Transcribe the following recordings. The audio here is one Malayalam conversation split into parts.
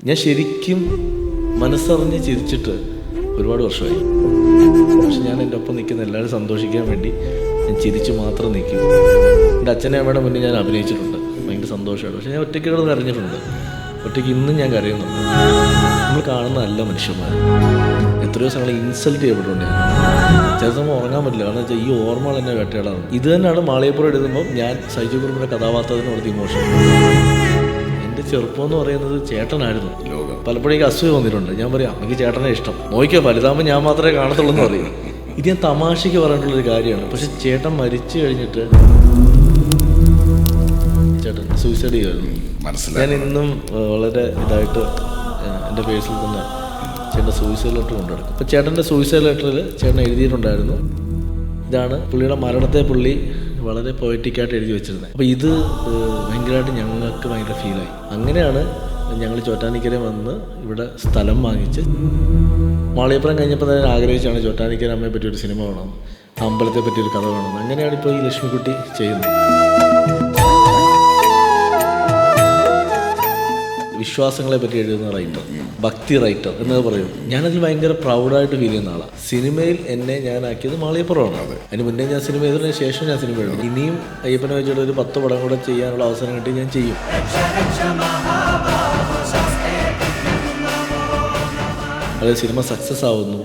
ഞാൻ ശരിക്കും മനസ്സറിഞ്ഞ് ചിരിച്ചിട്ട് ഒരുപാട് വർഷമായി. പക്ഷെ ഞാൻ എൻ്റെ ഒപ്പം നിൽക്കുന്ന എല്ലാവരും സന്തോഷിക്കാൻ വേണ്ടി ഞാൻ ചിരിച്ച് മാത്രം നിൽക്കും. എൻ്റെ അച്ഛനെ അമ്മയുടെ മുന്നേ ഞാൻ അഭിനയിച്ചിട്ടുണ്ട്, ഭയങ്കര സന്തോഷമാണ്. പക്ഷെ ഞാൻ ഒറ്റയ്ക്ക് കിടന്ന് കരഞ്ഞിട്ടുണ്ട്, ഒറ്റയ്ക്ക് ഇന്നും ഞാൻ കരയുന്നുണ്ട്. നമ്മൾ കാണുന്ന നല്ല മനുഷ്യന്മാർ എത്രയോ ദിവസങ്ങൾ ഇൻസൾട്ട് ചെയ്യപ്പെട്ടുണ്ട്. ചില സമയം ഉറങ്ങാൻ പറ്റില്ല, കാരണം വെച്ചാൽ ഈ ഓർമ്മകൾ എന്നെ വേട്ടയാടാണ്. ഇത് തന്നെയാണ് മാളികപ്പുറം എഴുതുമ്പോൾ ഞാൻ സൈജു കുറുപ്പിൻ്റെ കഥാപാത്രത്തിന് കൊടുത്ത ഇമോഷൻ. എൻ്റെ ചെറുപ്പം എന്ന് പറയുന്നത് ചേട്ടനായിരുന്നു. പലപ്പോഴും എനിക്ക് അസൂയ വന്നിട്ടുണ്ട്. ഞാൻ പറയാം എനിക്ക് ചേട്ടനെ ഇഷ്ടം, നോക്കിയോ വലുതാകുമ്പോൾ ഞാൻ മാത്രമേ കാണത്തുള്ളൂ എന്ന് പറയും. ഇത് ഞാൻ തമാശയ്ക്ക് പറഞ്ഞിട്ടുള്ളൊരു കാര്യമാണ്. പക്ഷെ ചേട്ടൻ മരിച്ചു കഴിഞ്ഞിട്ട് ചേട്ടൻ സൂയിസൈഡ് ചെയ്യുമായിരുന്നു. ഞാൻ ഇന്നും വളരെ ഇതായിട്ട് എൻ്റെ പേഴ്സിൽ തന്നെ ചേട്ടൻ്റെ സൂയിസൈഡ് ലെറ്റർ കൊണ്ടുനടക്കും. അപ്പോൾ ചേട്ടൻ്റെ സൂയിസൈഡ് ലെറ്ററിൽ ചേട്ടൻ എഴുതിയിട്ടുണ്ടായിരുന്നു, ഇതാണ് പുള്ളിയുടെ മരണത്തെ പുള്ളി വളരെ പോയറ്റിക്കായിട്ട് എഴുതി വെച്ചിരുന്നത്. അപ്പോൾ ഇത് ഭയങ്കരമായിട്ട് ഞങ്ങൾക്ക് ഭയങ്കര ഫീലായി. അങ്ങനെയാണ് ഞങ്ങൾ ചോറ്റാനിക്കര വന്ന് ഇവിടെ സ്ഥലം വാങ്ങിച്ച് മാളികപ്പുറം കഴിഞ്ഞപ്പോൾ തന്നെ ആഗ്രഹിച്ചാണ് ചോറ്റാനിക്കര അമ്മയെ പറ്റി ഒരു സിനിമ വേണം, അമ്പലത്തെ പറ്റി ഒരു കഥ വേണം. അങ്ങനെയാണ് ഇപ്പോൾ ഈ ലക്ഷ്മിക്കുട്ടി ചെയ്യുന്നത്. വിശ്വാസങ്ങളെ പറ്റി എഴുതുന്ന റൈറ്റർ, ഭക്തി റൈറ്റർ എന്നത് പറയും. ഞാനതിൽ ഭയങ്കര പ്രൗഡായിട്ട് ഫീൽ ചെയ്യുന്ന ആളാണ്. സിനിമയിൽ എന്നെ ഞാനാക്കിയത് മാളികപ്പുറമാണ്. അതിന് മുന്നേ ഞാൻ സിനിമ ചെയ്തതിന് ശേഷം ഞാൻ സിനിമ എഴുതും. ഇനിയും അയ്യപ്പനെ വെച്ചിട്ട് ഒരു 10 പടം കൂടെ ചെയ്യാനുള്ള അവസരം കിട്ടി ഞാൻ ചെയ്യും. അതായത് സിനിമ സക്സസ് ആവുന്നു,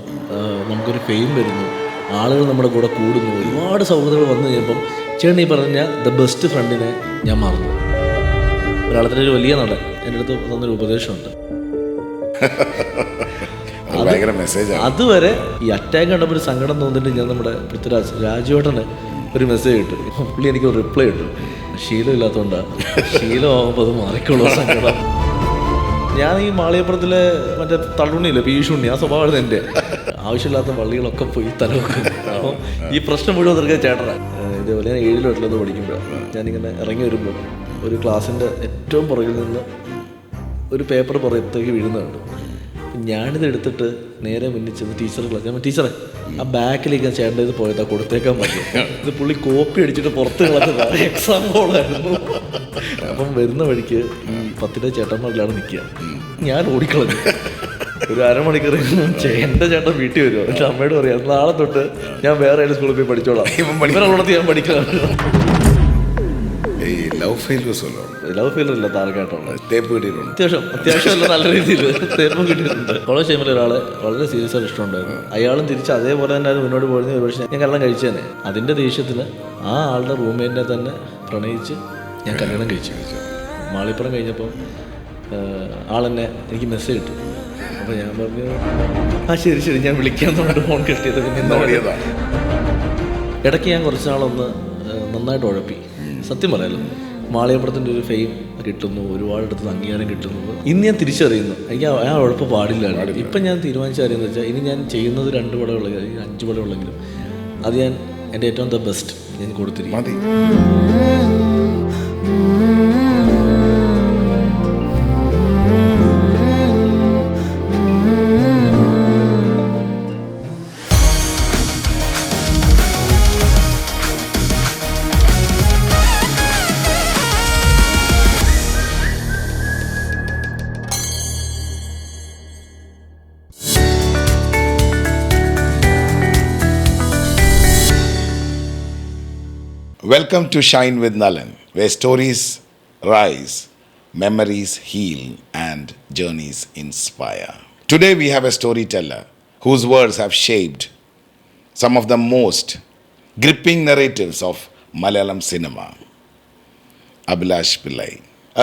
നമുക്കൊരു ഫെയിം വരുന്നു, ആളുകൾ നമ്മുടെ കൂടെ കൂടുന്നു, ഒരുപാട് സൗഹൃദങ്ങൾ വന്നു കഴിയുമ്പം ചേട്ടൻ ഈ പറഞ്ഞ ദ ബെസ്റ്റ് ഫ്രണ്ടിനെ ഞാൻ മറന്നു. ഒരാളത്തിൻ്റെ ഒരു വലിയ നടൻ എൻ്റെ അടുത്ത് തന്നൊരു ഉപദേശമുണ്ട്. അതുവരെ ഈ അറ്റാക്ക് കണ്ടപ്പോൾ ഒരു സങ്കടം തോന്നിയിട്ട് ഞാൻ നമ്മുടെ പൃഥ്വിരാജ് രാജുവേട്ടന് ഒരു മെസ്സേജ് ഇട്ടു. പുള്ളി എനിക്ക് ഒരു റിപ്ലൈ ഇട്ടു, ശീലമില്ലാത്തതുകൊണ്ടാണ്, ശീലമാകുമ്പോൾ അത് മാറിക്കുള്ള സങ്കടം. ഞാൻ ഈ മാളികപ്പുറത്തിലെ മറ്റേ തള്ളുണ്ണിയില്ലേ, പീഷുണ്ണി, ആ സ്വഭാവമാണ് എൻ്റെ. ആവശ്യമില്ലാത്ത വള്ളികളൊക്കെ പോയി തലവെക്കും. അപ്പോൾ ഈ പ്രശ്നം മുഴുവൻ തീർക്കാൻ ചേട്ടനാണ്. ഇതേപോലെ ഞാൻ 7 വീട്ടിലൊന്ന് പഠിക്കുമ്പോഴാണ് ഞാനിങ്ങനെ ഇറങ്ങി വരുമ്പോൾ ഒരു ക്ലാസ്സിൻ്റെ ഏറ്റവും പുറകിൽ നിന്ന് ഒരു പേപ്പർ പുറത്തേക്ക് വീഴുന്നുണ്ട്. ഞാനിത് എടുത്തിട്ട് നേരെ മുന്നിൽ ചെന്ന് ടീച്ചർ ക്ലാസ്, ഞാൻ ടീച്ചറെ ആ ബാക്കിലേക്ക് ചേട്ടൻ്റെ ഇത് പോയതാ, കൊടുത്തേക്കാൻ പറ്റും. ഇത് പുള്ളി കോപ്പി അടിച്ചിട്ട് പുറത്ത് കളഞ്ഞതാണ്, എക്സാം ഹോളായിരുന്നു. അപ്പം വരുന്ന വഴിക്ക് ഈ 10 ചേട്ടന്മാരിലാണ് നിൽക്കുക. ഞാൻ ഓടിക്കളഞ്ഞു. ഒരു അരമണിക്കൂർ എൻ്റെ ചേട്ടൻ വീട്ടിൽ വരുമോ, എൻ്റെ അമ്മയോട് പറയാം നാളെ തൊട്ട് ഞാൻ വേറെ ഏത് സ്കൂളിൽ പോയി പഠിച്ചോളാം, ഇവരുള്ളത് ഞാൻ പഠിക്കണം. ലവ് ഫെയിലർ ഇല്ല, താരക്കായിട്ടുള്ള തേപ്പ് കിട്ടിയിട്ടുണ്ട്. അത്യാവശ്യം നല്ല രീതിയിൽ തേപ്പ് കിട്ടിയിട്ടുണ്ട്. കോളേജ് ടൈമിൽ ഒരാളെ വളരെ സീരിയസ് ആയിട്ട് ഇഷ്ടമുണ്ടായിരുന്നു. അയാളും തിരിച്ച് അതേപോലെ തന്നെ അത് മുന്നോട്ട് പോയിരുന്ന ഒരു പക്ഷേ ഞാൻ കല്യാണം കഴിച്ചു തന്നെ. അതിൻ്റെ ദേഷ്യത്തിന് ആ ആളുടെ റൂംമേറ്റിനെ തന്നെ പ്രണയിച്ച് ഞാൻ കല്യാണം കഴിച്ചു. മാളിപ്പുറം കഴിഞ്ഞപ്പോൾ ആളെന്നെ എനിക്ക് മെസ്സേജ് ഇട്ടു. അപ്പോൾ ഞാൻ പറഞ്ഞു ആ ശരി ഞാൻ വിളിക്കാമെന്ന് പറഞ്ഞിട്ട് ഫോൺ കിട്ടിയത്. പിന്നെ ഇടയ്ക്ക് ഞാൻ കുറച്ച് നാളൊന്ന് നന്നായിട്ട് ഉഴപ്പി. സത്യം പറയാലോ, മാളികപ്പുറത്തിൻ്റെ ഒരു ഫെയിം കിട്ടുന്നു, ഒരുപാടിടത്ത് അംഗീകാരം കിട്ടുന്നു. ഇന്ന് ഞാൻ തിരിച്ചറിയുന്നു എനിക്ക് ആ ഉഴപ്പ് പാടില്ല. ഇപ്പം ഞാൻ തീരുമാനിച്ച കാര്യം എന്ന് വെച്ചാൽ ഇനി ഞാൻ ചെയ്യുന്നത് 2 പടമുള്ളെങ്കിലും 5 പടമുള്ളെങ്കിലും അത് ഞാൻ എൻ്റെ ഏറ്റവും ദ ബെസ്റ്റ് ഞാൻ കൊടുത്തിരിക്കും. Welcome to Shine with Nalan, where stories rise, memories heal, and journeys inspire. Today we have a storyteller whose words have shaped some of the most gripping narratives of Malayalam cinema. Abhilash Pillai,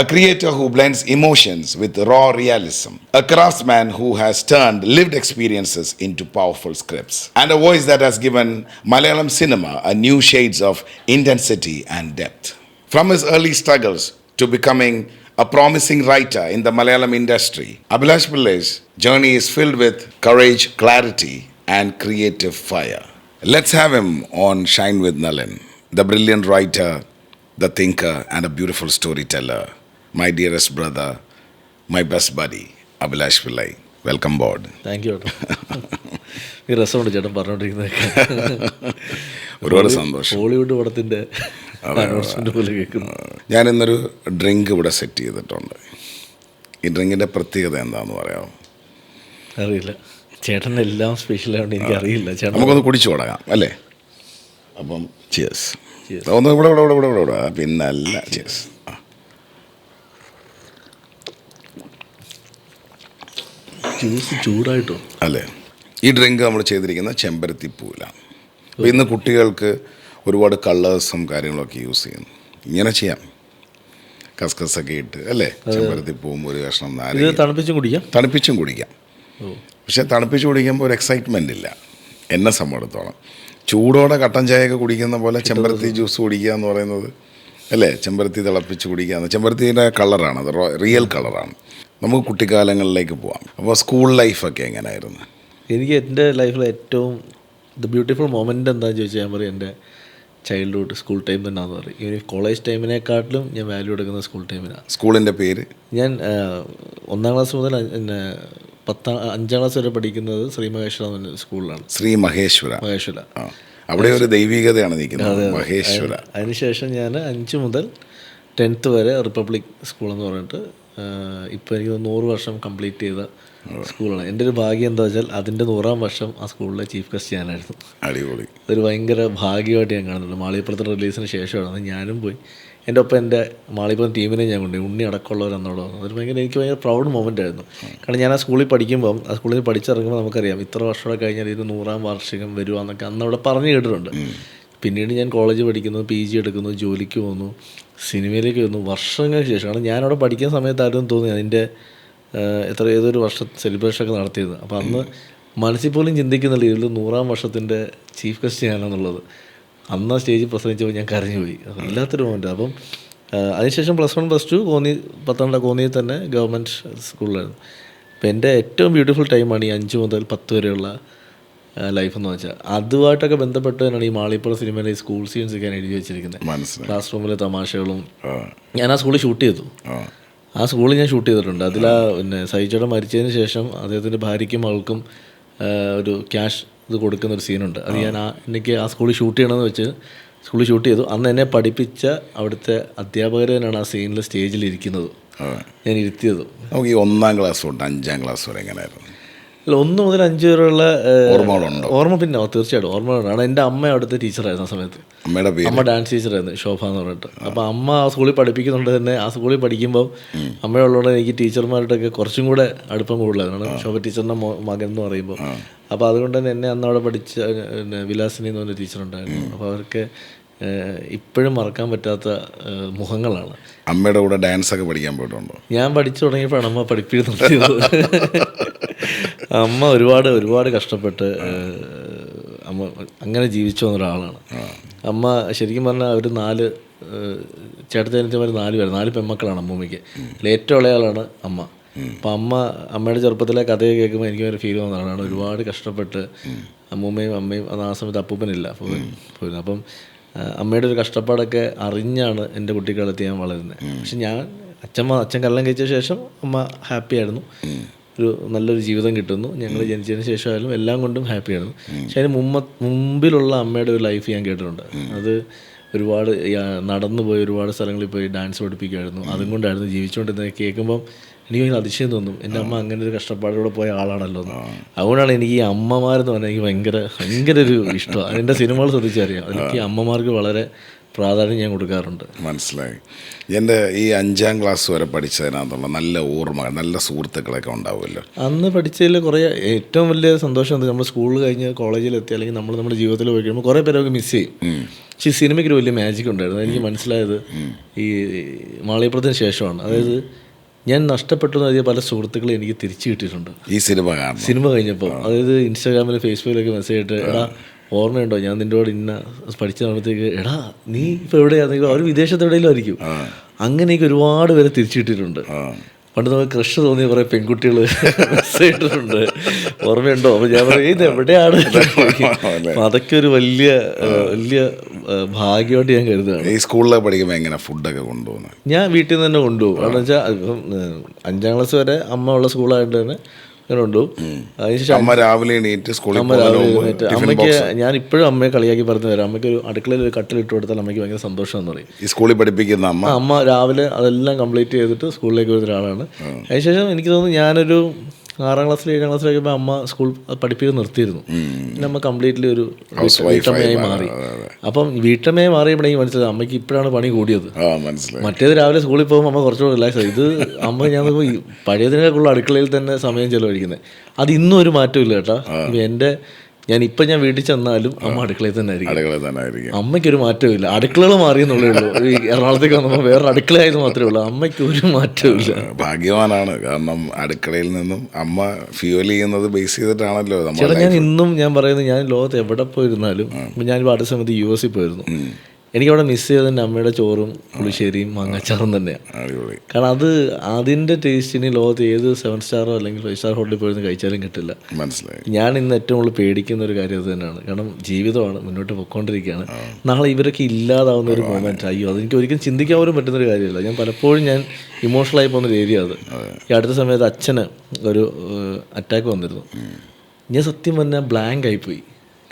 a creator who blends emotions with raw realism, a craftsman who has turned lived experiences into powerful scripts, and a voice that has given Malayalam cinema a new shades of intensity and depth. From his early struggles to becoming a promising writer in the Malayalam industry, Abhilash Pillai's journey is filled with courage, clarity, and creative fire. Let's have him on Shine with Nalan, the brilliant writer, the thinker, and a beautiful storyteller. My dearest brother, my best buddy, Abhilash Pillai. Welcome board. Thank you ചേട്ടാ. ഈ രസമുണ്ട് ചേട്ടൻ പറഞ്ഞോണ്ടിരിക്കുന്നതൊക്കെ. ഒരുപാട് സന്തോഷം. ഹോളിവുഡ് പടത്തിൻ്റെ അനൗൺസ്മെന്റ് പോലെ കേൾക്കുന്നു. ഞാൻ ഇന്നൊരു ഡ്രിങ്ക് ഇവിടെ സെറ്റ് ചെയ്തിട്ടുണ്ട്. ഈ ഡ്രിങ്കിൻ്റെ പ്രത്യേകത എന്താണെന്ന് പറയാമോ? അറിയില്ല ചേട്ടൻ, എല്ലാം സ്പെഷ്യലായതുകൊണ്ട് എനിക്കറിയില്ല ചേട്ടൻ. നമുക്കൊന്ന് കുടിച്ചു തുടങ്ങാം അല്ലേ? അപ്പം ചിയേഴ്സ്. ഒന്ന് ഇവിടെ ഇവിടെ ഇവിടെ ഇവിടെ ഇവിടെ പിന്നല്ല. ചിയേഴ്സ്. ജ്യൂസ് ചൂടായിട്ടോ? അല്ലേ. ഈ ഡ്രിങ്ക് നമ്മൾ ചെയ്തിരിക്കുന്ന ചെമ്പരത്തിപ്പൂവിലാണ്. അപ്പോൾ ഇന്ന് കുട്ടികൾക്ക് ഒരുപാട് കളേഴ്സും കാര്യങ്ങളൊക്കെ യൂസ് ചെയ്യുന്നു. ഇങ്ങനെ ചെയ്യാം, കസ്കസൊക്കെ ഇട്ട് അല്ലേ, ചെമ്പരത്തിപ്പൂവും ഒരു കഷ്ണം നാരങ്ങ. തണുപ്പിച്ചും കുടിക്കാം. പക്ഷെ തണുപ്പിച്ച് കുടിക്കുമ്പോൾ ഒരു എക്സൈറ്റ്മെൻ്റ് ഇല്ല എന്നെ സംബന്ധിച്ചിടത്തോളം. ചൂടോടെ കട്ടൻ ചായയൊക്കെ കുടിക്കുന്ന പോലെ ചെമ്പരത്തി ജ്യൂസ് കുടിക്കുക എന്ന് പറയുന്നത് അല്ലേ, ചെമ്പരത്തി തിളപ്പിച്ച് കുടിക്കുക. ചെമ്പരത്തിൻ്റെ കളറാണ്, അത് റിയൽ കളറാണ്. നമുക്ക് കുട്ടിക്കാലങ്ങളിലേക്ക് പോവാം. അപ്പോൾ സ്കൂൾ ലൈഫൊക്കെ എങ്ങനെയായിരുന്നു? എനിക്ക് എൻ്റെ ലൈഫിൽ ഏറ്റവും ബ്യൂട്ടിഫുൾ മൊമെൻ്റ് എന്താണെന്ന് ചോദിച്ചാൽ ഞാൻ പറയും എൻ്റെ ചൈൽഡ്ഹുഡ് സ്കൂൾ ടൈം തന്നെയാണെന്ന് പറയും. ഈ കോളേജ് ടൈമിനെക്കാട്ടിലും ഞാൻ വാല്യൂ എടുക്കുന്ന സ്കൂൾ ടൈമിനാണ്. സ്കൂളിൻ്റെ പേര്? ഞാൻ 1ാം ക്ലാസ് മുതൽ 5ാം ക്ലാസ് വരെ പഠിക്കുന്നത് ശ്രീ മഹേശ്വര സ്കൂളിലാണ്. ശ്രീ മഹേശ്വര. അവിടെ ഒരു ദൈവികതയാണ് നിൽക്കുന്നത്, മഹേശ്വര. അതിനുശേഷം ഞാൻ 5 മുതൽ 10th വരെ റിപ്പബ്ലിക് സ്കൂളെന്ന് പറഞ്ഞിട്ട് ഇപ്പോൾ എനിക്ക് 100 വർഷം കംപ്ലീറ്റ് ചെയ്ത സ്കൂളാണ്. എൻ്റെ ഒരു ഭാഗ്യം എന്താ വെച്ചാൽ അതിൻ്റെ 100ാം വർഷം ആ സ്കൂളിലെ ചീഫ് ഗസ്റ്റ് ഞാനായിരുന്നു. അടിപൊളി. അതൊരു ഭയങ്കര ഭാഗ്യമായിട്ട് ഞാൻ കാണുന്നുണ്ട്. മാളികപ്പുറത്തിൻ്റെ റിലീസിന് ശേഷമാണ് ഞാനും പോയി. എൻ്റെ ഒപ്പം എൻ്റെ മാളികപ്പുറം ടീമിനെ ഞാൻ കൊണ്ടുപോയി. ഉണ്ണി അടക്കമുള്ളവരെന്നോട് വന്നു. അതൊരു എനിക്ക് ഭയങ്കര പ്രൗഡ് മൊമെൻ്റ് ആയിരുന്നു. കാരണം ഞാൻ ആ സ്കൂളിൽ പഠിക്കുമ്പം, ആ സ്കൂളിൽ പഠിച്ചിറങ്ങുമ്പോൾ നമുക്കറിയാം ഇത്ര വർഷമൊക്കെ കഴിഞ്ഞാൽ ഇത് 100ാം വാർഷികം വരുവാന്നൊക്കെ അന്ന് അവിടെ പറഞ്ഞു കേട്ടിട്ടുണ്ട്. പിന്നീട് ഞാൻ കോളേജ് പഠിക്കുന്നു, PG എടുക്കുന്നു, ജോലിക്ക് പോകുന്നു, സിനിമയിലേക്ക് വന്നു വർഷങ്ങൾക്ക് ശേഷം. കാരണം ഞാനവിടെ പഠിക്കുന്ന സമയത്തായിരുന്നു തോന്നി അതിൻ്റെ ഏതൊരു വർഷം സെലിബ്രേഷനൊക്കെ നടത്തിയത്. അപ്പോൾ അന്ന് മനസ്സിൽ പോലും ചിന്തിക്കുന്നില്ല ഇതിൽ 100ാം വർഷത്തിൻ്റെ ചീഫ് ഗസ്റ്റ് ഞാനാണെന്നുള്ളത്. അന്ന് ആ സ്റ്റേജിൽ പ്രസംഗിച്ചപ്പോൾ ഞാൻ കരഞ്ഞു പോയി. വല്ലാത്തൊരു മൊമെൻ്റ്. അപ്പം അതിനുശേഷം +1 +2 കോന്നിയിൽ തന്നെ ഗവൺമെൻറ് സ്കൂളിലായിരുന്നു. അപ്പോൾ എൻ്റെ ഏറ്റവും ബ്യൂട്ടിഫുൾ ടൈമാണ് ഈ 5 മുതൽ 10 വരെയുള്ള ലൈഫ് എന്ന് വെച്ചാൽ. അതുമായിട്ടൊക്കെ ബന്ധപ്പെട്ട് തന്നെയാണ് ഈ മാളികപ്പുറം സിനിമയിലെ ഈ സ്കൂൾ സീൻസൊക്കെ ഞാൻ എഴുതി വെച്ചിരിക്കുന്നത്. ക്ലാസ് റൂമിലെ തമാശകളും. ഞാൻ ആ സ്കൂളിൽ ഷൂട്ട് ചെയ്തു. ആ സ്കൂളിൽ ഞാൻ ഷൂട്ട് ചെയ്തിട്ടുണ്ട്. അതിൽ പിന്നെ സൈജയുടെ മരിച്ചതിന് ശേഷം അദ്ദേഹത്തിൻ്റെ ഭാര്യയ്ക്കും മകൾക്കും ഒരു ക്യാഷ് ഇത് കൊടുക്കുന്ന ഒരു സീനുണ്ട്. അത് ഞാൻ എനിക്ക് ആ സ്കൂളിൽ ഷൂട്ട് ചെയ്യണമെന്ന് വെച്ച് സ്കൂളിൽ ഷൂട്ട് ചെയ്തു. അന്ന് എന്നെ പഠിപ്പിച്ച അവിടുത്തെ അധ്യാപകർ തന്നെയാണ് ആ സീനിൽ സ്റ്റേജിലിരിക്കുന്നത്, ഞാൻ ഇരുത്തിയത്. നമുക്ക് ഈ 1ാം ക്ലാസ് തൊട്ട് 5ാം ക്ലാസ് വരെ എങ്ങനെയായിരുന്നു? അല്ല, 1 മുതൽ 5 വരെയുള്ള ഓർമ്മ പിന്നെ തീർച്ചയായിട്ടും ഓർമ്മകളുണ്ട്. കാരണം എൻ്റെ അമ്മ അവിടുത്തെ ടീച്ചറായിരുന്നു ആ സമയത്ത്. അമ്മ ഡാൻസ് ടീച്ചറായിരുന്നു, ശോഭ എന്ന് പറഞ്ഞിട്ട്. അപ്പോൾ അമ്മ ആ സ്കൂളിൽ പഠിപ്പിക്കുന്നുണ്ട് തന്നെ. ആ സ്കൂളിൽ പഠിക്കുമ്പോൾ അമ്മയുള്ളതുകൊണ്ട് എനിക്ക് ടീച്ചർമാരുടെയൊക്കെ കുറച്ചും കൂടെ അടുപ്പം കൂടുതലായിരുന്നു. ശോഭ ടീച്ചറിൻ്റെ മകൻ എന്ന് പറയുമ്പോൾ. അപ്പോൾ അതുകൊണ്ട് തന്നെ എന്നെ അന്ന് അവിടെ പഠിച്ച വിലാസിനി എന്ന് പറഞ്ഞ ടീച്ചറുണ്ടായിരുന്നു. അപ്പോൾ അവർക്ക് ഇപ്പോഴും മറക്കാൻ പറ്റാത്ത മുഖങ്ങളാണ്. അമ്മയുടെ കൂടെ ഡാൻസ് ഒക്കെ പഠിക്കാൻ പോയിട്ടുണ്ടോ? ഞാൻ പഠിച്ചു തുടങ്ങിയപ്പോഴാണ് അമ്മ പഠിപ്പിക്കുന്നത്. അമ്മ ഒരുപാട് കഷ്ടപ്പെട്ട് അമ്മ അങ്ങനെ ജീവിച്ചു വന്ന ഒരാളാണ്. അമ്മ ശരിക്കും പറഞ്ഞാൽ അവർ 4 ചേട്ടത്തിയനിയന്മാർ 4 പേര്, 4 പെൺമക്കളാണ് അമ്മൂമ്മയ്ക്ക്. അതിൽ ഏറ്റവും ഇളയാളാണ് അമ്മ. അപ്പം അമ്മയുടെ ചെറുപ്പത്തിലെ കഥയൊക്കെ കേൾക്കുമ്പോൾ എനിക്ക് ഒരു ഫീൽ വന്നതാണ്. ഒരുപാട് കഷ്ടപ്പെട്ട് അമ്മൂമ്മയും അമ്മയും ആ സമയത്ത് അപ്പൂപ്പനില്ല. അപ്പം അമ്മയുടെ ഒരു കഷ്ടപ്പാടൊക്കെ അറിഞ്ഞാണ് എൻ്റെ കുട്ടിക്കാലത്ത് ഞാൻ വളരുന്നത്. പക്ഷെ അച്ഛൻ കല്യാണം കഴിച്ച ശേഷം അമ്മ ഹാപ്പി ആയിരുന്നു. ഒരു നല്ലൊരു ജീവിതം കിട്ടുന്നു. ഞങ്ങൾ ജനിച്ചതിന് ശേഷമായാലും എല്ലാം കൊണ്ടും ഹാപ്പിയായിരുന്നു. പക്ഷെ അതിന് മുമ്പിലുള്ള അമ്മയുടെ ഒരു ലൈഫ് ഞാൻ കേട്ടിട്ടുണ്ട്. അത് ഒരുപാട് നടന്നു പോയി, ഒരുപാട് സ്ഥലങ്ങളിൽ പോയി ഡാൻസ് പഠിപ്പിക്കുമായിരുന്നു. അതും കൊണ്ടായിരുന്നു ജീവിച്ചുകൊണ്ടിരുന്നത്. കേൾക്കുമ്പം എനിക്ക് ഭയങ്കര അതിശയം തോന്നും, എൻ്റെ അമ്മ അങ്ങനെ ഒരു കഷ്ടപ്പാടിലൂടെ പോയ ആളാണല്ലോ എന്ന്. അതുകൊണ്ടാണ് എനിക്ക് ഈ അമ്മമാരെന്ന് പറഞ്ഞാൽ എനിക്ക് ഭയങ്കര ഒരു ഇഷ്ടമാണ്. അതിൻ്റെ സിനിമകൾ ശ്രദ്ധിച്ചറിയാം, എനിക്ക് അമ്മമാർക്ക് വളരെ പ്രാധാന്യം ഞാൻ കൊടുക്കാറുണ്ട്. മനസ്സിലായി. എൻ്റെ ഈ 5ാം ക്ലാസ് വരെ പഠിച്ചതിനകത്തുള്ള നല്ല ഓർമ്മ, നല്ല സുഹൃത്തുക്കളൊക്കെ ഉണ്ടാവുമല്ലോ. അന്ന് പഠിച്ചതിൽ കുറേ ഏറ്റവും വലിയ സന്തോഷം എന്താ, നമ്മൾ സ്കൂളിൽ കഴിഞ്ഞ് കോളേജിലെത്തി അല്ലെങ്കിൽ നമ്മൾ നമ്മുടെ ജീവിതത്തിൽ പോയി കഴിയുമ്പോൾ കുറേ പേരൊക്കെ മിസ് ചെയ്യും. പക്ഷേ ഈ സിനിമയ്ക്ക് ഒരു വലിയ മാജിക് ഉണ്ടായിരുന്നു. എനിക്ക് മനസ്സിലായത് ഈ മാളികപ്പുറത്തിന് ശേഷമാണ്. അതായത് ഞാൻ നഷ്ടപ്പെട്ടു എഴുതിയ പല സുഹൃത്തുക്കളും എനിക്ക് തിരിച്ചു കിട്ടിയിട്ടുണ്ട് ഈ സിനിമ കഴിഞ്ഞപ്പോൾ. അതായത് ഇൻസ്റ്റാഗ്രാമിൽ ഫേസ്ബുക്കിലൊക്കെ മെസ്സേജ് ഇട്ട്, എടാ ഓർമ്മയുണ്ടോ ഞാൻ നിൻ്റെ കൂടെ ഇന്ന പഠിച്ച സമയത്തേക്ക്, എടാ നീ ഇപ്പോൾ എവിടെയാണെന്നെങ്കിൽ അവർ വിദേശത്തെവിടെയെങ്കിലും ആയിരിക്കും. അങ്ങനെയൊക്കെ ഒരുപാട് പേരെ തിരിച്ചു കിട്ടിയിട്ടുണ്ട്. പണ്ട് നമുക്ക് ക്രഷ് തോന്നിയ കുറേ പെൺകുട്ടികൾ മെസ്സേജ് ഇട്ടിട്ടുണ്ട്, ഓർമ്മയുണ്ടോ? അപ്പോൾ ഞാൻ പറയും ഇത് എവിടെയാണ്. അതൊക്കെ ഒരു വലിയ ഭാഗ്യമായിട്ട് ഞാൻ കരുതുകയാണ്. ഈ സ്കൂളിലൊക്കെ പഠിക്കുമ്പോൾ എങ്ങനെ ഫുഡൊക്കെ കൊണ്ടുപോകുന്നത്? ഞാൻ വീട്ടിൽ നിന്ന് തന്നെ കൊണ്ടുപോകും. കാരണം വെച്ചാൽ 5ാം ക്ലാസ് വരെ അമ്മ ഉള്ള സ്കൂളായതുകൊണ്ട് തന്നെ അങ്ങനെ കൊണ്ടുപോകും. അതിനുശേഷം അമ്മ രാവിലെ എണീറ്റ് സ്കൂളിൽ അമ്മ രാവിലെ എഴുന്നേറ്റ് അമ്മയ്ക്ക് ഞാൻ ഇപ്പോഴും അമ്മയെ കളിയാക്കി പറഞ്ഞു തരാം. അമ്മയ്ക്ക് ഒരു അടുക്കളയിൽ ഒരു കട്ടിലിട്ട് കൊടുത്താൽ അമ്മയ്ക്ക് ഭയങ്കര സന്തോഷമെന്ന് പറയും. ഈ സ്കൂളിൽ പഠിപ്പിക്കുന്ന അമ്മ അമ്മ രാവിലെ അതെല്ലാം കംപ്ലീറ്റ് ചെയ്തിട്ട് സ്കൂളിലേക്ക് വരുന്ന ഒരാളാണ്. അതിനുശേഷം എനിക്ക് തോന്നുന്നു ഞാനൊരു 6ാം ക്ലാസ്സിൽ 7ാം ക്ലാസ്സിലൊക്കെ അമ്മ സ്കൂൾ പഠിപ്പിക്കാൻ നിർത്തിയിരുന്നു. പിന്നെ അമ്മ കംപ്ലീറ്റ്ലി ഒരു വീട്ടമ്മയായി മാറി. അപ്പം വീട്ടമ്മയായി മാറിയപ്പോഴേ എനിക്ക് മനസ്സിലായി അമ്മയ്ക്ക് ഇപ്പോഴാണ് പണി കൂടിയത്. മറ്റേത് രാവിലെ സ്കൂളിൽ പോകുമ്പോൾ അമ്മ കുറച്ചുകൂടെ റിലാക്സ് ആയി. ഇത് അമ്മ ഞാൻ പഴയതിനേക്കുള്ള അടുക്കളയിൽ തന്നെ സമയം ചെലവഴിക്കുന്നത്. അത് ഇന്നും ഒരു മാറ്റവും ഇല്ല കേട്ടോ. ഞാൻ വീട്ടിൽ ചെന്നാലും അമ്മ അടുക്കളയിൽ തന്നെ ആയിരിക്കും. അമ്മയ്ക്കൊരു മാറ്റവും ഇല്ല. അടുക്കളകൾ മാറിയെന്നുള്ളേ ഉള്ളൂ. ഈ എറണാകുളത്തേക്ക് വന്നപ്പോൾ വേറെ അടുക്കളയായത് മാത്രമേ ഉള്ളൂ. അമ്മയ്ക്ക് ഒരു മാറ്റവും ഇല്ല. ഭാഗ്യവാനാണ്. കാരണം അടുക്കളയിൽ നിന്നും അമ്മ ഫ്യൂവൽ ചെയ്യുന്നത് ബേസ് ചെയ്തിട്ടാണല്ലോ. ചേട്ടാ ഞാൻ പറയുന്നത് ഞാൻ ലോകത്ത് എവിടെ പോയിരുന്നാലും ഞാനിപ്പോൾ അടുത്ത സമയത്ത് US പോയിരുന്നു. എനിക്കവിടെ മിസ് ചെയ്തത് എൻ്റെ അമ്മയുടെ ചോറും പുളിശ്ശേരിയും മാങ്ങാച്ചാറും തന്നെയാണ്. കാരണം അതിൻ്റെ ടേസ്റ്റിന് ലോകത്ത് ഏത് 7 സ്റ്റാറോ അല്ലെങ്കിൽ 5 സ്റ്റാർ ഹോട്ടലിൽ പോയിരുന്ന് കഴിച്ചാലും കിട്ടില്ല. മനസ്സിലായി. ഞാൻ ഇന്ന് ഏറ്റവും കൂടുതൽ പേടിക്കുന്ന ഒരു കാര്യം അത് തന്നെയാണ്. കാരണം ജീവിതമാണ്, മുന്നോട്ട് പൊയ്ക്കൊണ്ടിരിക്കുകയാണ്. നാളെ ഇവരൊക്കെ ഇല്ലാതാവുന്ന ഒരു മൊമെൻറ്റ്, അയ്യോ അതെനിക്ക് ഒരിക്കലും ചിന്തിക്കാൻ പോലും പറ്റുന്നൊരു കാര്യമല്ല. പലപ്പോഴും ഞാൻ ഇമോഷണലായി പോകുന്നൊരു ഏരിയ അത്. ഈ അടുത്ത സമയത്ത് അച്ഛന് ഒരു അറ്റാക്ക് വന്നിരുന്നു. ഞാൻ സത്യം പറഞ്ഞാൽ ബ്ലാങ്ക് ആയിപ്പോയി.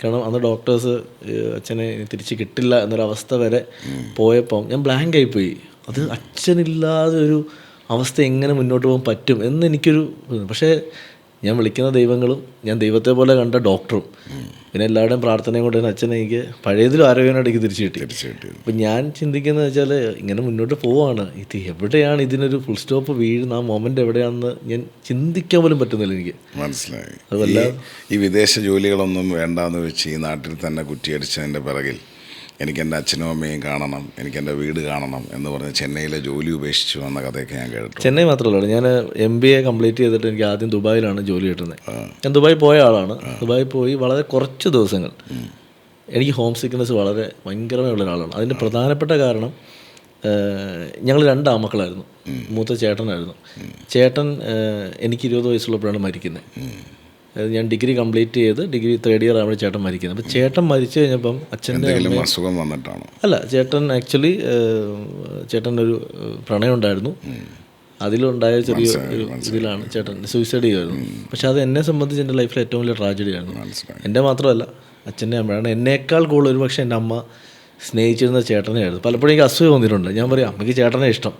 കാരണം അന്ന് ഡോക്ടേഴ്സ് അച്ഛനെ തിരിച്ച് കിട്ടില്ല എന്നൊരവസ്ഥ വരെ പോയപ്പം ഞാൻ ബ്ലാങ്ക് ആയിപ്പോയി. അത് അച്ഛനില്ലാതെ ഒരു അവസ്ഥ എങ്ങനെ മുന്നോട്ട് പോകാൻ പറ്റും എന്ന് എനിക്കൊരു. പക്ഷേ ഞാൻ വിളിക്കുന്ന ദൈവങ്ങളും ഞാൻ ദൈവത്തെ പോലെ കണ്ട ഡോക്ടറും പിന്നെ എല്ലാവരുടെയും പ്രാർത്ഥനയും കൊണ്ട് തന്നെ അച്ഛനെ എനിക്ക് പഴയതിലും ആരോഗ്യമായിട്ട് എനിക്ക് തിരിച്ചു കിട്ടി. അപ്പം ഞാൻ ചിന്തിക്കുന്നത് വെച്ചാൽ ഇങ്ങനെ മുന്നോട്ട് പോവാണ്. ഇത് എവിടെയാണ് ഇതിനൊരു ഫുൾ സ്റ്റോപ്പ് വീഴുന്ന ആ മൊമെൻ്റ് എവിടെയാണെന്ന് ഞാൻ ചിന്തിക്കാൻ പോലും പറ്റുന്നില്ല എനിക്ക്. മനസ്സിലായി. അതുമല്ല ഈ വിദേശ ജോലികളൊന്നും വേണ്ടാന്ന് വെച്ച് ഈ നാട്ടിൽ തന്നെ കുറ്റിയടിച്ചതിൻ്റെ പിറകിൽ എനിക്ക് എൻ്റെ അച്ഛനും അമ്മയും കാണണം, എനിക്ക് എൻ്റെ വീട് കാണണം എന്ന് പറഞ്ഞ് ചെന്നൈയിലെ ജോലി ഉപേക്ഷിച്ചു വന്ന കഥയൊക്കെ ഞാൻ കേട്ടു. ചെന്നൈ മാത്രമല്ല, ഞാൻ MBA കംപ്ലീറ്റ് ചെയ്തിട്ട് എനിക്ക് ആദ്യം ദുബായിലാണ് ജോലി കിട്ടുന്നത്. ഞാൻ ദുബായി പോയ ആളാണ്. ദുബായി പോയി വളരെ കുറച്ച് ദിവസങ്ങൾ എനിക്ക് ഹോം സിക്നെസ് വളരെ ഭയങ്കരമായുള്ള ഒരാളാണ്. അതിൻ്റെ പ്രധാനപ്പെട്ട കാരണം ഞങ്ങൾ 2 ആമക്കളായിരുന്നു. മൂത്ത ചേട്ടനായിരുന്നു. ചേട്ടൻ എനിക്ക് 20 വയസ്സുള്ളപ്പോഴാണ് മരിക്കുന്നത്. ഞാൻ ഡിഗ്രി കംപ്ലീറ്റ് ചെയ്ത് ഡിഗ്രി 3rd ഇയർ ആവുമ്പോൾ ചേട്ടൻ മരിക്കുന്നത്. അപ്പോൾ ചേട്ടൻ മരിച്ചു കഴിഞ്ഞപ്പം അച്ഛൻ്റെ അസുഖം വന്നിട്ടാണ് അല്ല, ചേട്ടൻ ആക്ച്വലി ചേട്ടനൊരു പ്രണയം ഉണ്ടായിരുന്നു. അതിലുണ്ടായ ചെറിയ ഒരു ഇതിലാണ് ചേട്ടൻ സൂയിസൈഡ് ചെയ്യുമായിരുന്നു. പക്ഷെ അത് എന്നെ സംബന്ധിച്ച് എൻ്റെ ലൈഫിൽ ഏറ്റവും വലിയ ട്രാജഡി ആയിരുന്നു. എൻ്റെ മാത്രമല്ല അച്ഛൻ്റെ അമ്മയാണ്. എന്നേക്കാൾ കൂടുതൽ ഒരു പക്ഷേ എൻ്റെ അമ്മ സ്നേഹിച്ചിരുന്ന ചേട്ടനെയായിരുന്നു. പലപ്പോഴും എനിക്ക് അസുഖം വന്നിട്ടുണ്ട്. ഞാൻ പറയും അമ്മയ്ക്ക് ചേട്ടനെ ഇഷ്ടം.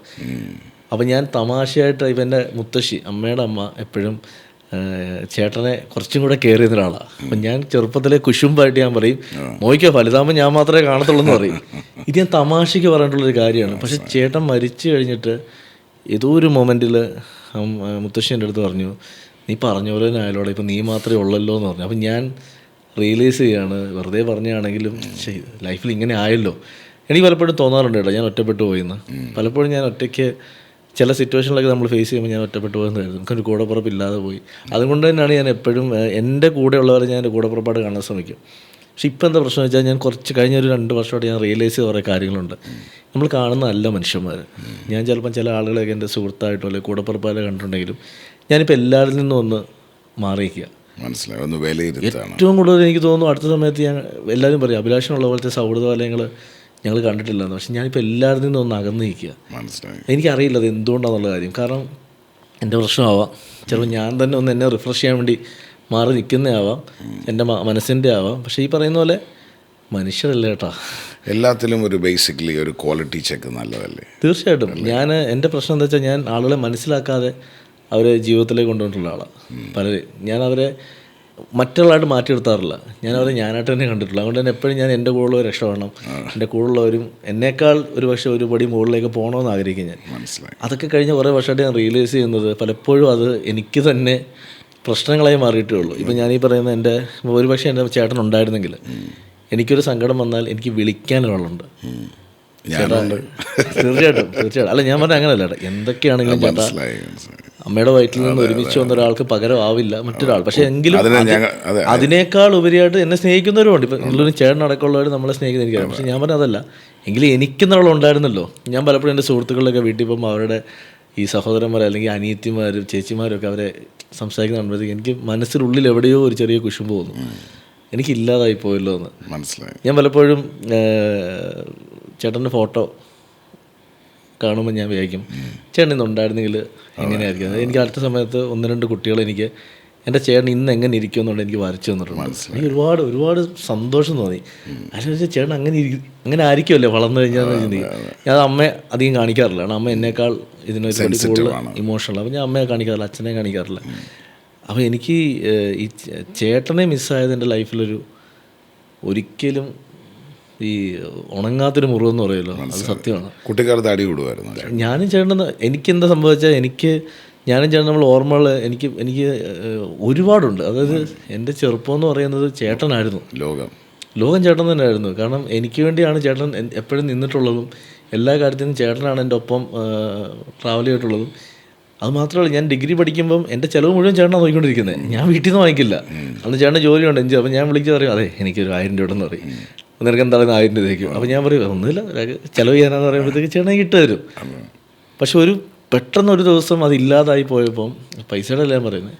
അപ്പം ഞാൻ തമാശയായിട്ട് ഇപ്പം എൻ്റെ മുത്തശ്ശി അമ്മയുടെ അമ്മ എപ്പോഴും ചേട്ടനെ കുറച്ചും കൂടെ കെയർ ചെയ്യുന്ന ഒരാളാണ്. അപ്പം ഞാൻ ചെറുപ്പത്തിലെ കുശുമ്പായിട്ട് ഞാൻ പറയും നോക്കിയോ ഫലിതാകുമ്പോൾ ഞാൻ മാത്രമേ കാണത്തുള്ളൂ എന്ന് പറയും. ഇത് ഞാൻ തമാശയ്ക്ക് പറഞ്ഞിട്ടുള്ളൊരു കാര്യമാണ്. പക്ഷെ ചേട്ടൻ മരിച്ചു കഴിഞ്ഞിട്ട് ഏതോ ഒരു മൊമെൻറ്റിൽ മുത്തശ്ശി എൻ്റെ അടുത്ത് പറഞ്ഞു നീ പറഞ്ഞ പോലെ തന്നെ ആയാലോടെ ഇപ്പം നീ മാത്രമേ ഉള്ളല്ലോ എന്ന് പറഞ്ഞു. അപ്പം ഞാൻ റിയലൈസ് ചെയ്യുകയാണ് വെറുതെ പറഞ്ഞാണെങ്കിലും ലൈഫിൽ ഇങ്ങനെ ആയല്ലോ. എനിക്ക് പലപ്പോഴും തോന്നാറുണ്ട് കേട്ടോ ഞാൻ ഒറ്റപ്പെട്ടു പോയിന്ന്. പലപ്പോഴും ഞാൻ ഒറ്റയ്ക്ക് ചില സിറ്റുവേഷനിലൊക്കെ നമ്മൾ ഫേസ് ചെയ്യുമ്പോൾ ഞാൻ ഒറ്റപ്പെട്ടു പോകുന്നതായിരുന്നു. എനിക്കൊരു കൂടപ്പുറപ്പില്ലാതെ പോയി. അതുകൊണ്ട് തന്നെയാണ് ഞാൻ എപ്പോഴും എൻ്റെ കൂടെയുള്ളവരെ ഞാൻ എൻ്റെ കൂടപ്പുറപ്പാട് കാണാൻ ശ്രമിക്കും. പക്ഷെ ഇപ്പം എന്താ പ്രശ്നം വെച്ചാൽ ഞാൻ കഴിഞ്ഞൊരു 2 വർഷമായിട്ട് ഞാൻ റിയലൈസ് ചെയ്ത കുറേ കാര്യങ്ങളുണ്ട്. നമ്മൾ കാണുന്നതല്ല മനുഷ്യന്മാർ. ഞാൻ ചിലപ്പം ചില ആളുകളെയൊക്കെ എൻ്റെ സുഹൃത്തായിട്ടോ അല്ലെങ്കിൽ കൂടപ്പുറപ്പാലെ കണ്ടിട്ടുണ്ടെങ്കിലും ഞാനിപ്പോൾ എല്ലാവരിൽ നിന്നും ഒന്ന് മാറിയിരിക്കുക. മനസ്സിലായി. ഒന്ന് വിലയിരുത്താണ് ഏറ്റവും കൂടുതൽ എനിക്ക് തോന്നുന്നു. അടുത്ത സമയത്ത് ഞാൻ എല്ലാവരും പറയും അഭിലാഷനുള്ള പോലത്തെ സൗഹൃദ വലയങ്ങൾ ഞങ്ങൾ കണ്ടിട്ടില്ലെന്ന്. പക്ഷെ ഞാനിപ്പോൾ എല്ലാവരിൽ നിന്നും ഒന്ന് അകന്ന് നിൽക്കുക. എനിക്കറിയില്ല അത് എന്തുകൊണ്ടാണെന്നുള്ള കാര്യം. കാരണം എൻ്റെ പ്രശ്നമാവാം, ചിലപ്പോൾ ഞാൻ തന്നെ ഒന്ന് എന്നെ റിഫ്രഷ് ചെയ്യാൻ വേണ്ടി മാറി നിൽക്കുന്നതാവാം, എൻ്റെ മനസ്സിൻ്റെ ആവാം. പക്ഷേ ഈ പറയുന്ന പോലെ മനുഷ്യരല്ല കേട്ടോ. എല്ലാത്തിലും ഒരു ബേസിക്കലി ഒരു ക്വാളിറ്റി ചെക്ക് നല്ലതല്ലേ? തീർച്ചയായിട്ടും. എൻ്റെ പ്രശ്നം എന്താ വെച്ചാൽ ഞാൻ ആളുകളെ മനസ്സിലാക്കാതെ അവരെ ജീവിതത്തിലേക്ക് കൊണ്ടുവന്നിട്ടുള്ള ആളാണ്. പലരും ഞാൻ അവരെ മറ്റുള്ളവരായിട്ട് മാറ്റിയെടുത്താറില്ല. ഞാൻ അവരെ ഞാനായിട്ട് തന്നെ കണ്ടിട്ടുള്ളൂ. അതുകൊണ്ട് തന്നെ എപ്പോഴും ഞാൻ എൻ്റെ കൂടെയുള്ളവർ രക്ഷപ്പെടണം, എൻ്റെ കൂടെയുള്ളവരും എന്നേക്കാൾ ഒരു പക്ഷേ ഒരു പടി മുകളിലേക്ക് പോകണമെന്ന് ആഗ്രഹിക്കും ഞാൻ. അതൊക്കെ കഴിഞ്ഞ് കുറേ വർഷമായിട്ട് ഞാൻ റിയലൈസ് ചെയ്യുന്നത് പലപ്പോഴും അത് എനിക്ക് തന്നെ പ്രശ്നങ്ങളായി മാറിയിട്ടേ ഉള്ളൂ. ഇപ്പം ഞാനീ പറയുന്ന എൻ്റെ ഒരു പക്ഷേ എൻ്റെ ചേട്ടൻ ഉണ്ടായിരുന്നെങ്കിൽ എനിക്കൊരു സങ്കടം വന്നാൽ എനിക്ക് വിളിക്കാൻ ഒരാളുണ്ട്. തീർച്ചയായിട്ടും. അല്ല ഞാൻ പറഞ്ഞ അങ്ങനെയല്ല കേട്ടോ. എന്തൊക്കെയാണെങ്കിലും ചേട്ടാ അമ്മയുടെ വയറ്റിൽ നിന്ന് ഒരുമിച്ച് വന്ന ഒരാൾക്ക് പകരം ആവില്ല മറ്റൊരാൾ. പക്ഷെ എങ്കിലും അതിനേക്കാൾ ഉപരിയായിട്ട് എന്നെ സ്നേഹിക്കുന്നവരുണ്ട്. ഇപ്പം നിങ്ങളൊരു ചേട്ടനടക്കമുള്ളവർ നമ്മളെ സ്നേഹിക്കുന്ന എനിക്കറിയാം. പക്ഷെ ഞാൻ പറഞ്ഞതല്ല, എങ്കിലും എനിക്കെന്നുണ്ടായിരുന്നല്ലോ. ഞാൻ പലപ്പോഴും എൻ്റെ സുഹൃത്തുക്കളിലൊക്കെ വീട്ടിൽ പോകുമ്പോൾ അവരുടെ ഈ സഹോദരന്മാർ അല്ലെങ്കിൽ അനിയത്തിമാരും ചേച്ചിമാരൊക്കെ അവരെ സംസാരിക്കുന്നുണ്ടെങ്കിൽ എനിക്ക് മനസ്സിനുള്ളിൽ എവിടെയോ ഒരു ചെറിയ കുശുമ്പ് തോന്നും. എനിക്കില്ലാതായി പോയല്ലോ എന്ന് മനസ്സിലായി. ഞാൻ പലപ്പോഴും ചേട്ടൻ്റെ ഫോട്ടോ കാണുമ്പോൾ ഞാൻ വിചാരിക്കും ചേട്ടൻ ഇന്നുണ്ടായിരുന്നെങ്കിൽ എങ്ങനെയായിരിക്കും. എനിക്ക് അടുത്ത സമയത്ത് 1-2 കുട്ടികൾ എനിക്ക് എൻ്റെ ചേട്ടൻ ഇന്ന് എങ്ങനെ ഇരിക്കുമെന്നുകൊണ്ട് എനിക്ക് വരച്ചു തന്നിട്ടുണ്ട്. എനിക്ക് ഒരുപാട് ഒരുപാട് സന്തോഷം തോന്നി. അതിന് ചേട്ടൻ അങ്ങനെ ആയിരിക്കുമല്ലോ വളർന്നു കഴിഞ്ഞാൽ ചിന്തിക്കും. ഞാൻ അമ്മയെ അധികം കാണിക്കാറില്ല, കാരണം അമ്മ എന്നേക്കാൾ ഇതിനൊരു കൂടുതൽ ഇമോഷണൽ. അപ്പോൾ ഞാൻ അമ്മയെ കാണിക്കാറില്ല, അച്ഛനെ കാണിക്കാറില്ല. അപ്പോൾ എനിക്ക് ഈ ചേട്ടനെ മിസ്സായത് എൻ്റെ ലൈഫിലൊരു ഒരിക്കലും ഈ ഉണങ്ങാത്തൊരു മുറിവെന്ന് പറയുമല്ലോ, അത് സത്യമാണ്. കുട്ടിക്കാലത്ത് അടി കൂടുമായിരുന്നു ഞാനും ചേട്ടൻ. എനിക്കെന്താ സംഭവിച്ചാൽ ഞാനും ചേട്ടൻ നമ്മൾ ഓർമ്മകൾ എനിക്ക് ഒരുപാടുണ്ട്. അതായത് എൻ്റെ ചെറുപ്പം എന്ന് പറയുന്നത് ചേട്ടനായിരുന്നു, ലോകം ചേട്ടൻ തന്നെ ആയിരുന്നു. കാരണം എനിക്ക് വേണ്ടിയാണ് ചേട്ടൻ എപ്പോഴും നിന്നിട്ടുള്ളതും എല്ലാ കാര്യത്തിനും ചേട്ടനാണ് എൻ്റെ ഒപ്പം ട്രാവൽ ചെയ്തിട്ടുള്ളതും. അത് മാത്രമല്ല, ഞാൻ ഡിഗ്രി പഠിക്കുമ്പം എൻ്റെ ചിലവ് മുഴുവൻ ചേട്ടനാണ് നോക്കിക്കൊണ്ടിരിക്കുന്നത്. ഞാൻ വീട്ടിൽ നിന്ന് വാങ്ങിക്കില്ല. അന്ന് ചേട്ടൻ്റെ ജോലിയുണ്ട് എനിക്ക്. അപ്പോൾ ഞാൻ വിളിച്ച് പറയും, അതെ എനിക്കൊരു 1000 രൂപ ഉണ്ടെന്ന് പറയും. നിനക്ക് എന്തായാലും 1000 രൂപ തേക്കും. അപ്പോൾ ഞാൻ പറയും ഒന്നുമില്ല, ചിലവ് ചെയ്യാനാന്ന് പറയുമ്പോഴത്തേക്ക് ചേട്ടനെ ഇട്ട് തരും. പക്ഷെ പെട്ടെന്ന് ഒരു ദിവസം അതില്ലാതായി പോയപ്പം, പൈസയുടെ അല്ല ഞാൻ പറയുന്നത്,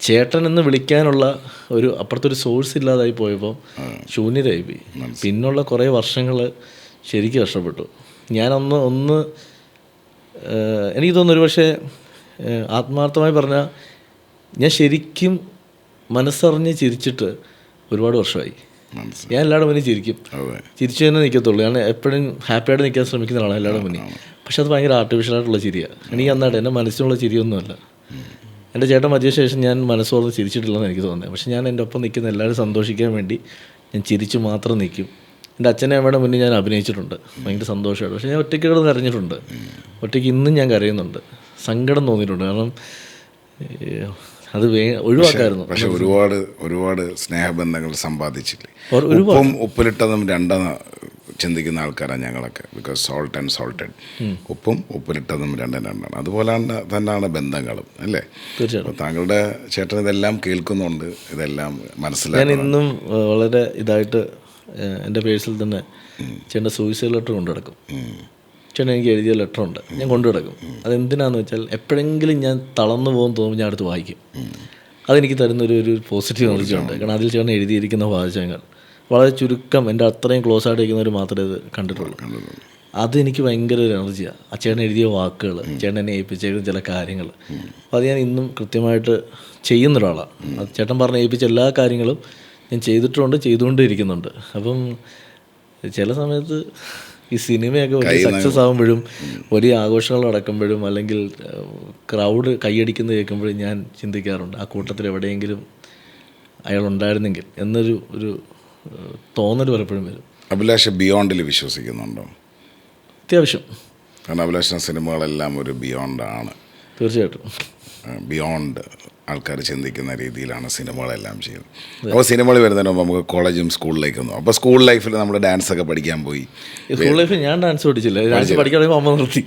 ചേട്ടൻ എന്ന് വിളിക്കാനുള്ള അപ്പുറത്തൊരു സോഴ്സ് ഇല്ലാതായി പോയപ്പം ശൂന്യതയായി പോയി. പിന്നുള്ള കുറേ വർഷങ്ങൾ ശരിക്കും കഷ്ടപ്പെട്ടു. ഞാനൊന്ന് എനിക്ക് തോന്നുന്നു ഒരു പക്ഷേ ആത്മാർത്ഥമായി പറഞ്ഞാൽ ഞാൻ ശരിക്കും മനസ്സറിഞ്ഞ് ചിരിച്ചിട്ട് ഒരുപാട് വർഷമായി. ഞാൻ എല്ലാവരുടെ മുന്നിൽ ചിരിച്ചു തന്നെ നിൽക്കത്തുള്ളൂ. ഞാൻ എപ്പോഴും ഹാപ്പിയായിട്ട് നിൽക്കാൻ ശ്രമിക്കുന്ന ആളാണ് എല്ലാവരുടെ മുന്നിൽ. പക്ഷെ അത് ഭയങ്കര ആർട്ടിഫിഷ്യലായിട്ടുള്ള ചിരിയാണ്. എനിക്ക് അന്നായിട്ട് എൻ്റെ മനസ്സിനുള്ള ചിരിയൊന്നുമല്ല. എൻ്റെ ചേട്ടൻ മരിച്ച ശേഷം ഞാൻ മനസ്സോർന്ന് ചിരിച്ചിട്ടില്ലെന്ന് എനിക്ക് തോന്നുന്നത്. പക്ഷെ ഞാൻ എൻ്റെ ഒപ്പം നിൽക്കുന്ന എല്ലാവരും സന്തോഷിക്കാൻ വേണ്ടി ഞാൻ ചിരിച്ചു മാത്രം നിൽക്കും. എൻ്റെ അച്ഛനെ അമ്മയുടെ മുന്നിൽ ഞാൻ അഭിനയിച്ചിട്ടുണ്ട്, ഭയങ്കര സന്തോഷമായിട്ട്. പക്ഷേ ഞാൻ ഒറ്റയ്ക്ക് കിടന്ന് കരഞ്ഞിട്ടുണ്ട്. ഒറ്റയ്ക്ക് ഇന്നും ഞാൻ കരയുന്നുണ്ട്, സങ്കടം തോന്നിയിട്ടുണ്ട്. കാരണം അത് ഒഴിവാക്കായിരുന്നു. പക്ഷെ ഒരുപാട് സ്നേഹബന്ധങ്ങൾ സമ്പാദിച്ചില്ലേ. ഉപ്പിലിട്ടതും രണ്ടെന്ന് ചിന്തിക്കുന്ന ആൾക്കാരാണ് ഞങ്ങളൊക്കെ. ബിക്കോസ് സോൾട്ട് ആൻഡ് സോൾട്ടഡ്, ഉപ്പും ഉപ്പിലിട്ടതും രണ്ടാണ്. അതുപോലെ തന്നെയാണ് ബന്ധങ്ങളും, അല്ലേ? തീർച്ചയായിട്ടും. താങ്കളുടെ ചേട്ടൻ ഇതെല്ലാം കേൾക്കുന്നുണ്ട്, ഇതെല്ലാം മനസ്സിലാക്കി. ഞാൻ ഇന്നും വളരെ ഇതായിട്ട് എൻ്റെ പേഴ്സിൽ തന്നെ ചേട്ടൻ്റെ സൂയിസൈഡ് ലെറ്റർ കൊണ്ടു നടക്കും. ചേട്ടൻ എനിക്ക് എഴുതിയ ലെറ്ററുണ്ട്, ഞാൻ കൊണ്ടു നടക്കും. അതെന്തിനാന്ന് വെച്ചാൽ എപ്പോഴെങ്കിലും ഞാൻ തളർന്നു പോകുമെന്ന് തോന്നുമ്പോൾ ഞാൻ അടുത്ത് വായിക്കും. അതെനിക്ക് തരുന്നൊരു പോസിറ്റീവ് എനർജി ഉണ്ട്. കാരണം അതിൽ ചേട്ടൻ എഴുതിയിരിക്കുന്ന വാചകങ്ങൾ വളരെ ചുരുക്കം, എൻ്റെ അത്രയും ക്ലോസ് ആയിട്ട് ഇരിക്കുന്നവർ മാത്രമേ ഇത് കണ്ടിട്ടുള്ളൂ. അതെനിക്ക് ഭയങ്കര ഒരു എനർജിയാണ്. ആ ചേട്ടൻ എഴുതിയ വാക്കുകൾ, ചേട്ടൻ എന്നെ ഏൽപ്പിച്ചേക്കുന്ന ചില കാര്യങ്ങൾ, അപ്പോൾ അത് ഞാൻ ഇന്നും കൃത്യമായിട്ട് ചെയ്യുന്ന ഒരാളാണ്. അത് ചേട്ടൻ പറഞ്ഞ് ഏൽപ്പിച്ച എല്ലാ കാര്യങ്ങളും ഞാൻ ചെയ്തുകൊണ്ടേ ഇരിക്കുന്നുണ്ട്. അപ്പം ചില സമയത്ത് ഈ സിനിമയൊക്കെ വലിയ സക്സസ് ആകുമ്പോഴും വലിയ ആഘോഷങ്ങൾ നടക്കുമ്പോഴും അല്ലെങ്കിൽ ക്രൗഡ് കൈയടിക്കുന്നത് കേൾക്കുമ്പോഴും ഞാൻ ചിന്തിക്കാറുണ്ട്, ആ കൂട്ടത്തിൽ എവിടെയെങ്കിലും അയാളുണ്ടായിരുന്നെങ്കിൽ എന്നൊരു തോന്നൽ പലപ്പോഴും വരും. അഭിലാഷ് ബിയോണ്ടിൽ വിശ്വസിക്കുന്നുണ്ടോ? അത്യാവശ്യം. കാരണം അഭിലാഷിൻ്റെ സിനിമകളെല്ലാം ഒരു ബിയോണ്ടാണ്. തീർച്ചയായിട്ടും. ബിയോണ്ട് ആൾക്കാർ ചിന്തിക്കുന്ന രീതിയിലാണ് സിനിമകളെല്ലാം ചെയ്യുന്നത്. അപ്പോൾ സിനിമകൾ വരുന്നതിന് മുമ്പ് നമുക്ക് കോളേജും സ്കൂളിലേക്കൊന്നും, അപ്പോൾ സ്കൂൾ ലൈഫിൽ നമ്മൾ ഡാൻസൊക്കെ പഠിക്കാൻ പോയി. സ്കൂൾ ലൈഫിൽ ഞാൻ ഡാൻസ് പഠിച്ചില്ല. ഡാൻസ് പഠിക്കണമെങ്കിൽ അമ്മ നിർത്തി.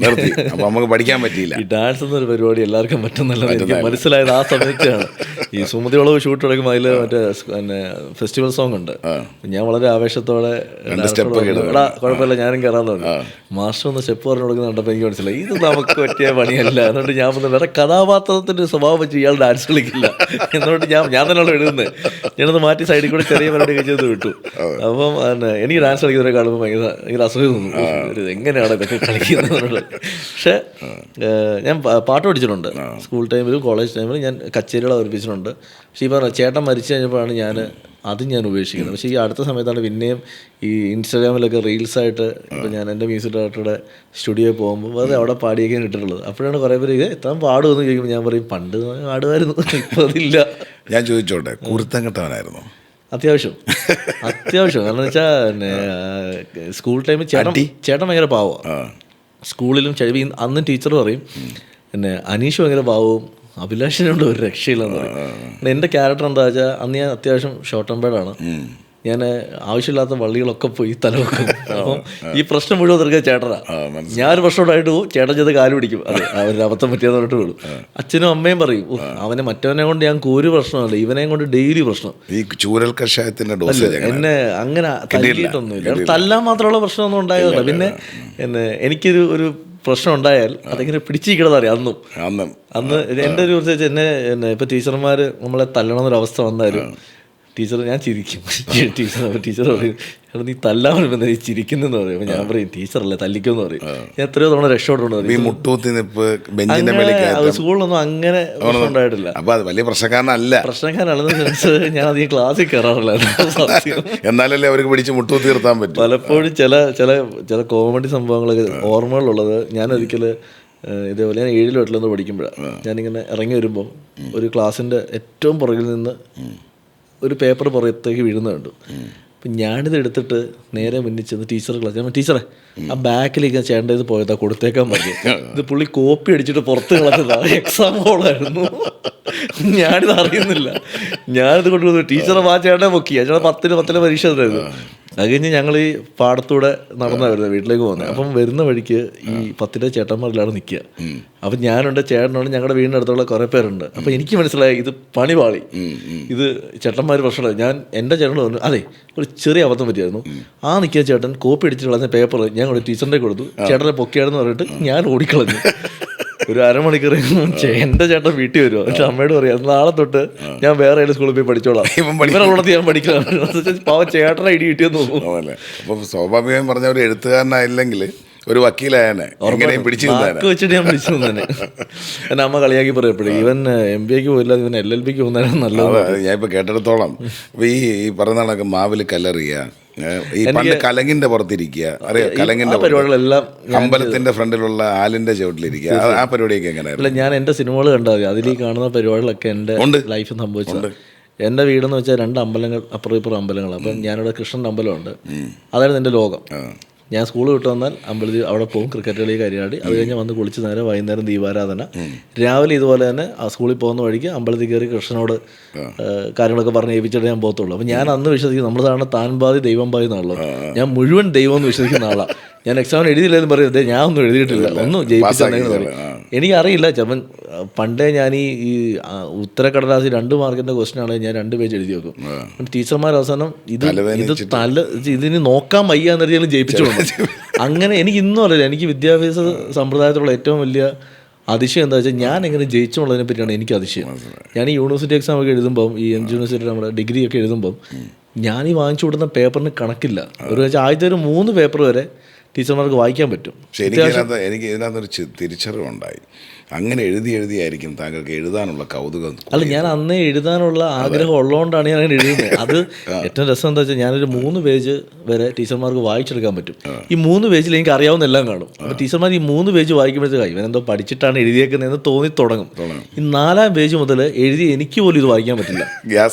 അപ്പോൾ നമുക്ക് പഠിക്കാൻ പറ്റിയില്ല. ഈ ഡാൻസ് എന്നൊരു പരിപാടി എല്ലാവർക്കും പറ്റുന്നില്ല, എനിക്ക് മനസ്സിലായത് ആ സമയത്താണ്. ഈ സുമതിയോളവ് ഷൂട്ട് എടുക്കുമ്പോൾ അതിൽ മറ്റേ ഫെസ്റ്റിവൽ സോങ് ഉണ്ട്. ഞാൻ വളരെ ആവേശത്തോടെ കുഴപ്പമില്ല ഞാനും കയറാൻ തുടങ്ങി. മാസ്റ്റർ ഒന്ന് സ്റ്റെപ്പ് പറഞ്ഞു കൊടുക്കുന്ന കണ്ടപ്പോൾ എനിക്ക് മനസ്സിലായി ഇത് നമുക്ക് പറ്റിയ പണിയല്ല. എന്നിട്ട് ഞാൻ വേറെ കഥാപാത്രത്തിൻ്റെ സ്വഭാവം വെച്ച് ഇയാൾ ഡാൻസ് കളിക്കില്ല എന്നിട്ട് ഞാൻ തന്നെയുള്ള എഴുതുന്നത്. ഞാനത് മാറ്റി സൈഡിൽ കൂടെ ചെറിയ പരിപാടി കഴിച്ചത് വിട്ടു. അപ്പം എനിക്ക് ഡാൻസ് കളിക്കുന്നവരെ കാണുമ്പോൾ ഭയങ്കര അസുഖം തോന്നുന്നു, എങ്ങനെയാണ് ഇതൊക്കെ കളിക്കുന്നത്. പക്ഷേ ഞാൻ പാട്ട് പഠിച്ചിട്ടുണ്ട്. സ്കൂൾ ടൈമിലും കോളേജ് ടൈമിലും ഞാൻ കച്ചേരികൾ അവതരിപ്പിച്ചിട്ടുണ്ട്. പക്ഷേ ഈ പറഞ്ഞ ചേട്ടൻ മരിച്ചു കഴിഞ്ഞപ്പോഴാണ് ഞാൻ ഉപേക്ഷിക്കുന്നത്. പക്ഷേ ഈ അടുത്ത സമയത്താണ് പിന്നെയും ഈ ഇൻസ്റ്റാഗ്രാമിലൊക്കെ റീൽസായിട്ട് ഇപ്പോൾ ഞാൻ എൻ്റെ മ്യൂസിക് ഡയറക്ടറുടെ സ്റ്റുഡിയോയിൽ പോകുമ്പോൾ അത് അവിടെ പാടിയൊക്കെ ഇട്ടിട്ടുള്ളത്. അപ്പോഴാണ് കുറേ പേര് എത്ര പാടുമെന്ന് ചോദിക്കുമ്പോൾ ഞാൻ പറയും പണ്ട് പാടുമായിരുന്നു, ഇപ്പോൾ അതില്ല. ഞാൻ ചോദിച്ചോട്ടെ, കുരുത്തം കെട്ടവനായിരുന്നു? അത്യാവശ്യം. കാരണം വെച്ചാൽ സ്കൂൾ ടൈമിൽ ചേട്ടൻ ഭയങ്കര പാവമാണ്. സ്കൂളിലും അന്ന് ടീച്ചർ പറയും അനീഷ് ഭയങ്കര പാവവും അഭിലാഷിനോട് ഒരു രക്ഷയില്ലെന്ന് പറയും. എൻ്റെ ക്യാരക്ടർ എന്താ വെച്ചാൽ അന്ന് ഞാൻ അത്യാവശ്യം ഷോർട്ട് ടെമ്പേർഡാണ്. ഞാൻ ആവശ്യമില്ലാത്ത വള്ളികളൊക്കെ പോയി തലവെക്കും. അപ്പം ഈ പ്രശ്നം മുഴുവൻ തീർക്കുക ചേട്ടനാണ്. ഞാനൊരു പ്രശ്നം ഉണ്ടായിട്ട് പോകും, ചേട്ടൻ ചെയ്ത് കാല് പിടിക്കും. അതെ, അവരുടെ അബദ്ധം പറ്റിയെന്ന് പറഞ്ഞിട്ട് വിടും. അച്ഛനും അമ്മയും പറയും അവനെ മറ്റവനെ കൊണ്ട് ഞാൻ ഒരു പ്രശ്നമല്ല, ഇവനെയും കൊണ്ട് ഡെയിലി പ്രശ്നം. ഈ ചൂരൽ കഷായത്തിന്റെ എന്നെ അങ്ങനെ തല്ലിയിട്ടൊന്നുമില്ല, തല്ലാൻ മാത്രമുള്ള പ്രശ്നമൊന്നും ഉണ്ടായതല്ല. പിന്നെ എനിക്കൊരു പ്രശ്നം ഉണ്ടായാൽ അതിങ്ങനെ പിടിച്ചിരിക്കണതറിയാം. അന്ന് എൻ്റെ ഒരു എന്നെ ഇപ്പോൾ ടീച്ചർമാർ നമ്മളെ തല്ലണമെന്നൊരവസ്ഥ വന്നാലും ടീച്ചർ ഞാൻ ചിരിക്കും. ടീച്ചർ പറയും നീ തല്ലാൻ വരുമ്പോൾ നീ ചിരിക്കുന്നെന്ന് പറയും. അപ്പോൾ ഞാൻ പറയും ടീച്ചറല്ലേ തല്ലിക്കുമെന്ന് പറയും. ഞാൻ എത്രയോ തവണ രക്ഷപ്പെട്ടു. സ്കൂളിലൊന്നും അങ്ങനെ ഉണ്ടായിട്ടില്ല. അപ്പൊ അത് വലിയ പ്രശ്നക്കാരനല്ലെന്ന് സെൻസ് ഞാൻ അധികം ക്ലാസ്സിൽ കയറാറില്ല. എന്നാലല്ലേ അവർക്ക് പിടിച്ച് മുട്ടൂത്തി നിർത്താൻ പറ്റും. പലപ്പോഴും ചില കോമഡി സംഭവങ്ങളൊക്കെ ഓർമ്മകളുള്ളത് ഞാൻ ഒരിക്കൽ ഇതേപോലെ ഞാൻ 7ലും 8ലും പഠിക്കുമ്പോഴാണ് ഞാനിങ്ങനെ ഇറങ്ങി വരുമ്പോൾ ഒരു ക്ലാസ്സിൻ്റെ ഏറ്റവും പുറകിൽ നിന്ന് ഒരു പേപ്പർ പുറത്തേക്ക് വീഴുന്ന കണ്ടു. അപ്പം ഞാനിത് എടുത്തിട്ട് നേരെ മുന്നിൽ ചെന്ന് ടീച്ചറെ ആ ബാക്കിലേക്ക് ചേണ്ടത് പോയതാ കൊടുത്തേക്കാൻ പറഞ്ഞു. ഇത് പുള്ളി കോപ്പി അടിച്ചിട്ട് പുറത്ത് കളഞ്ഞതാ. എക്സാം ഹോളായിരുന്നു. ഞാനിത് അറിയുന്നില്ല. ഞാനിത് കൊണ്ടുവന്നു ടീച്ചറെ ആ ചേട്ടനെ പൊക്കി. ചേട്ടാ 10ന് പരീക്ഷ തരായിരുന്നു. അത് കഴിഞ്ഞ് ഞങ്ങൾ ഈ പാടത്തൂടെ നടന്നാണ് വരുന്നത് വീട്ടിലേക്ക് പോകുന്നത്. അപ്പം വരുന്ന വഴിക്ക് ഈ 10ലെ ചേട്ടന്മാരിലാണ് നിൽക്കുക. അപ്പം ഞാനുണ്ട്, ചേട്ടനുണ്ട്, ഞങ്ങളുടെ വീടിൻ്റെ അടുത്തുള്ള കുറേ പേരുണ്ട്. അപ്പം എനിക്ക് മനസ്സിലായി ഇത് പണി പാളി, ഇത് ചേട്ടന്മാർ പ്രശ്നമില്ല. ഞാൻ എൻ്റെ ചേട്ടനോട് പറഞ്ഞു അതെ ഒരു ചെറിയ അബദ്ധം പറ്റിയായിരുന്നു. ആ നിൽക്കുന്ന ചേട്ടൻ കോപ്പി അടിച്ച് കളഞ്ഞ പേപ്പർ ഞാൻ ഒരു ടീച്ചറിൻ്റെ കൊടുത്തു. ചേട്ടനെ പൊക്കിയാണെന്ന് പറഞ്ഞിട്ട് ഞാൻ ഓടിക്കളഞ്ഞു. ഒരു അരമണിക്കൂർ എൻ്റെ ചേട്ടൻ വീട്ടിൽ വരുമോ? പക്ഷെ അമ്മയോട് പറയാം നാളെ തൊട്ട് ഞാൻ വേറെ ഏത് സ്കൂളിൽ പോയി പഠിച്ചോളാം, ഇവരുള്ളത് ഞാൻ പഠിക്കണം. പാവം ചേട്ടനെ ഇടി കിട്ടിയെന്ന് തോന്നുന്നു. അപ്പം സ്വാഭാവികമായും പറഞ്ഞ ഒരു എഴുത്തുകാരനായില്ലെങ്കിൽ ഒരു വക്കീലായനെ വെച്ചിട്ട് ഞാൻ പിടിച്ചു തന്നെ. എന്നെ അമ്മ കളിയാക്കി പറയപ്പെടും ഇവൻ MBAക്ക് പോയില്ല, ഇവൻ LLBക്ക് പോകുന്നതാണ് നല്ലത്. ഞാൻ ഇപ്പൊ കേട്ടിടത്തോളം ഈ പറയുന്ന കണക്ക് മാവില് കല്ലെറിയ, ഈ പണ്ട് കലങ്ങിന്റെ പുറത്തിരിക്കുക, അറിയാം കലങ്ങിന്റെ പരിപാടികളെല്ലാം, അമ്പലത്തിന്റെ ഫ്രണ്ടിലുള്ള ആലിന്റെ ചുവട്ടിലിരിക്കുക, ആ പരിപാടിയൊക്കെ എങ്ങനെയായിരുന്നു? ഞാൻ എൻ്റെ സിനിമകൾ കണ്ടാൽ മതി, അതിൽ ഈ കാണുന്ന പരിപാടികളൊക്കെ എൻ്റെ ലൈഫിൽ സംഭവിച്ചത്. എൻ്റെ വീടെന്ന് വെച്ചാൽ 2 അമ്പലങ്ങൾ അപ്പുറം ഇപ്പുറം അമ്പലങ്ങൾ. അപ്പം ഞാനിവിടെ കൃഷ്ണൻ്റെ അമ്പലമുണ്ട്, അതായിരുന്നു എൻ്റെ ലോകം. ഞാൻ സ്കൂൾ വിട്ട് വന്നാൽ അമ്പലത്തിൽ അവിടെ പോകും, ക്രിക്കറ്റ് കളി കാര്യമാടി. അത് കഴിഞ്ഞ് വന്ന് കുളിച്ച് നേരെ വൈകുന്നേരം ദീപാരാധന. രാവിലെ ഇതുപോലെ തന്നെ ആ സ്കൂളിൽ പോകുന്ന വഴിക്ക് അമ്പലത്തിൽ കയറി കൃഷ്ണനോട് കാര്യങ്ങളൊക്കെ പറഞ്ഞ് ഏൽപ്പിച്ചിട്ട് ഞാൻ പോകത്തുള്ളൂ. അപ്പം ഞാൻ അന്ന് വിശ്വസിക്കും നമ്മൾ സാധാരണ താൻ പാതി ദൈവം പാതി എന്നാണല്ലോ. ഞാൻ മുഴുവൻ ദൈവം എന്ന് വിശ്വസിക്കുന്ന ആളാണ്. ഞാൻ എക്സാമിന് എഴുതിയില്ലെന്ന് പറയുന്നത് ഞാൻ ഒന്നും എഴുതിയിട്ടില്ല, ഒന്നും ജയിപ്പിച്ചെന്നെങ്കിലും പറയും. എനിക്കറിയില്ല ചപ്പൻ പണ്ടേ ഞാൻ ഈ ഉത്തരക്കടലാസിൽ 2 മാർക്കിൻ്റെ ക്വസ്റ്റ്യൻ ആണെങ്കിൽ ഞാൻ 2 പേജ് എഴുതി വെക്കും. ടീച്ചർമാർ അവസാനം ഇതിന് നോക്കാൻ വയ്യ എന്നറിയാലും ജയിപ്പിച്ചു. അങ്ങനെ എനിക്ക് ഇന്നും അറിയില്ല. എനിക്ക് വിദ്യാഭ്യാസ സമ്പ്രദായത്തിലുള്ള ഏറ്റവും വലിയ അതിശയം എന്താ വെച്ചാൽ ഞാൻ എങ്ങനെ ജയിച്ചുള്ളതിനെ പറ്റിയാണ് എനിക്ക് അതിശയം. ഞാൻ ഈ യൂണിവേഴ്സിറ്റി എക്സാം ഒക്കെ എഴുതുമ്പം, ഈ യൂണിവേഴ്സിറ്റി നമ്മുടെ ഡിഗ്രി ഒക്കെ എഴുതുമ്പം ഞാൻ ഈ വാങ്ങിച്ചു കൊടുക്കുന്ന പേപ്പറിന് കണക്കില്ല. ഒരു ആദ്യത്തെ ഒരു 3 പേപ്പർ വരെ ടീച്ചർമാർക്ക് വായിക്കാൻ പറ്റും. പക്ഷേ എനിക്ക് ഇതിനകത്തൊരു തിരിച്ചറിവുണ്ടായി. അങ്ങനെ എഴുതിയായിരിക്കും താങ്കൾക്ക് എഴുതാനുള്ള കൗതുകം. അല്ല, ഞാൻ അന്നേ എഴുതാനുള്ള ആഗ്രഹം ഉള്ളതുകൊണ്ടാണ് ഞാൻ അങ്ങനെ എഴുതുന്നത്. അത് ഏറ്റവും രസം എന്താ വെച്ചാൽ ഞാനൊരു 3 പേജ് വരെ ടീച്ചർമാർക്ക് വായിച്ചെടുക്കാൻ പറ്റും. ഈ 3 പേജിൽ എനിക്ക് അറിയാവുന്ന എല്ലാം കാണും. അപ്പോൾ ടീച്ചർമാർ ഈ 3 പേജ് വായിക്കുമ്പോഴത്തേക്ക് ഇവനെന്തോ പഠിച്ചിട്ടാണ് എഴുതിയേക്കുന്നതെന്ന് തോന്നി തുടങ്ങും. ഈ 4ാം പേജ് മുതൽ എഴുതി എനിക്ക് പോലും ഇത് വായിക്കാൻ പറ്റില്ല.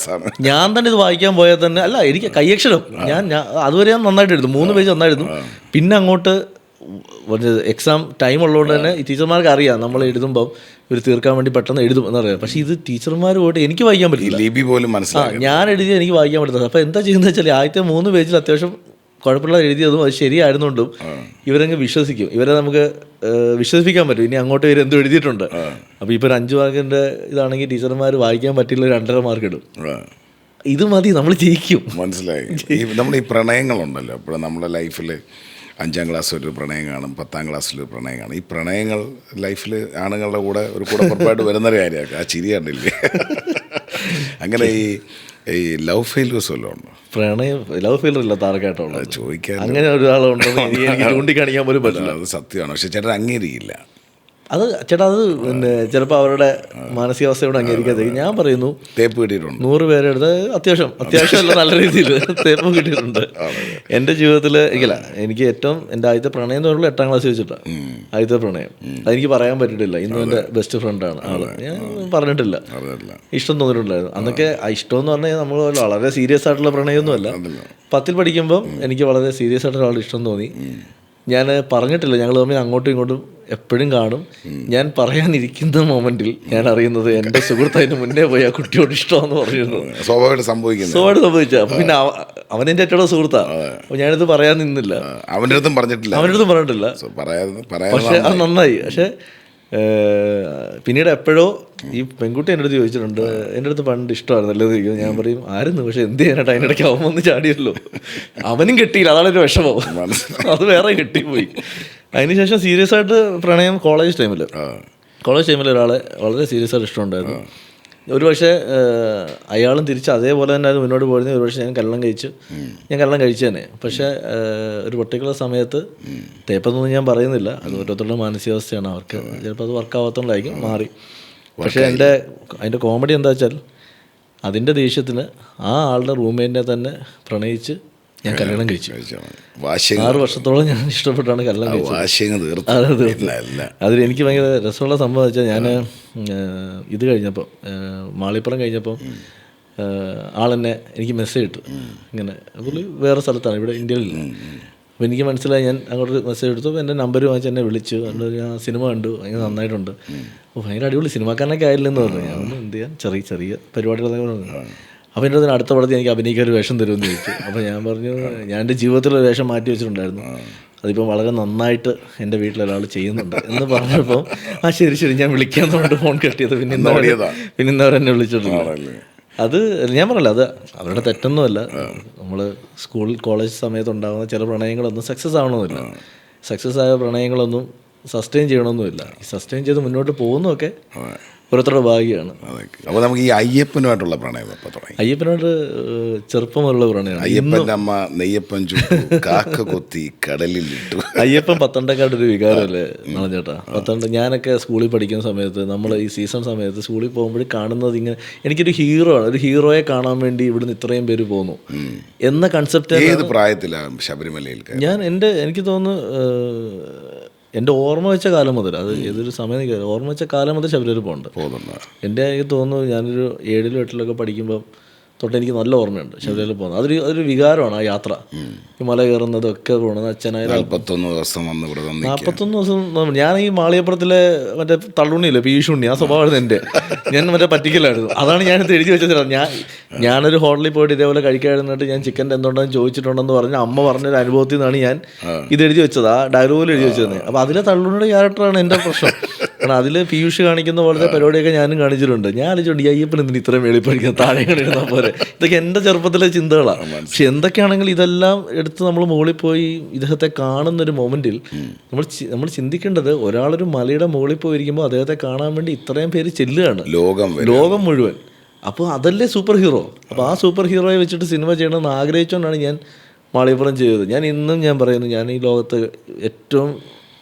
ഞാൻ തന്നെ ഇത് വായിക്കാൻ പോയാൽ തന്നെ അല്ല, എനിക്ക് കൈയക്ഷരം ഞാൻ അതുവരെ ഞാൻ നന്നായിട്ട് എഴുതും. 3 പേജ് നന്നായിരുന്നു. പിന്നെ അങ്ങോട്ട് എക്സാം ടൈം ഉള്ളതുകൊണ്ട് തന്നെ ഈ ടീച്ചർമാർക്ക് അറിയാം നമ്മൾ എഴുതുമ്പോൾ ഇവർ തീർക്കാൻ വേണ്ടി പെട്ടെന്ന് എഴുതും എന്നറിയാം. പക്ഷേ ഇത് ടീച്ചർമാർ പോയിട്ട് എനിക്ക് വായിക്കാൻ പറ്റില്ല. ലിപി പോലും മനസ്സിലായി. ഞാൻ എഴുതി എനിക്ക് വായിക്കാൻ പറ്റുന്നത്. അപ്പോൾ എന്താ ചെയ്യുന്നത് വെച്ചാൽ ആദ്യത്തെ 3 പേജിൽ അത്യാവശ്യം കുഴപ്പമില്ല എഴുതിയതും അത് ശരിയായിരുന്നുകൊണ്ടും ഇവരങ്ങ് വിശ്വസിക്കും. ഇവരെ നമുക്ക് വിശ്വസിപ്പിക്കാൻ പറ്റും. ഇനി അങ്ങോട്ട് ഇവർ എന്തോ എഴുതിയിട്ടുണ്ട്. അപ്പോൾ ഇപ്പോൾ ഒരു 5 മാർക്കിൻ്റെ ഇതാണെങ്കിൽ ടീച്ചർമാർ വായിക്കാൻ പറ്റില്ല, 2.5 മാർക്ക് ഇടും. ഇത് മതി, നമ്മൾ ജയിക്കും. മനസ്സിലായി. നമ്മൾ ഈ പ്രണയങ്ങളുണ്ടല്ലോ, ഇപ്പോൾ നമ്മുടെ ലൈഫിൽ 5ാം ക്ലാസ്സിൽ ഒരു പ്രണയം കാണും, 10ാം ക്ലാസ്സിലൊരു പ്രണയം കാണും. ഈ പ്രണയങ്ങൾ ലൈഫിൽ ആണുങ്ങളുടെ കൂടെ ഒരു പുറപ്പായിട്ട് വരുന്നൊരു കാര്യമാണ്. ആ ചിരി കണ്ടില്ലേ? അങ്ങനെ ഈ ലവ് ഫെയിൽവേഴ്സ് വല്ലതും ഉണ്ടോ? പ്രണയം ലവ് ഫെയിലർ ഇല്ല താരക്കായിട്ടുള്ള ചോദിക്കാൻ അങ്ങനെ ഒരാളുണ്ടോ എനിക്ക് ചൂണ്ടിക്കാണിക്കാൻ പോലും പറ്റില്ല. അത് സത്യമാണ്. പക്ഷെ ചേട്ടൻ അംഗീകരിക്കില്ല അത്. ചേട്ടാ അത് പിന്നെ ചിലപ്പോൾ അവരുടെ മാനസികാവസ്ഥയോട് അംഗീകരിക്കാതെ ഞാൻ പറയുന്നു തേപ്പ് കിട്ടിയിട്ടുണ്ട്. 100 പേരെ അടുത്ത് അത്യാവശ്യമല്ല നല്ല രീതിയിൽ തേപ്പ് കിട്ടിയിട്ടുണ്ട് എൻ്റെ ജീവിതത്തിൽ. എനിക്ക് ഏറ്റവും എൻ്റെ ആദ്യത്തെ പ്രണയം എന്ന് പറഞ്ഞാൽ 8ാം ക്ലാസ് വെച്ചിട്ടാണ് ആദ്യത്തെ പ്രണയം. അതെനിക്ക് പറയാൻ പറ്റിയിട്ടില്ല. ഇന്നും എൻ്റെ ബെസ്റ്റ് ഫ്രണ്ടാണ് ആള്. ഞാൻ പറഞ്ഞിട്ടില്ല, ഇഷ്ടം തോന്നിയിട്ടുണ്ടായിരുന്നു. അന്നൊക്കെ ഇഷ്ടം എന്ന് പറഞ്ഞാൽ നമ്മൾ വളരെ സീരിയസ് ആയിട്ടുള്ള പ്രണയമൊന്നുമല്ല. 10ൽ പഠിക്കുമ്പം എനിക്ക് വളരെ സീരിയസ് ആയിട്ടുള്ള ആൾ ഇഷ്ടം തോന്നി. ഞാൻ പറഞ്ഞിട്ടില്ല. ഞങ്ങൾ തമ്മിൽ അങ്ങോട്ടും ഇങ്ങോട്ടും എപ്പോഴും കാണും. ഞാൻ പറയാനിരിക്കുന്ന മൊമെന്റിൽ ഞാൻ അറിയുന്നത് എൻ്റെ സുഹൃത്ത് അതിന് മുന്നേ പോയി ആ കുട്ടിയോട് ഇഷ്ടമാണെന്ന് പറഞ്ഞിരുന്നു. സ്വാഭാവികമായിട്ട് സംഭവിച്ച. അപ്പം പിന്നെ അവനെൻ്റെ ഏറ്റവും സുഹൃത്താണ്. അപ്പോൾ ഞാനിത് പറയാൻ നിന്നില്ല. അവൻ്റെ അടുത്തും പറഞ്ഞിട്ടില്ല. പക്ഷെ അത് നന്നായി. പക്ഷെ പിന്നീട് എപ്പോഴോ ഈ പെൺകുട്ടി എൻ്റെ അടുത്ത് ചോദിച്ചിട്ടുണ്ട്, എൻ്റെ അടുത്ത് പണ്ട് ഇഷ്ടമായിരുന്നല്ലോ എന്ന് ചോദിക്കും. ഞാൻ പറയും ആയിരുന്നു, പക്ഷെ എന്ത് ചെയ്യാനായിട്ട് അതിൻ്റെ ഇടയ്ക്ക് അവൻ വന്ന് ചാടിയല്ലോ. അവനും കെട്ടിയില്ല, അതാണ് ഒരു വിഷമം. അത് വേറെ കെട്ടിപ്പോയി. അതിനുശേഷം സീരിയസ് ആയിട്ട് പ്രണയം കോളേജ് ടൈമിൽ ഒരാളെ വളരെ സീരിയസ് ആയിട്ട് ഇഷ്ടമുണ്ടായിരുന്നു. ഒരു പക്ഷേ അയാളും തിരിച്ച് അതേപോലെ തന്നെ അത് മുന്നോട്ട് പോയിരുന്നത് ഒരു പക്ഷേ ഞാൻ കല്യാണം കഴിച്ചു തന്നെ. പക്ഷേ ഒരു പർട്ടിക്കുലർ സമയത്ത് തേപ്പൊന്നും ഞാൻ പറയുന്നില്ല, അത് ഓരോരുത്തരുടെ മാനസികാവസ്ഥയാണ്, അവർക്ക് ചിലപ്പോൾ അത് വർക്കാവാത്തതുകൊണ്ടായിരിക്കും മാറി. പക്ഷേ അതിൻ്റെ കോമഡി എന്താ വെച്ചാൽ അതിൻ്റെ ദേഷ്യത്തിന് ആ ആളുടെ റൂംമേറ്റിനെ തന്നെ പ്രണയിച്ച് ഞാൻ കല്യാണം കഴിച്ചു. 6 വർഷത്തോളം ഞാൻ ഇഷ്ടപ്പെട്ടാണ് കല്യാണം കഴിച്ചത്. അതിൽ എനിക്ക് ഭയങ്കര രസമുള്ള സംഭവം വെച്ചാൽ ഞാൻ ഇത് കഴിഞ്ഞപ്പോൾ മാളിപ്പുറം കഴിഞ്ഞപ്പോൾ ആളെന്നെ എനിക്ക് മെസ്സേജ് ഇട്ടു. ഇങ്ങനെ പുള്ളി വേറെ സ്ഥലത്താണ്, ഇവിടെ ഇന്ത്യയിലില്ല. അപ്പോൾ എനിക്ക് മനസ്സിലായി, ഞാൻ അങ്ങോട്ട് മെസ്സേജ് എടുത്തു. എൻ്റെ നമ്പർ വാങ്ങിച്ച് എന്നെ വിളിച്ചു. എന്നിട്ട് ഞാൻ സിനിമ കണ്ടു, ഭയങ്കര നന്നായിട്ടുണ്ട്, ഭയങ്കര അടിപൊളി സിനിമാക്കാരനൊക്കെ ആയില്ലെന്ന് പറഞ്ഞു. ഞാൻ എന്ത് ചെയ്യാൻ, ചെറിയ പരിപാടികളൊക്കെ പറഞ്ഞു. അപ്പോൾ എൻ്റെ അടുത്ത പടത്തിൽ എനിക്ക് അഭിനയിക്കാൻ ഒരു വേഷം തരുമെന്ന് ചോദിച്ചു. അപ്പോൾ ഞാൻ പറഞ്ഞു, ഞാൻ എൻ്റെ ജീവിതത്തിലൊരു വേഷം മാറ്റി വെച്ചിട്ടുണ്ടായിരുന്നു, അതിപ്പോൾ വളരെ നന്നായിട്ട് എൻ്റെ വീട്ടിലൊരാൾ ചെയ്യുന്നുണ്ട് എന്ന് പറഞ്ഞപ്പോൾ ശരി ഞാൻ വിളിക്കാമെന്ന് പറഞ്ഞിട്ട് ഫോൺ കെട്ടിയത്. പിന്നെ ഇന്നവരെന്നെ വിളിച്ചിട്ടുണ്ട്. അത് ഞാൻ പറയല്ല, അത് അവരുടെ തെറ്റൊന്നുമല്ല. നമ്മൾ സ്കൂൾ കോളേജ് സമയത്ത് ഉണ്ടാകുന്ന ചില പ്രണയങ്ങളൊന്നും സക്സസ് ആവണമെന്നില്ല. സക്സസ് ആയ പ്രണയങ്ങളൊന്നും സസ്റ്റെയിൻ ചെയ്യണമെന്നുമില്ല. ഈ സസ്റ്റെയിൻ ചെയ്ത് മുന്നോട്ട് പോകുന്നതൊക്കെ ഓരോരുത്തരുടെ ഭാഗ്യമാണ്. അപ്പോൾ നമുക്ക് ഈ അയ്യപ്പനുമായിട്ടുള്ള പ്രണയം ഇപ്പോൾ തുടങ്ങി. അയ്യപ്പനോട് ചെറുപ്പം മുതലുള്ള പ്രണയമാണ്. അയ്യപ്പൻ്റെ അമ്മ നെയ്യപ്പൻ ചുട്ടു, കാക്ക കൊത്തി കടലിലിട്ടു. അയ്യപ്പൻ പത്തണ്ടക്കാരുടെ ഒരു വികാരമല്ലേ ചേട്ടാ. പത്തണ്ട ഞാനൊക്കെ സ്കൂളിൽ പഠിക്കുന്ന സമയത്ത്, നമ്മൾ ഈ സീസൺ സമയത്ത് സ്കൂളിൽ പോകുമ്പോൾ കാണുന്നത് ഇങ്ങനെ, എനിക്കൊരു ഹീറോ ആണ്, ഒരു ഹീറോയെ കാണാൻ വേണ്ടി ഇവിടുന്ന് ഇത്രയും പേര് പോകുന്നു എന്ന കൺസെപ്റ്റ്. ഏത് പ്രായത്തിലാണ് ശബരിമലയിൽ എനിക്ക് തോന്നുന്നു എൻ്റെ ഓർമ്മ വെച്ച കാലം മുതൽ, അത് ഏതൊരു സമയം ഓർമ്മ വെച്ച കാലം മുതൽ ശബരിമല പോകുന്നുണ്ട്. എൻ്റെ എനിക്ക് തോന്നുന്നു ഞാനൊരു 7ലും 8ലൊക്കെ പഠിക്കുമ്പം തൊട്ട് എനിക്ക് നല്ല ഓർമ്മയുണ്ട് ശബരിമല പോകുന്നത്. അതൊരു വികാരമാണ് ആ യാത്ര, ഈ മല കയറുന്നതൊക്കെ പോകണം. അച്ഛനായ 41 ദിവസം വന്ന് ഇവിടെ 41 ദിവസം ഞാൻ ഈ മാളിയപ്പുറത്തിലെ മറ്റേ തള്ളുണ്ണിയില്ലേ, പീഷുണ്ണി, ആ സ്വഭാവമായിരുന്നു എൻ്റെ. ഞാൻ മറ്റേ പറ്റിക്കലായിരുന്നു. അതാണ് ഞാനിത് എഴുതി വെച്ചത്. ഞാനൊരു ഹോട്ടലിൽ പോയിട്ട് ഇതേപോലെ കഴിക്കാതിരുന്നിട്ട് ഞാൻ ചിക്കൻ്റെ എന്തുകൊണ്ടെന്ന് ചോദിച്ചിട്ടുണ്ടെന്ന് പറഞ്ഞ് അമ്മ പറഞ്ഞൊരു അനുഭവത്തിൽ നിന്നാണ് ഞാൻ ഇത് എഴുതി വെച്ചത്, ആ ഡയലോഗിൽ എഴുതി വെച്ചത്. അപ്പോൾ അതിലെ തള്ളുണ്ണിയുടെ ക്യാരക്ടറാണ് എൻ്റെ പ്രശ്നം. കാരണം അതിൽ പീയൂഷ് കാണിക്കുന്ന പോലത്തെ പരിപാടിയൊക്കെ ഞാനും കാണിച്ചിട്ടുണ്ട്. ഞാൻ ആലോചിച്ചുകൊണ്ട് ഈ അയ്യപ്പൻ എന്തിന് ഇത്രയും വെളിപ്പടിക്കുന്ന, താഴെ കണ്ടിരുന്നാൽ പോലെ. ഇതൊക്കെ എൻ്റെ ചെറുപ്പത്തിലെ ചിന്തകളാണ്. പക്ഷെ എന്തൊക്കെയാണെങ്കിലും ഇതെല്ലാം എടുത്ത് നമ്മൾ മുകളിൽ പോയി ഇദ്ദേഹത്തെ കാണുന്നൊരു മൊമെൻറ്റിൽ നമ്മൾ ചിന്തിക്കേണ്ടത്, ഒരാളൊരു മലയുടെ മുകളിൽ പോയിരിക്കുമ്പോൾ അദ്ദേഹത്തെ കാണാൻ വേണ്ടി ഇത്രയും പേര് ചെല്ലുകയാണ്, ലോകം മുഴുവൻ. അപ്പോൾ അതല്ലേ സൂപ്പർ ഹീറോ. അപ്പോൾ ആ സൂപ്പർ ഹീറോയെ വെച്ചിട്ട് സിനിമ ചെയ്യണമെന്ന് ആഗ്രഹിച്ചുകൊണ്ടാണ് ഞാൻ മാളികപ്പുറം ചെയ്തത്. ഞാൻ പറയുന്നു, ഞാൻ ഈ ലോകത്ത് ഏറ്റവും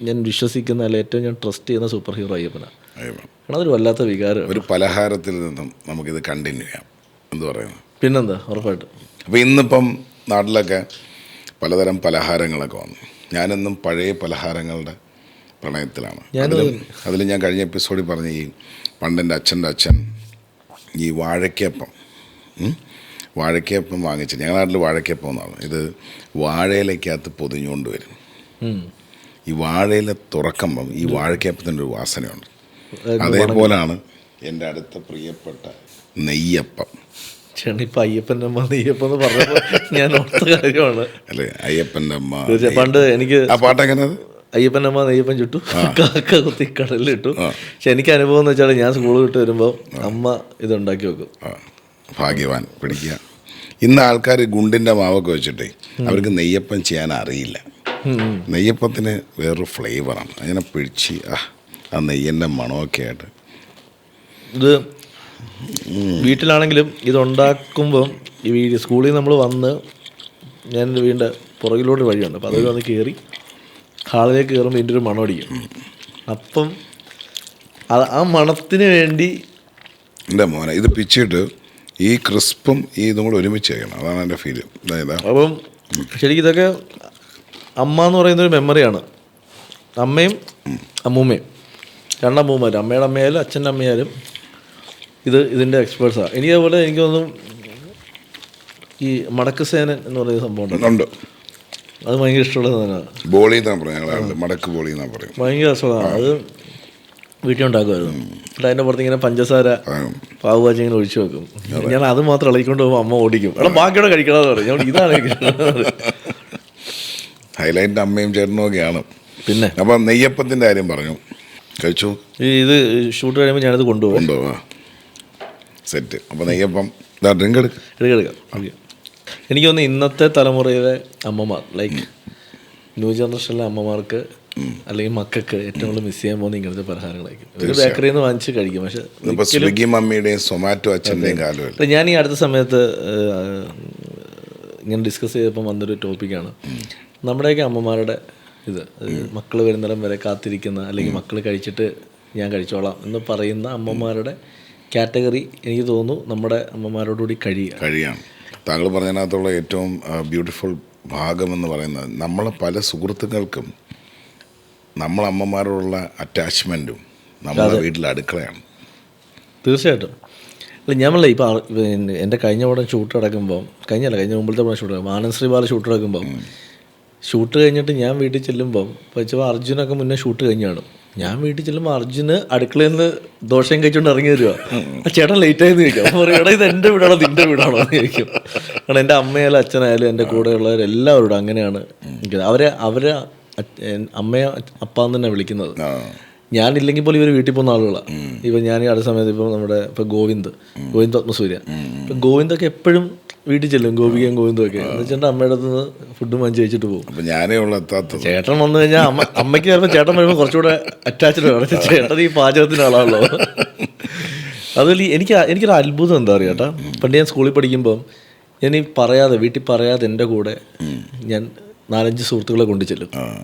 ഞാൻ വിശ്വസിക്കുന്ന, അല്ല ഏറ്റവും ഞാൻ ട്രസ്റ്റ് ചെയ്യുന്ന സൂപ്പർ ഹീറോ അയ്യപ്പനാണ്. കാരണം അതൊരു വല്ലാത്ത വികാരം. ഒരു പലഹാരത്തിൽ നിന്നും നമുക്കിത് കണ്ടിന്യൂ ചെയ്യാം എന്ന് പറയുന്നു. പിന്നെന്താ, ഉറപ്പായിട്ടും. അപ്പോൾ ഇന്നിപ്പം നാട്ടിലൊക്കെ പലതരം പലഹാരങ്ങളൊക്കെ വന്നു. ഞാനെന്നും പഴയ പലഹാരങ്ങളുടെ പ്രണയത്തിലാണ്. അതിൽ ഞാൻ കഴിഞ്ഞ എപ്പിസോഡിൽ പറഞ്ഞ ഈ പണ്ടെൻ്റെ അച്ഛൻ്റെ അച്ഛൻ ഈ വാഴയ്ക്കപ്പം വാങ്ങിച്ചു. ഞങ്ങളുടെ നാട്ടിൽ വാഴയ്ക്കപ്പം എന്നാണ്. ഇത് വാഴയിലേക്കകത്ത് പൊതിഞ്ഞുകൊണ്ട് വരും. ഈ വാഴയില തുറക്കുമ്പം ഈ വാഴയ്ക്കപ്പത്തിൻ്റെ ഒരു വാസനയുണ്ട്. അതേപോലെയാണ് എൻ്റെ അടുത്ത പ്രിയപ്പെട്ട നെയ്യപ്പം. ഇപ്പം അയ്യപ്പൻ്റെ അമ്മ നെയ്യപ്പം എന്ന് പറഞ്ഞപ്പോൾ ഞാൻ ഓർത്ത കാര്യമാണ്. അല്ലേ, അയ്യപ്പൻ്റെ അമ്മ. പണ്ട് എനിക്ക് ആ പാട്ടെങ്ങനെ, അയ്യപ്പൻ്റെ അമ്മ നെയ്യപ്പം ചുട്ടു, കാക്ക കുത്തി കടലിലിട്ടു. പക്ഷെ എനിക്ക് അനുഭവം എന്ന് വെച്ചാൽ ഞാൻ സ്കൂൾ വിട്ട് വരുമ്പോൾ അമ്മ ഇതുണ്ടാക്കി വെക്കും. ഭാഗ്യവാൻ, പിടിക്കുക. ഇന്ന് ആൾക്കാർ ഗുണ്ടിൻ്റെ മാവൊക്കെ വെച്ചിട്ടേ അവർക്ക് നെയ്യപ്പം ചെയ്യാൻ അറിയില്ല. നെയ്യപ്പത്തിന് വേറൊരു ഫ്ലേവറാണ്. അങ്ങനെ പിടിച്ച് ആ നെയ്യൻ്റെ മണമൊക്കെ ആയിട്ട്. ഇത് വീട്ടിലാണെങ്കിലും ഇതുണ്ടാക്കുമ്പം ഈ സ്കൂളിൽ നമ്മൾ വന്ന്, ഞാൻ വീടിൻ്റെ പുറകിലോട്ട് വഴിയുണ്ട്, അപ്പോൾ അതിൽ വന്ന് കയറി ഹാളിലേക്ക് കയറുമ്പോൾ ഇതിൻ്റെ ഒരു മണം അടിക്കും. അപ്പം ആ മണത്തിന് വേണ്ടി എൻ്റെ മോനെ ഇത് പിച്ചിട്ട് ഈ ക്രിസ്പും ഈ ഇതും കൂടെ ഒരുമിച്ച് ചെയ്യണം. അതാണ് എൻ്റെ ഫീല്. അപ്പം ശരിക്കും ഇതൊക്കെ അമ്മ എന്ന് പറയുന്നൊരു മെമ്മറിയാണ്. അമ്മയും അമ്മൂമ്മയും, രണ്ടമ്മൂമ്മമാരും, അമ്മയുടെ അമ്മയായാലും അച്ഛൻ്റെ അമ്മയായാലും ഇതിൻ്റെ എക്സ്പേർട്സാണ്. എനിക്കതുപോലെ എനിക്ക് തോന്നുന്നു ഈ മടക്ക് സേനൻ എന്ന് പറയുന്ന സംഭവം ഉണ്ട്. അത് ഭയങ്കര ഇഷ്ടമുള്ള സാധനമാണ്. ബോളി എന്നാണ് പറയുന്നത്, മടക്ക് ബോളി എന്നാണ് പറയും. ഭയങ്കര രസമാണ്. അത് വീട്ടിൽ ഉണ്ടാക്കുമായിരുന്നു. എന്നിട്ട് അതിൻ്റെ പുറത്ത് ഇങ്ങനെ പഞ്ചസാര പാവ് കാച്ചി ഇങ്ങനെ ഒഴിച്ചു വെക്കും. ഞാൻ അത് മാത്രം ഇളകിക്കൊണ്ട് പോകുമ്പോൾ അമ്മ ഓടിക്കും, എടാ ബാക്കിയോടെ കഴിക്കണമെന്ന് പറയും. ഞാൻ ഇതാണ് ഹൈലൈറ്റ് അമ്മയും ചേട്ടനും ഒക്കെയാണ്. പിന്നെ അപ്പം നെയ്യപ്പത്തിൻ്റെ കാര്യം പറഞ്ഞു, കഴിച്ചു. ഇത് ഷൂട്ട് കഴിയുമ്പോൾ ഞാനത് കൊണ്ടുപോവാ സെറ്റ്. അപ്പോൾ നെയ്യപ്പം ഡ്രിങ്ക് എടുക്കാം. എനിക്ക് തോന്നുന്നു ഇന്നത്തെ തലമുറയിലെ അമ്മമാർ, ലൈക്ക് ന്യൂ ജനറേഷനിലെ അമ്മമാർക്ക് അല്ലെങ്കിൽ മക്കൾക്ക് ഏറ്റവും കൂടുതൽ മിസ് ചെയ്യാൻ പോകുന്ന ഇങ്ങനത്തെ പലഹാരങ്ങളായിരിക്കും. ഒരു ബേക്കറിയിൽ നിന്ന് വാങ്ങിച്ച് കഴിക്കും. പക്ഷെ സ്വിഗ്ഗി മമ്മിയുടെയും സൊമാറ്റോ അച്ഛൻ്റെയും കാലമല്ല. ഞാൻ ഈ അടുത്ത സമയത്ത് ഇങ്ങനെ ഡിസ്കസ് ചെയ്തപ്പോൾ വന്നൊരു ടോപ്പിക്കാണ് നമ്മുടെയൊക്കെ അമ്മമാരുടെ ഇത് മക്കൾ വരുന്നിടം വരെ കാത്തിരിക്കുന്ന, അല്ലെങ്കിൽ മക്കൾ കഴിച്ചിട്ട് ഞാൻ കഴിച്ചോളാം എന്ന് പറയുന്ന അമ്മമാരുടെ കാറ്റഗറി എനിക്ക് തോന്നുന്നു നമ്മുടെ അമ്മമാരോടുകൂടി കഴിയാണ്. താങ്കൾ പറഞ്ഞതിനകത്തുള്ള ഏറ്റവും ബ്യൂട്ടിഫുൾ ഭാഗമെന്ന് പറയുന്നത് നമ്മളെ പല സുഹൃത്തുക്കൾക്കും നമ്മളെ അമ്മമാരോടുള്ള അറ്റാച്ച്മെൻറ്റും നമ്മളെ വീട്ടിലെ അടുക്കളയാണ്. തീർച്ചയായിട്ടും. അല്ല ഞാൻ പറഞ്ഞില്ല, ഇപ്പോൾ എൻ്റെ കഴിഞ്ഞ പടം ഷൂട്ട് നടക്കുമ്പോൾ കഴിഞ്ഞ മുമ്പിലത്തെ പടം ഷൂട്ട് നടക്കുമ്പോൾ ആനന്ദ് ശ്രീബാല ഷൂട്ട് നടക്കുമ്പം ഷൂട്ട് കഴിഞ്ഞിട്ട് ഞാൻ വീട്ടിൽ ചെല്ലുമ്പം വെച്ചപ്പോൾ അർജുനൊക്കെ മുന്നേ ഷൂട്ട് കഴിഞ്ഞാണ്. ഞാൻ വീട്ടിൽ ചെല്ലുമ്പോൾ അർജുന് അടുക്കളയിൽ നിന്ന് ദോശയും കഴിച്ചുകൊണ്ട് ഇറങ്ങി തരുക. ചേട്ടൻ ലേറ്റായെന്ന് ചോദിക്കും. അപ്പോൾ പറയും എടാ ഇത് എൻ്റെ വീടാണോ നിൻ്റെ വീടാണോ എന്ന് ചോദിക്കും. കാരണം എൻ്റെ അമ്മയായാലും അച്ഛനായാലും എൻ്റെ കൂടെയുള്ളവരെല്ലാവരോടും അങ്ങനെയാണ്. അവരെ അമ്മയെ അപ്പാന്ന് തന്നെ വിളിക്കുന്നത്. ഞാനില്ലെങ്കിൽ പോലും ഇവർ വീട്ടിൽ പോകുന്ന ആളുകളാണ്. ഇപ്പം ഞാൻ ഈ അടുത്ത സമയത്ത് ഇപ്പോൾ ഇപ്പോൾ ഗോവിന്ദ് പത്മസൂര്യ, ഇപ്പം ഗോവിന്ദൊക്കെ എപ്പോഴും വീട്ടിൽ ചെല്ലും. ഗോപികയും ഗോവിന്ദും ഒക്കെ എന്ന് വെച്ചിട്ട് അമ്മയുടെ അടുത്ത് നിന്ന് ഫുഡ് വാങ്ങിച്ച് കഴിച്ചിട്ട് പോകും. അപ്പം ഞാനേ ഉള്ള ചേട്ടൻ വന്നു കഴിഞ്ഞാൽ അമ്മയ്ക്ക് ചിലപ്പോൾ ചേട്ടൻ വരുമ്പോൾ കുറച്ചുകൂടെ അറ്റാച്ച്ഡ് ആണ്. ചേട്ടൻ ഈ പാചകത്തിൻ്റെ ആളാണല്ലോ. അതിൽ എനിക്കൊരു അത്ഭുതം എന്താ പറയുക ചേട്ടാ, പണ്ട് ഞാൻ സ്കൂളിൽ പഠിക്കുമ്പം ഞാൻ ഈ വീട്ടിൽ പറയാതെ എൻ്റെ കൂടെ ഞാൻ 4-5 സുഹൃത്തുക്കളെ കൊണ്ടു ചെല്ലും.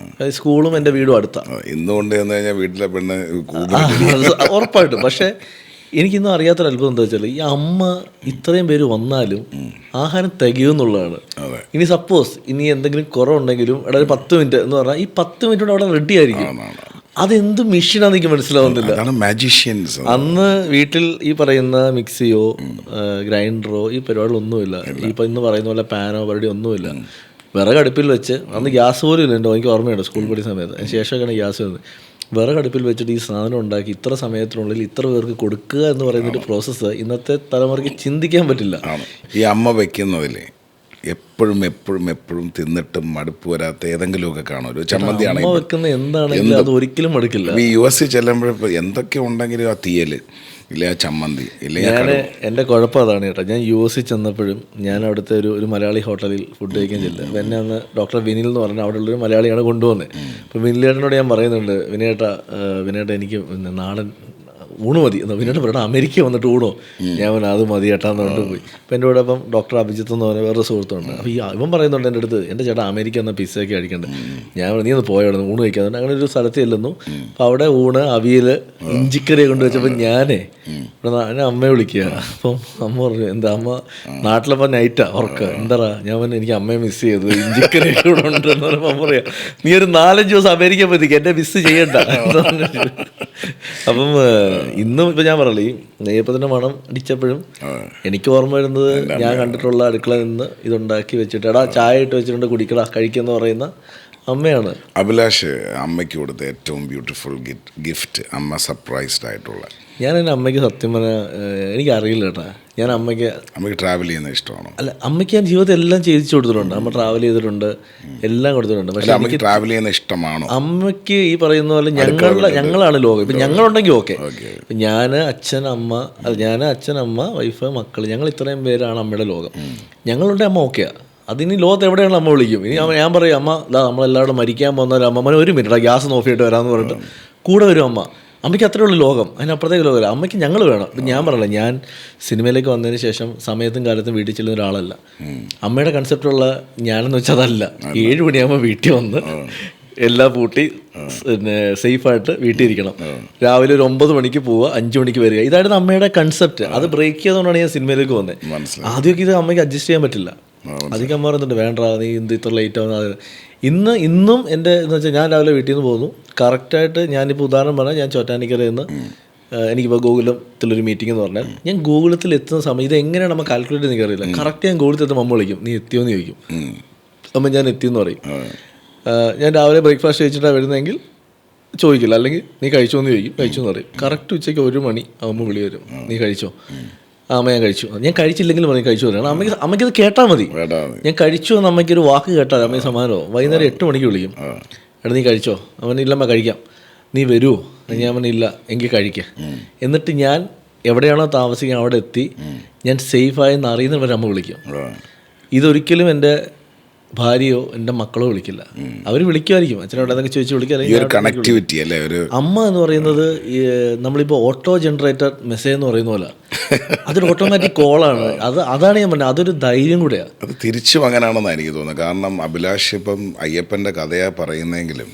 സ്കൂളും എൻ്റെ വീടും അടുത്താണ്. ഇന്നുകൊണ്ട് വീട്ടിലെ പെണ്ണ് ഉറപ്പായിട്ടും. പക്ഷേ എനിക്കിന്നും അറിയാത്തൊരു അത്ഭുതം എന്താ വെച്ചാൽ ഈ അമ്മ ഇത്രയും പേര് വന്നാലും ആഹാരം തികയുമെന്നുള്ളതാണ്. ഇനി സപ്പോസ് ഇനി എന്തെങ്കിലും കുറവുണ്ടെങ്കിലും ഇവിടെ ഒരു 10 മിനിറ്റ് എന്ന് പറഞ്ഞാൽ ഈ 10 മിനിറ്റ് കൊണ്ട് അവിടെ റെഡി ആയിരിക്കും. അതെന്ത് മെഷീനാന്ന് എനിക്ക് മനസ്സിലാവുന്നില്ല. അന്ന് വീട്ടിൽ ഈ പറയുന്ന മിക്സിയോ ഗ്രൈൻഡറോ ഈ പരിപാടികളൊന്നുമില്ല. ഇപ്പം ഇന്ന് പറയുന്ന പോലെ പാനോ പരിപാടി ഒന്നുമില്ല. വിറകടുപ്പിൽ വെച്ച്, അന്ന് ഗ്യാസ് പോലും ഇല്ല. എൻ്റെ എനിക്ക് ഓർമ്മയുണ്ട് സ്കൂൾ പഠിക്കുന്ന സമയത്ത്. അതിന് ശേഷമൊക്കെയാണ് ഗ്യാസ് വരുന്നത്. വിറകടുപ്പിൽ വെച്ചിട്ട് ഈ സാധനം ഉണ്ടാക്കി ഇത്ര സമയത്തിനുള്ളിൽ ഇത്ര പേർക്ക് കൊടുക്കുക എന്ന് പറയുന്നൊരു പ്രോസസ്സ് ഇന്നത്തെ തലമുറയ്ക്ക് ചിന്തിക്കാൻ പറ്റില്ല. ഈ അമ്മ വെക്കുന്നതിൽ എപ്പോഴും തിന്നിട്ടും മടുപ്പ് വരാത്ത ഏതെങ്കിലുമൊക്കെ കാണും. ഒരു ചമ്മന്തിയാണ് വെക്കുന്നത്, എന്താണെങ്കിലും അത് ഒരിക്കലും മടുക്കില്ല. ഈ US ചെല്ലുമ്പോഴപ്പോൾ എന്തൊക്കെ ഉണ്ടെങ്കിലും ആ തീയല് ഇല്ല, ആ ചമ്മന്തി ഇല്ല. എൻ്റെ കുഴപ്പം അതാണ് ചേട്ടാ. ഞാൻ US ചെന്നപ്പോഴും ഞാൻ അവിടുത്തെ ഒരു മലയാളി ഹോട്ടലിൽ ഫുഡ് കഴിക്കാൻ ചെല്ലുക. അപ്പോൾ എന്നെ അന്ന് ഡോക്ടർ വിനിൽ എന്ന് പറഞ്ഞാൽ അവിടെ ഉള്ളൊരു മലയാളിയാണ് കൊണ്ടുവന്നത്. അപ്പോൾ വിനിലേട്ടനോട് ഞാൻ പറയുന്നുണ്ട്, വിനേട്ട എനിക്ക് നാടൻ ഊണ് മതി. എന്നാൽ പിന്നീട് പറയണം അമേരിക്ക വന്നിട്ട് ഊണോ? ഞാൻ പറഞ്ഞു അത് മതി ചേട്ടാന്ന് പറഞ്ഞിട്ട് പോയി. അപ്പം എൻ്റെ കൂടെ ഇപ്പം ഡോക്ടർ അഭിജിത്ത് എന്ന് പറഞ്ഞ വേറൊരു സുഹൃത്തുണ്ട്. അപ്പോൾ ഇവൻ പറയുന്നുണ്ട് എൻ്റെ അടുത്ത്, എൻ്റെ ചേട്ടാ അമേരിക്ക എന്നാൽ പിസ്സയൊക്കെ കഴിക്കണ്ടേ. ഞാൻ നീ ഒന്ന് പോയോടെ ഊണ് കഴിക്കാറുണ്ട്. അങ്ങനെ ഒരു സ്ഥലത്ത് ചെല്ലുന്നു. അപ്പോൾ അവിടെ ഊണ്, അവിയൽ, ഇഞ്ചിക്കറിയെ കൊണ്ട് വെച്ചപ്പോൾ ഞാനേ ഇവിടെ അമ്മയെ വിളിക്കുക. അപ്പം അമ്മ പറഞ്ഞു എന്താ അമ്മ നാട്ടിലപ്പോൾ നൈറ്റാ ഉറക്കുക എന്താ ഞാൻ പറഞ്ഞു എനിക്ക് അമ്മയെ മിസ് ചെയ്തു, ഇഞ്ചിക്കറിയൊക്കെ ഇവിടെ ഉണ്ടെന്ന് പറയുമ്പോൾ അമ്മ പറയാം നീ ഒരു 4-5 ദിവസം അമേരിക്ക പോയി എന്നെ മിസ് ചെയ്യണ്ട. അപ്പം ഇന്നും ഇപ്പം ഞാൻ പറയല്ലേ ഈ നെയ്യപ്പത്തിൻ്റെ മണം അടിച്ചപ്പോഴും എനിക്ക് ഓർമ്മ വരുന്നത് ഞാൻ കണ്ടിട്ടുള്ള അടുക്കളയിൽ നിന്ന് ഇതുണ്ടാക്കി വെച്ചിട്ട് എടാ ചായ ഇട്ട് വെച്ചിട്ടുണ്ട് കുടിക്കടാ കഴിക്കുന്ന പറയുന്ന അമ്മയാണ്. അഭിലാഷ് അമ്മയ്ക്ക് കൊടുത്ത ഏറ്റവും ബ്യൂട്ടിഫുൾ ഗിഫ്റ്റ്, അമ്മ സർപ്രൈസ്ഡ് ആയിട്ടുള്ള? ഞാൻ എൻ്റെ അമ്മയ്ക്ക് സത്യം പറഞ്ഞാൽ എനിക്കറിയില്ല കേട്ടാ. ഞാൻ അമ്മയ്ക്ക് ട്രാവൽ ചെയ്യുന്നത് ഇഷ്ടമാണോ? അല്ല, അമ്മയ്ക്ക് ഞാൻ ജീവിതത്തിൽ എല്ലാം ചെയ്യിച്ചു കൊടുത്തിട്ടുണ്ട്. അമ്മ ട്രാവൽ ചെയ്തിട്ടുണ്ട്, എല്ലാം കൊടുത്തിട്ടുണ്ട്. പക്ഷേ അമ്മയ്ക്ക് ട്രാവൽ ചെയ്യുന്ന ഇഷ്ടമാണോ? അമ്മയ്ക്ക് ഈ പറയുന്ന പോലെ ഞങ്ങളാണ് ലോകം. ഇപ്പം ഞങ്ങളുണ്ടെങ്കിൽ ഓക്കെ. ഞാൻ അച്ഛൻ അമ്മ വൈഫ് മക്കൾ, ഞങ്ങൾ ഇത്രയും പേരാണ് അമ്മയുടെ ലോകം. ഞങ്ങളുണ്ടെങ്കിൽ അമ്മ ഓക്കെയാണ്. അതിനി ലോകത്ത് എവിടെയാണ് അമ്മ വിളിക്കും. ഇനി ഞാൻ പറയും അമ്മ നമ്മളെല്ലാവരും മരിക്കാൻ പോകുന്ന അമ്മ ഒരു മിനിറ്റ് ഗ്യാസ് നോക്കിയിട്ട് വരാമെന്ന് പറഞ്ഞിട്ട് കൂടെ വരും അമ്മ. അമ്മയ്ക്ക് അത്രേ ഉള്ളൂ ലോകം, അതിനപ്പുറത്തേക്ക് ലോകമില്ല. അമ്മയ്ക്ക് ഞങ്ങൾ വേണം. ഇപ്പം ഞാൻ പറയില്ല, ഞാൻ സിനിമയിലേക്ക് വന്നതിന് ശേഷം സമയത്തും കാലത്തും വീട്ടിൽ ചെല്ലുന്ന ഒരാളല്ല. അമ്മയുടെ കൺസെപ്റ്റുള്ള ഞാനെന്ന് വെച്ചാൽ അതല്ല. 7 മണിയാകുമ്പോൾ വീട്ടിൽ വന്ന് എല്ലാം പൂട്ടി പിന്നെ സേഫായിട്ട് വീട്ടിൽ ഇരിക്കണം. രാവിലെ ഒരു 9 മണിക്ക് പോവുക, 5 മണിക്ക് വരിക. ഇതായിരുന്നു അമ്മയുടെ കൺസെപ്റ്റ്. അത് ബ്രേക്ക് ചെയ്തുകൊണ്ടാണ് ഞാൻ സിനിമയിലേക്ക് വന്നത്. ആദ്യമൊക്കെ ഇത് അമ്മയ്ക്ക് അഡ്ജസ്റ്റ് ചെയ്യാൻ പറ്റില്ല. അധികം അമ്മ പറയുന്നുണ്ട് വേണ്ട നീ ഇത്ര ലേറ്റ് ആവുന്നത്. ഇന്നും എൻ്റെ എന്ന് വെച്ചാൽ ഞാൻ രാവിലെ വീട്ടിൽ നിന്ന് പോകുന്നു കറക്റ്റായിട്ട്. ഞാനിപ്പോൾ ഉദാഹരണം പറഞ്ഞാൽ ഞാൻ ചോറ്റാനിക്കരയിൽ നിന്ന് എനിക്കിപ്പോൾ ഗൂഗിളത്തിലൊരു മീറ്റിംഗ് എന്ന് പറഞ്ഞാൽ ഞാൻ ഗൂഗിളത്തിൽ എത്തുന്ന സമയം ഇത് എങ്ങനെയാണ് നമ്മൾ കാൽക്കുലേറ്റ് എനിക്കറിയില്ല. കറക്റ്റ് ഞാൻ ഗൂഗിളത്തിൽ എത്തുമ്പോൾ അമ്മ വിളിക്കും നീ എത്തിയോ എന്ന് ചോദിക്കും. അപ്പം ഞാൻ എത്തിയെന്ന് പറയും. ഞാൻ രാവിലെ ബ്രേക്ക്ഫാസ്റ്റ് കഴിച്ചിട്ടാണ് വരുന്നതെങ്കിൽ ചോദിക്കില്ല, അല്ലെങ്കിൽ നീ കഴിച്ചോ എന്ന് ചോദിക്കും. കഴിച്ചു എന്ന് പറയും. കറക്റ്റ് ഉച്ചയ്ക്ക് 1 മണി ആകുമ്പോൾ വിളി വരും, നീ കഴിച്ചോ? അമ്മ ഞാൻ കഴിച്ചു. ഞാൻ കഴിച്ചില്ലെങ്കിലും പറയും കഴിച്ചു പറയണം. അമ്മയ്ക്കത് കേട്ടാൽ മതി. ഞാൻ കഴിച്ചു എന്ന് അമ്മയ്ക്കൊരു വാക്ക് കേട്ടാൽ അമ്മയ്ക്ക് സമാധാനമോ. വൈകുന്നേരം 8 മണിക്ക് വിളിക്കും, എടാ നീ കഴിച്ചോ? അവൻ ഇല്ലമ്മ കഴിക്കാം, നീ വരുമോ? ഞാൻ പറഞ്ഞില്ല എങ്കിൽ കഴിക്കാം. എന്നിട്ട് ഞാൻ എവിടെയാണോ താമസിക്കുക അവിടെ എത്തി ഞാൻ സേഫായെന്ന് അറിയുന്നവരെ അമ്മ വിളിക്കും. ഇതൊരിക്കലും എൻ്റെ ഭാര്യയോ എൻ്റെ മക്കളോ വിളിക്കില്ല. അവർ വിളിക്കുമായിരിക്കും, അച്ഛനോട് എന്തൊക്കെ ചോദിച്ച് വിളിക്കുക. കണക്ടിവിറ്റി അല്ലേ ഒരു. അമ്മ എന്ന് പറയുന്നത് നമ്മളിപ്പോൾ ഓട്ടോ ജനറേറ്റർ മെസ്സേജ് എന്ന് പറയുന്ന പോലെ അതൊരു ഓട്ടോമാറ്റിക് കോളാണ്. അതാണ് ഞാൻ പറഞ്ഞത്, അതൊരു ധൈര്യം കൂടെയാണ്. അത് തിരിച്ചും അങ്ങനെയാണെന്നാണ് എനിക്ക് തോന്നുന്നത്. കാരണം അഭിലാഷ് ഇപ്പം അയ്യപ്പൻ്റെ കഥയാണ് പറയുന്നെങ്കിലും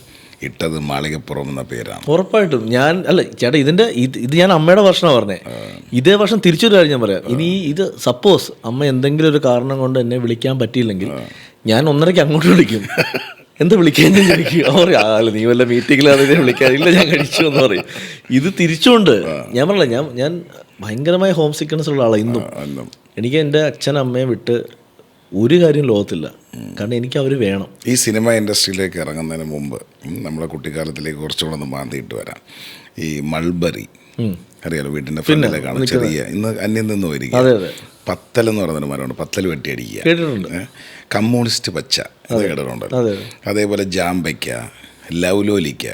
ഇട്ടത് മാളികപ്പുറം എന്ന പേരാണ്. ഉറപ്പായിട്ടും ഞാൻ ചേട്ടാ ഇത് ഞാൻ അമ്മയുടെ വർഷമാണ് പറഞ്ഞത്. ഇതേ വർഷം തിരിച്ചൊരു കാര്യം ഞാൻ പറയാം. ഇനി ഇത് സപ്പോസ് അമ്മ എന്തെങ്കിലും ഒരു കാരണം കൊണ്ട് എന്നെ വിളിക്കാൻ പറ്റിയില്ലെങ്കിൽ ഞാൻ 1:30 അങ്ങോട്ട് വിളിക്കും. എന്താ വിളിക്കാൻ ചോദിക്കും. അവർ നീ വല്ല മീറ്റിങ്ങിലാണ് വിളിക്കാറില്ല, ഞാൻ കഴിച്ചു എന്ന് പറയും. ഇത് തിരിച്ചുകൊണ്ട് ഞാൻ പറഞ്ഞില്ല, ഞാൻ ഭയങ്കരമായ ഹോം സിക്നസ് ഉള്ള ആളാണ് ഇന്നും. എനിക്ക് എൻ്റെ അച്ഛൻ അമ്മയെ വിട്ട് ഒരു കാര്യം ലോകത്തില്ല. കാരണം എനിക്ക് അവർ വേണം. ഈ സിനിമ ഇൻഡസ്ട്രിയിലേക്ക് ഇറങ്ങുന്നതിന് മുമ്പ് നമ്മുടെ കുട്ടിക്കാലത്തിലേക്ക് കുറച്ചുകൂടെ ഒന്ന് മാന്തിയിട്ട് വരാം. ഈ മൾബറി അറിയാലോ, വീട്ടിൻ്റെ ഫ്രണ്ടിലേക്കാണ് ചെറിയ, ഇന്ന് അന്യം നിന്ന് വരിക. പത്തൽ എന്ന് പറയുന്നൊരു മരമുണ്ട്, പത്തൽ വെട്ടിയടിക്കുക. കമ്മ്യൂണിസ്റ്റ് പച്ച അത് കേട്ടിട്ടുണ്ടല്ലോ. അതേപോലെ ജാമ്പയ്ക്ക, ലൗലോലിക്ക,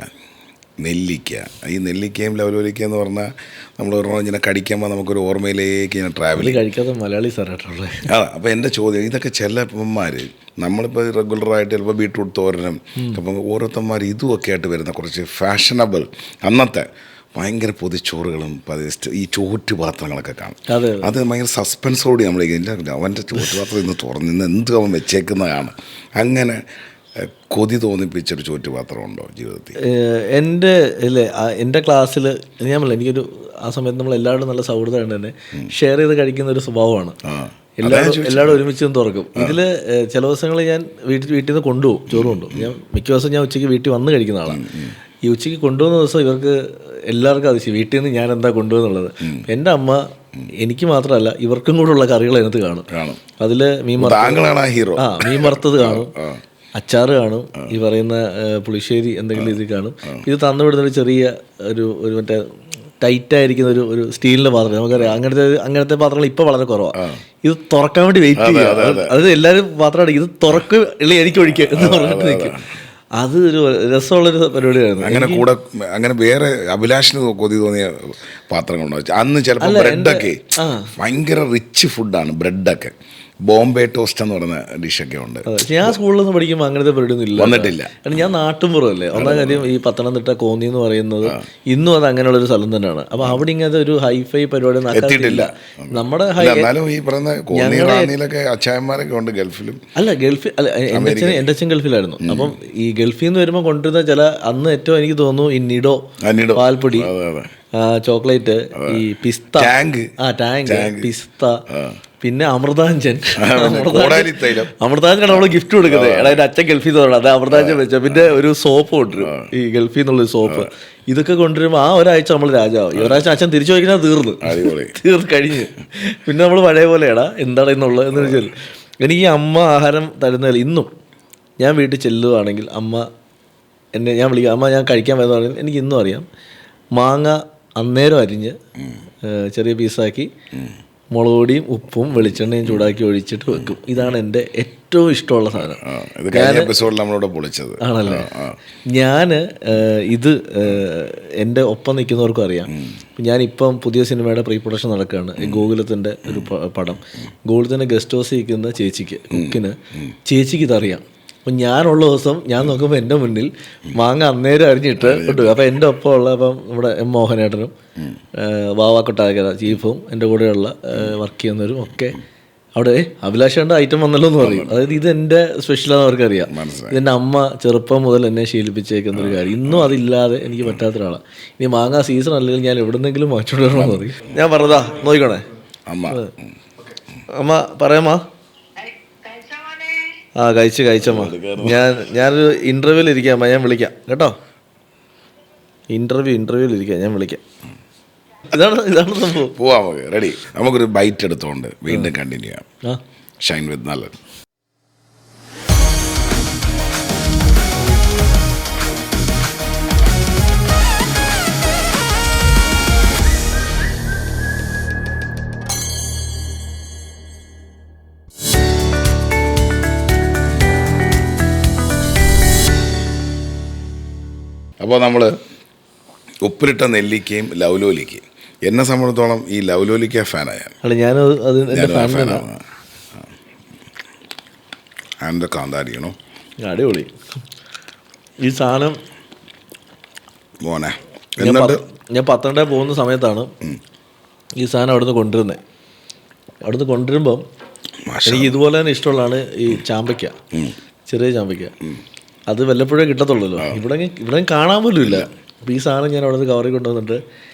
നെല്ലിക്ക. ഈ നെല്ലിക്കയും ലൗലോലിക്ക എന്ന് പറഞ്ഞാൽ നമ്മൾ ഇങ്ങനെ കടിക്കുമ്പോൾ നമുക്കൊരു ഓർമ്മയിലേക്ക് ഇങ്ങനെ ട്രാവൽ കഴിക്കാത്ത മലയാളി സാറായിട്ടുള്ളത്. അപ്പോൾ എൻ്റെ ചോദ്യം, ഇതൊക്കെ ചിലപ്പന്മാർ നമ്മളിപ്പോൾ റെഗുലറായിട്ട് ചിലപ്പോൾ ബീട്രൂട്ട് തോരനും അപ്പം ഓരോരുത്തന്മാർ ഇതുമൊക്കെ ആയിട്ട് വരുന്ന കുറച്ച് ഫാഷനബിൾ അന്നത്തെ ഭയങ്കര പൊതിച്ചോറുകളും ഈ ചോറ്റുപാത്രങ്ങളൊക്കെ കാണും. അത് ഭയങ്കര സസ്പെൻസോടെ നമ്മൾ അവൻ്റെ ചോറ്റുപാത്രം ഇന്ന് തുറന്ന് എന്ത് അവൻ വെച്ചേക്കുന്നതാണ്. അങ്ങനെ കൊതി തോന്നിപ്പിച്ചൊരു ചോറ്റുപാത്രമുണ്ടോ ജീവിതത്തിൽ? എൻ്റെ ക്ലാസ്സിൽ ഞാൻ പറഞ്ഞില്ല, എനിക്കൊരു ആ സമയത്ത് നമ്മൾ എല്ലാവരും നല്ല സൗഹൃദമാണ്, തന്നെ ഷെയർ ചെയ്ത് കഴിക്കുന്ന ഒരു സ്വഭാവമാണ്. എല്ലാവരും ഒരുമിച്ച് തുറക്കും. ഇതിൽ ചില ദിവസങ്ങൾ ഞാൻ വീട്ടിൽ നിന്ന് കൊണ്ടുപോകും, ചോറ് കൊണ്ടുപോകും. ഞാൻ മിക്ക ദിവസം ഞാൻ ഉച്ചയ്ക്ക് വീട്ടിൽ വന്ന് കഴിക്കുന്ന ആളാണ്. ഈ ഉച്ചയ്ക്ക് കൊണ്ടുപോകുന്ന ദിവസം ഇവർക്ക് എല്ലാവർക്കും അതിശയം, വീട്ടിൽ നിന്ന് ഞാൻ എന്താ കൊണ്ടുപോകുന്നുള്ളത്. എൻ്റെ അമ്മ എനിക്ക് മാത്രമല്ല ഇവർക്കും കൂടെ ഉള്ള കറികൾ അതിനകത്ത് കാണും. അതിൽ മീൻ വറുത്തത് കാണും, അച്ചാറ് കാണും, ഈ പറയുന്ന പുളിശ്ശേരി എന്തെങ്കിലും ഇത് കാണും. ഇത് തന്നു വിടുന്നൊരു ചെറിയ ഒരു മറ്റേ ടൈറ്റായിരിക്കുന്ന ഒരു സ്റ്റീലിൻ്റെ പാത്രം, നമുക്കറിയാം അങ്ങനത്തെ പാത്രങ്ങൾ ഇപ്പോൾ വളരെ കുറവാണ്. ഇത് തുറക്കാൻ വേണ്ടി വെയിറ്റ് ചെയ്യുക. അത് എല്ലാവരും പാത്രം അടിക്കും, ഇത് തുറക്ക് എനിക്ക് ഒഴിക്കുക എന്ന് പറഞ്ഞിട്ട് നിൽക്കും. അത് ഒരു രസമുള്ളൊരു പരിപാടിയായിരുന്നു. അങ്ങനെ വേറെ അഭിലാഷിന് കൊതി തോന്നിയ പാത്രങ്ങളുണ്ടോ? അന്ന് ചിലപ്പോൾ ബ്രെഡൊക്കെ ഭയങ്കര റിച്ച് ഫുഡാണ്. ബ്രെഡൊക്കെ ബോംബെ ടോസ്റ്റ് എന്ന് പറയുന്ന ഡിഷൊക്കെ ഉണ്ട്. ഞാൻ സ്കൂളിൽ നിന്ന് പഠിക്കുമ്പോൾ അങ്ങനത്തെ പരിപാടിയൊന്നും വന്നിട്ടില്ല. ഞാൻ നാട്ടുമ്പുറമല്ലേ. ഒന്നാം കാര്യം ഈ പത്തനംതിട്ട കോന്നി എന്ന് പറയുന്നത് ഇന്നും അത് അങ്ങനെയുള്ളൊരു സ്ഥലം തന്നെയാണ്. അപ്പോൾ അവിടെ ഇങ്ങനത്തെ ഒരു ഹൈഫൈ പരിപാടി എത്തിയിട്ടില്ല. നമ്മുടെ ഈ പറയുന്ന അച്ചായന്മാരൊക്കെ ഉണ്ട് ഗൾഫിലും. ഗൾഫിൽ എൻ്റെ അച്ഛൻ ഗൾഫിലായിരുന്നു. അപ്പം ഈ ഗൾഫിൽ നിന്ന് വരുമ്പോൾ കൊണ്ടുവരുന്ന ചില അന്ന് ഏറ്റവും എനിക്ക് തോന്നുന്നു ഈ നിഡോ പാൽപ്പൊടി, ചോക്ലേറ്റ്, ഈ പിസ്ത, ടാങ്ക് പിസ്ത, പിന്നെ അമൃതാഞ്ചൻ നമ്മൾ ഗിഫ്റ്റ് കൊടുക്കുന്നത്. എടാ അച്ഛൻ ഗൾഫിൽ നിന്ന് അത് അമൃതാഞ്ചൻ വെച്ചാൽ പിന്നെ ഒരു സോപ്പ് കൊണ്ടുവരും, ഈ ഗൾഫിൽ നിന്നുള്ളൊരു സോപ്പ്. ഇതൊക്കെ കൊണ്ടുവരുമ്പോൾ ആ ഒരാഴ്ച നമ്മൾ രാജാവും. ഈ ഒരാഴ്ച അച്ഛൻ തിരിച്ചു വയ്ക്കുന്നത് തീർന്ന് കഴിഞ്ഞ് പിന്നെ നമ്മൾ പഴയ പോലെയാടാ എന്താണ് എന്നുള്ളത് എന്ന് വെച്ചാൽ. എനിക്ക് അമ്മ ആഹാരം തരുന്നതിൽ ഇന്നും ഞാൻ വീട്ടിൽ ചെല്ലുകയാണെങ്കിൽ അമ്മ ഞാൻ വിളിക്കുക, അമ്മ ഞാൻ കഴിക്കാൻ വരുന്നതാണെങ്കിൽ എനിക്ക് ഇന്നും അറിയാം. മാങ്ങ അന്നേരം അരിഞ്ഞ് ചെറിയ പീസാക്കി മുളക് പൊടിയും ഉപ്പും വെളിച്ചെണ്ണയും ചൂടാക്കി ഒഴിച്ചിട്ട് വെക്കും. ഇതാണ് എൻ്റെ ഏറ്റവും ഇഷ്ടമുള്ള സാധനം. ആണല്ലേ. ഞാൻ ഇത് എൻ്റെ ഒപ്പം നിൽക്കുന്നവർക്കും അറിയാം. ഞാനിപ്പം പുതിയ സിനിമയുടെ പ്രീ പ്രൊഡക്ഷൻ നടക്കുകയാണ്. ഗോകുലത്തിൻ്റെ ഒരു പടം. ഗോകുലത്തിൻ്റെ ഗസ്റ്റ് ഹൗസിൽ ഇരിക്കുന്ന ചേച്ചിക്ക് ഇതറിയാം. അപ്പം ഞാനുള്ള ദിവസം ഞാൻ നോക്കുമ്പോൾ എൻ്റെ മുന്നിൽ മാങ്ങ അന്നേരം അരിഞ്ഞിട്ട് കൊണ്ടുപോയി. അപ്പോൾ എൻ്റെ ഒപ്പമുള്ള നമ്മുടെ എം മോഹനേട്ടനും വാവാക്കൊട്ടാകര ചീഫും എൻ്റെ കൂടെയുള്ള വർക്ക് ചെയ്യുന്നവരും ഒക്കെ അവിടെ അഭിലാഷേണ്ട ഐറ്റം വന്നല്ലോ എന്ന് പറയും. അതായത് ഇതെൻ്റെ സ്പെഷ്യലാണെന്ന് അവർക്കറിയാം. ഇതെൻ്റെ അമ്മ ചെറുപ്പം മുതൽ എന്നെ ശീലിപ്പിച്ചേക്കുന്നൊരു കാര്യം. ഇന്നും അതില്ലാതെ എനിക്ക് പറ്റാത്തൊരാളാണ്. ഇനി മാങ്ങ സീസൺ അല്ലെങ്കിൽ ഞാൻ എവിടെന്നെങ്കിലും വാങ്ങിച്ചോണ്ട് വരണമെന്ന് പറയും. ഞാൻ പറഞ്ഞതാ നോക്കിക്കോണേ അമ്മ പറയാമ്മ. കഴിച്ചമ്മ. ഞാനൊരു ഇൻ്റർവ്യൂവിൽ ഇരിക്കാം, ഞാൻ വിളിക്കാം കേട്ടോ. ഇൻ്റർവ്യൂവിൽ ഇരിക്കാം, ഞാൻ വിളിക്കാം. ഇതാണ് സംഭവം. പോവാം, റെഡി. നമുക്കൊരു ബൈറ്റ് എടുത്തോണ്ട് വീണ്ടും കണ്ടിന്യൂ ചെയ്യാം. ഷൈൻ വിത്ത് നല്ലത്. അപ്പോൾ നമ്മൾ ഉപ്പിലിട്ട നെല്ലിക്കയും ലൗലോലിക്കയും, എന്നെ സംബന്ധിച്ചോളം ഈ ലൗലോലിക്ക ഫാനായാണ്. ആൻഡ് ദ കാന്താരി യുനോ. അടിപൊളി. ഈ സാധനം മോനെ ഞാൻ പത്തനംതിട്ട പോകുന്ന സമയത്താണ് ഈ സാധനം അവിടുന്ന് കൊണ്ടുവരുന്നത്. അവിടുന്ന് കൊണ്ടുവരുമ്പം എനിക്ക് ഇതുപോലെ തന്നെ ഇഷ്ടമുള്ളതാണ് ഈ ചാമ്പയ്ക്ക, ചെറിയ ചാമ്പയ്ക്ക. അത് വല്ലപ്പോഴേ കിട്ടത്തുള്ളല്ലോ, ഇവിടെ കാണാൻ പോലും ഇല്ല. അപ്പോൾ ഈ സാധനം ഞാൻ അവിടുന്ന് കവറിൽ കൊണ്ടുവന്നിട്ട്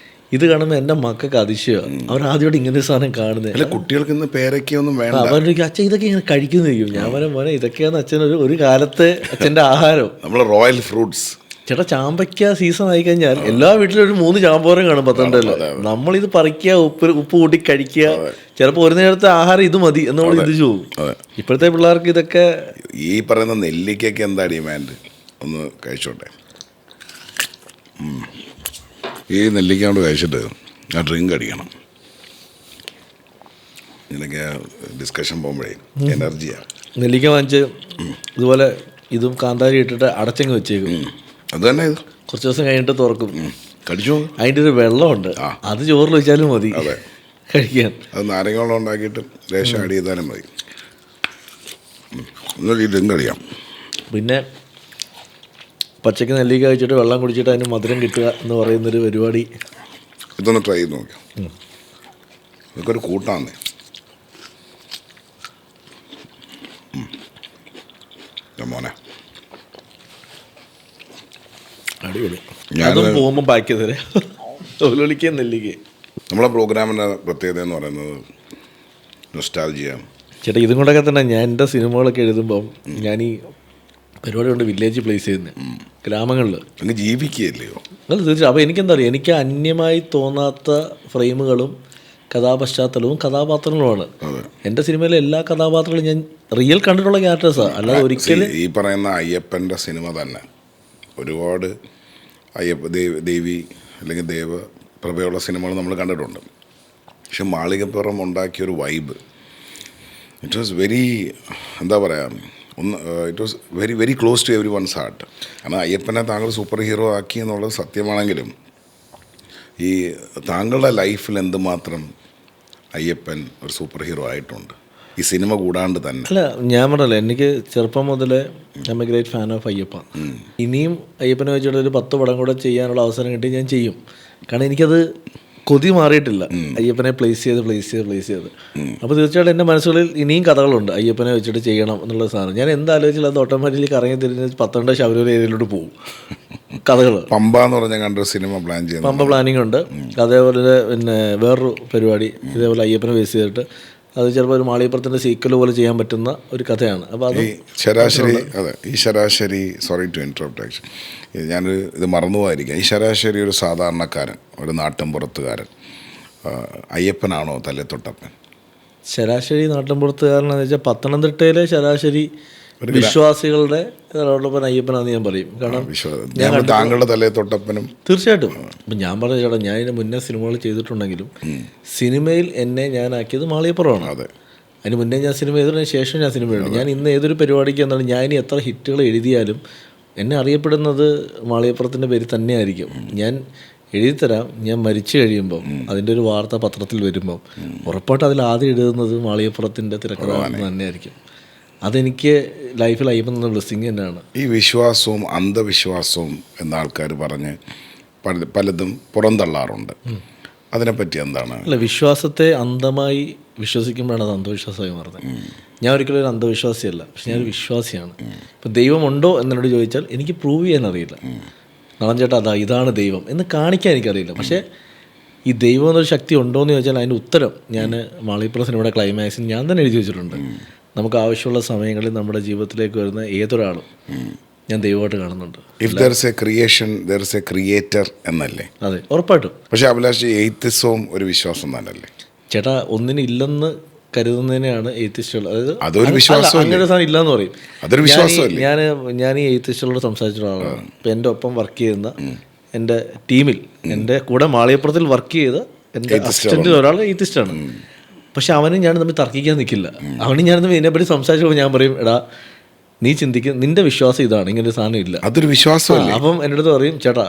ഇത് കാണുമ്പോൾ എൻ്റെ മക്കൾക്ക് അതിശയമാണ്. അവരാദ്യമായിട്ട് ഇങ്ങനെ ഒരു സാധനം കാണുന്നത്. കുട്ടികൾക്ക് ഇന്ന് പേരയ്ക്കൊന്നും വേണ്ട. അവർക്ക് അച്ഛൻ ഇതൊക്കെ ഇങ്ങനെ കഴിക്കുന്നതായിരിക്കും. ഞാൻ പറയാൻ മോനെ ഇതൊക്കെയാണ് അച്ഛനൊരു ഒരു കാലത്തെ അച്ഛൻ്റെ ആഹാരം. നമ്മൾ റോയൽ ഫ്രൂട്ട്സ്. ചേട്ടാ ചാമ്പയ്ക്ക സീസൺ ആയി കഴിഞ്ഞാൽ എല്ലാ വീട്ടിലും ഒരു 3 ചാമ്പോരം കാണും പത്തനംതിട്ടയിൽ. നമ്മളിത് പറിക്കുക, ഉപ്പ് കൂട്ടി കഴിക്കുക. ചിലപ്പോൾ ഒരു നേരത്തെ ആഹാരം ഇത് മതി എന്ന് നമ്മൾ ചിന്തിച്ചു പോകും. ഇപ്പോഴത്തെ പിള്ളേർക്ക് ഇതൊക്കെ. ഈ പറയുന്ന നെല്ലിക്കൊക്കെ എന്താ ഡിമാൻഡ്? ഒന്ന് കഴിച്ചോട്ടെ. ഈ നെല്ലിക്ക കൊണ്ട് കഴിച്ചിട്ട് ആ ഡ്രിങ്ക് അടിക്കണം. ഇങ്ങനെയൊക്കെ ഡിസ്കഷൻ പോകുമ്പോഴേ എനർജിയാണ്. നെല്ലിക്ക വാങ്ങിച്ച് ഇതുപോലെ ഇതും കാന്താരി ഇട്ടിട്ട് അടച്ചങ്ങ് വെച്ചേക്കും. അത് തന്നെ ഇത് കുറച്ച് ദിവസം കഴിഞ്ഞിട്ട് തുറക്കും, കടിച്ചു. അതിൻ്റെ ഒരു വെള്ളമുണ്ട്, അത് ചോറിൽ വെച്ചാലും മതി കഴിക്കാൻ. അത് നാരങ്ങ വെള്ളം ഉണ്ടാക്കിയിട്ട് ലേശം ആഡ് ചെയ്താലും മതി. ഈ ഡ്രിങ്ക് അടിയാം. പിന്നെ പച്ചക്ക് നെല്ലിക്ക കഴിച്ചിട്ട് വെള്ളം കുടിച്ചിട്ട് അതിന് മധുരം കിട്ടുക എന്ന് പറയുന്നൊരു പരിപാടി. ഇതൊന്ന് ട്രൈ ചെയ്ത് നോക്കാം. ഇതൊക്കെ ഒരു കൂട്ടാണ്. മോനെ അടിപൊളി. അതും പോകുമ്പോൾ ബാക്കി തരാം. ഒലിക്ക നെല്ലിക്ക. നമ്മളെ പ്രോഗ്രാമിൻ്റെ പ്രത്യേകത എന്ന് പറയുന്നത് നൊസ്റ്റാൾജിയ. ചേട്ടാ ഇതും കൊണ്ടൊക്കെ തന്നെ ഞാൻ എൻ്റെ സിനിമകളൊക്കെ എഴുതുമ്പം ഞാൻ ഈ പരിപാടി കൊണ്ട് വില്ലേജ് പ്ലേസ് ചെയ്യുന്നത്, ഗ്രാമങ്ങളിൽ ജീവിക്കുകയല്ലയോ. അത് തീർച്ചയായും. അപ്പോൾ എനിക്കെന്താ പറയുക, എനിക്ക് അന്യമായി തോന്നാത്ത ഫ്രെയിമുകളും കഥാപശ്ചാത്തലവും കഥാപാത്രങ്ങളുമാണ്. എൻ്റെ സിനിമയിലെ എല്ലാ കഥാപാത്രങ്ങളും ഞാൻ റിയൽ കണ്ടിട്ടുള്ള ക്യാരക്ടേഴ്സാണ്, അല്ലാതെ ഒരിക്കലും. ഈ പറയുന്ന അയ്യപ്പൻ്റെ സിനിമ തന്നെ ഒരുപാട് ദേവി അല്ലെങ്കിൽ ദേവപ്രഭയുള്ള സിനിമകൾ നമ്മൾ കണ്ടിട്ടുണ്ട്. പക്ഷെ മാളികപ്പുറം ഉണ്ടാക്കിയൊരു വൈബ്, ഇറ്റ് വാസ് വെരി, എന്താ പറയുക, it was very very close to every one's heart. കാരണം അയ്യപ്പനെ താങ്കൾ സൂപ്പർ ഹീറോ ആക്കി എന്നുള്ളത് സത്യമാണെങ്കിലും ഈ താങ്കളുടെ ലൈഫിൽ എന്തുമാത്രം അയ്യപ്പൻ ഒരു സൂപ്പർ ഹീറോ ആയിട്ടുണ്ട് ഈ സിനിമ കൂടാണ്ട് തന്നെ. അല്ല ഞാൻ പറഞ്ഞല്ലോ, എനിക്ക് ചെറുപ്പം മുതലേ I M A great fan of Ayyappa. ഇനിയും അയ്യപ്പനെ വെച്ചിട്ട് ഒരു 10 പടം കൂടെ ചെയ്യാനുള്ള അവസരം കിട്ടി ഞാൻ ചെയ്യും. കാരണം എനിക്കത് കൊതി മാറിയിട്ടില്ല, അയ്യപ്പനെ പ്ലേസ് ചെയ്ത്. അപ്പോൾ തീർച്ചയായിട്ടും എൻ്റെ മനസ്സുകളിൽ ഇനിയും കഥകളുണ്ട് അയ്യപ്പനെ വെച്ചിട്ട് ചെയ്യണം എന്നുള്ള സാധനം. ഞാൻ എന്താലോചിച്ചാൽ അത് ഓട്ടോമാറ്റിക്കലി കറങ്ങി തിരിഞ്ഞ് 12 ശബരിമല ഏരിയയിലോട്ട് പോകും. കഥകൾ പമ്പ എന്ന് പറഞ്ഞ കണ്ടൊരു സിനിമ പ്ലാൻ ചെയ്യുന്നു. പമ്പ പ്ലാനിങ് ഉണ്ട്. അതേപോലെ പിന്നെ വേറൊരു പരിപാടി ഇതേപോലെ അയ്യപ്പനെ ബേസ് ചെയ്തിട്ട് അത് ചിലപ്പോൾ ഒരു മാളികപ്പുറത്തിൻ്റെ സീക്വൽ പോലെ ചെയ്യാൻ പറ്റുന്ന ഒരു കഥയാണ്. അപ്പോൾ അത് ശരാശരി സോറി ടു ഇൻറ്ററപ്റ്റ് ആക്ച്വലി, ഇത് മറന്നുപോയിരിക്കാം. ഈ ശരാശരി ഒരു സാധാരണക്കാരൻ, ഒരു നാട്ടിൻപുറത്തുകാരൻ അയ്യപ്പനാണോ തലത്തൊട്ടപ്പൻ? ശരാശരി നാട്ടിൻപുറത്തുകാരനെന്ന് വെച്ചാൽ പത്തനംതിട്ടയിലെ ശരാശരി വിശ്വാസികളുടെ അയ്യപ്പനാന്ന് ഞാൻ പറയും. കാരണം താങ്കളുടെ തലത്തൊട്ടപ്പനും തീർച്ചയായിട്ടും. ഇപ്പം ഞാൻ പറഞ്ഞ ചേട്ടാ, ഞാൻ ഇതിന് മുന്നേ സിനിമകൾ ചെയ്തിട്ടുണ്ടെങ്കിലും സിനിമയിൽ എന്നെ ഞാനാക്കിയത് മാളികപ്പുറമാണ്. അതിന് മുന്നേ ഞാൻ സിനിമ ചെയ്തതിന് ശേഷം ഞാൻ സിനിമ എഴുതി. ഞാൻ ഇന്ന് ഏതൊരു പരിപാടിക്ക് എന്നാണ് ഞാൻ ഇനി എത്ര ഹിറ്റുകൾ എഴുതിയാലും എന്നെ അറിയപ്പെടുന്നത് മാളികപ്പുറത്തിൻ്റെ പേര് തന്നെയായിരിക്കും. ഞാൻ എഴുതിത്തരാം, ഞാൻ മരിച്ചു കഴിയുമ്പം അതിൻ്റെ ഒരു വാർത്ത പത്രത്തിൽ വരുമ്പം ഉറപ്പായിട്ട് അതിൽ ആദ്യം എഴുതുന്നത് മാളികപ്പുറത്തിൻ്റെ തിരക്കഥ തന്നെയായിരിക്കും. അതെനിക്ക് ലൈഫിൽ അയ്യപ്പൻ എന്ന ബ്ലെസ്സിങ് തന്നെയാണ്. ഈ വിശ്വാസവും അന്ധവിശ്വാസവും എന്ന ആൾക്കാർ പറഞ്ഞ് പലതും പുറന്തള്ളാറുണ്ട്. അതിനെപ്പറ്റി എന്താണ്? അല്ല, വിശ്വാസത്തെ അന്ധമായി വിശ്വസിക്കുമ്പോഴാണ് അത് അന്ധവിശ്വാസമായി മാറുന്നത്. ഞാൻ ഒരിക്കലും ഒരു അന്ധവിശ്വാസിയല്ല, പക്ഷെ ഞാനൊരു വിശ്വാസിയാണ്. ഇപ്പം ദൈവമുണ്ടോ എന്നോട് ചോദിച്ചാൽ എനിക്ക് പ്രൂവ് ചെയ്യാൻ അറിയില്ല. നളൻ ചേട്ടാ ഇതാണ് ദൈവം എന്ന് കാണിക്കാൻ എനിക്കറിയില്ല. പക്ഷേ ഈ ദൈവം എന്നൊരു ശക്തി ഉണ്ടോ എന്ന് ചോദിച്ചാൽ അതിൻ്റെ ഉത്തരം ഞാൻ മാളികപ്പുറം സിനിമയുടെ ക്ലൈമാക്സിന് ഞാൻ തന്നെ എഴുതി വെച്ചിട്ടുണ്ട്. നമുക്ക് ആവശ്യമുള്ള സമയങ്ങളിൽ നമ്മുടെ ജീവിതത്തിലേക്ക് വരുന്ന ഏതൊരാളും ഞാൻ ദൈവമായിട്ട് കാണുന്നുണ്ട്. If there is A creation there is A creator എന്നല്ലേ? അതെ, ഉറപ്പായിട്ടും. പക്ഷേ അഭിലാഷ്, എയ്ത്തിസവും ഒരു വിശ്വാസം തന്നെയല്ലേ? ചേട്ടാ, ഒന്നിനില്ലെന്ന് കരുതുന്നതിനെയാണ് എയ്ത്തിസ്റ്റുകൾ. അതായത് അതൊരു വിശ്വാസം, അങ്ങനെ ഒരു സാധനം ഇല്ലാന്ന് പറയും. അതൊരു വിശ്വാസമല്ലേ? ഞാൻ ഈ എയ്ത്തിസ്റ്റുകളോട് സംസാരിച്ചിട്ടുള്ള ആളാണ്. ഇപ്പം എൻ്റെ ഒപ്പം വർക്ക് ചെയ്യുന്ന എൻ്റെ ടീമിൽ എൻ്റെ കൂടെ മാളികപ്പുറത്തിൽ വർക്ക് ചെയ്ത എൻ്റെ അസിസ്റ്റൻ്റ് ഒരാൾ എയ്ത്തിസ്റ്റാണ്. പക്ഷെ അവനും ഞാനും തമ്മിൽ തർക്കിക്കാൻ നിൽക്കില്ല. അവനും ഞാനും തമ്മിൽ ഇതിനെപ്പറ്റി സംസാരിച്ചപ്പോൾ ഞാൻ പറയും, എടാ നീ ചിന്തിക്കുന്ന നിന്റെ വിശ്വാസം ഇതാണ്, ഇങ്ങനെ ഒരു സാധനം ഇല്ല, അതൊരു വിശ്വാസമല്ല. അപ്പം എൻ്റെ അടുത്ത് പറയും, ചേട്ടാ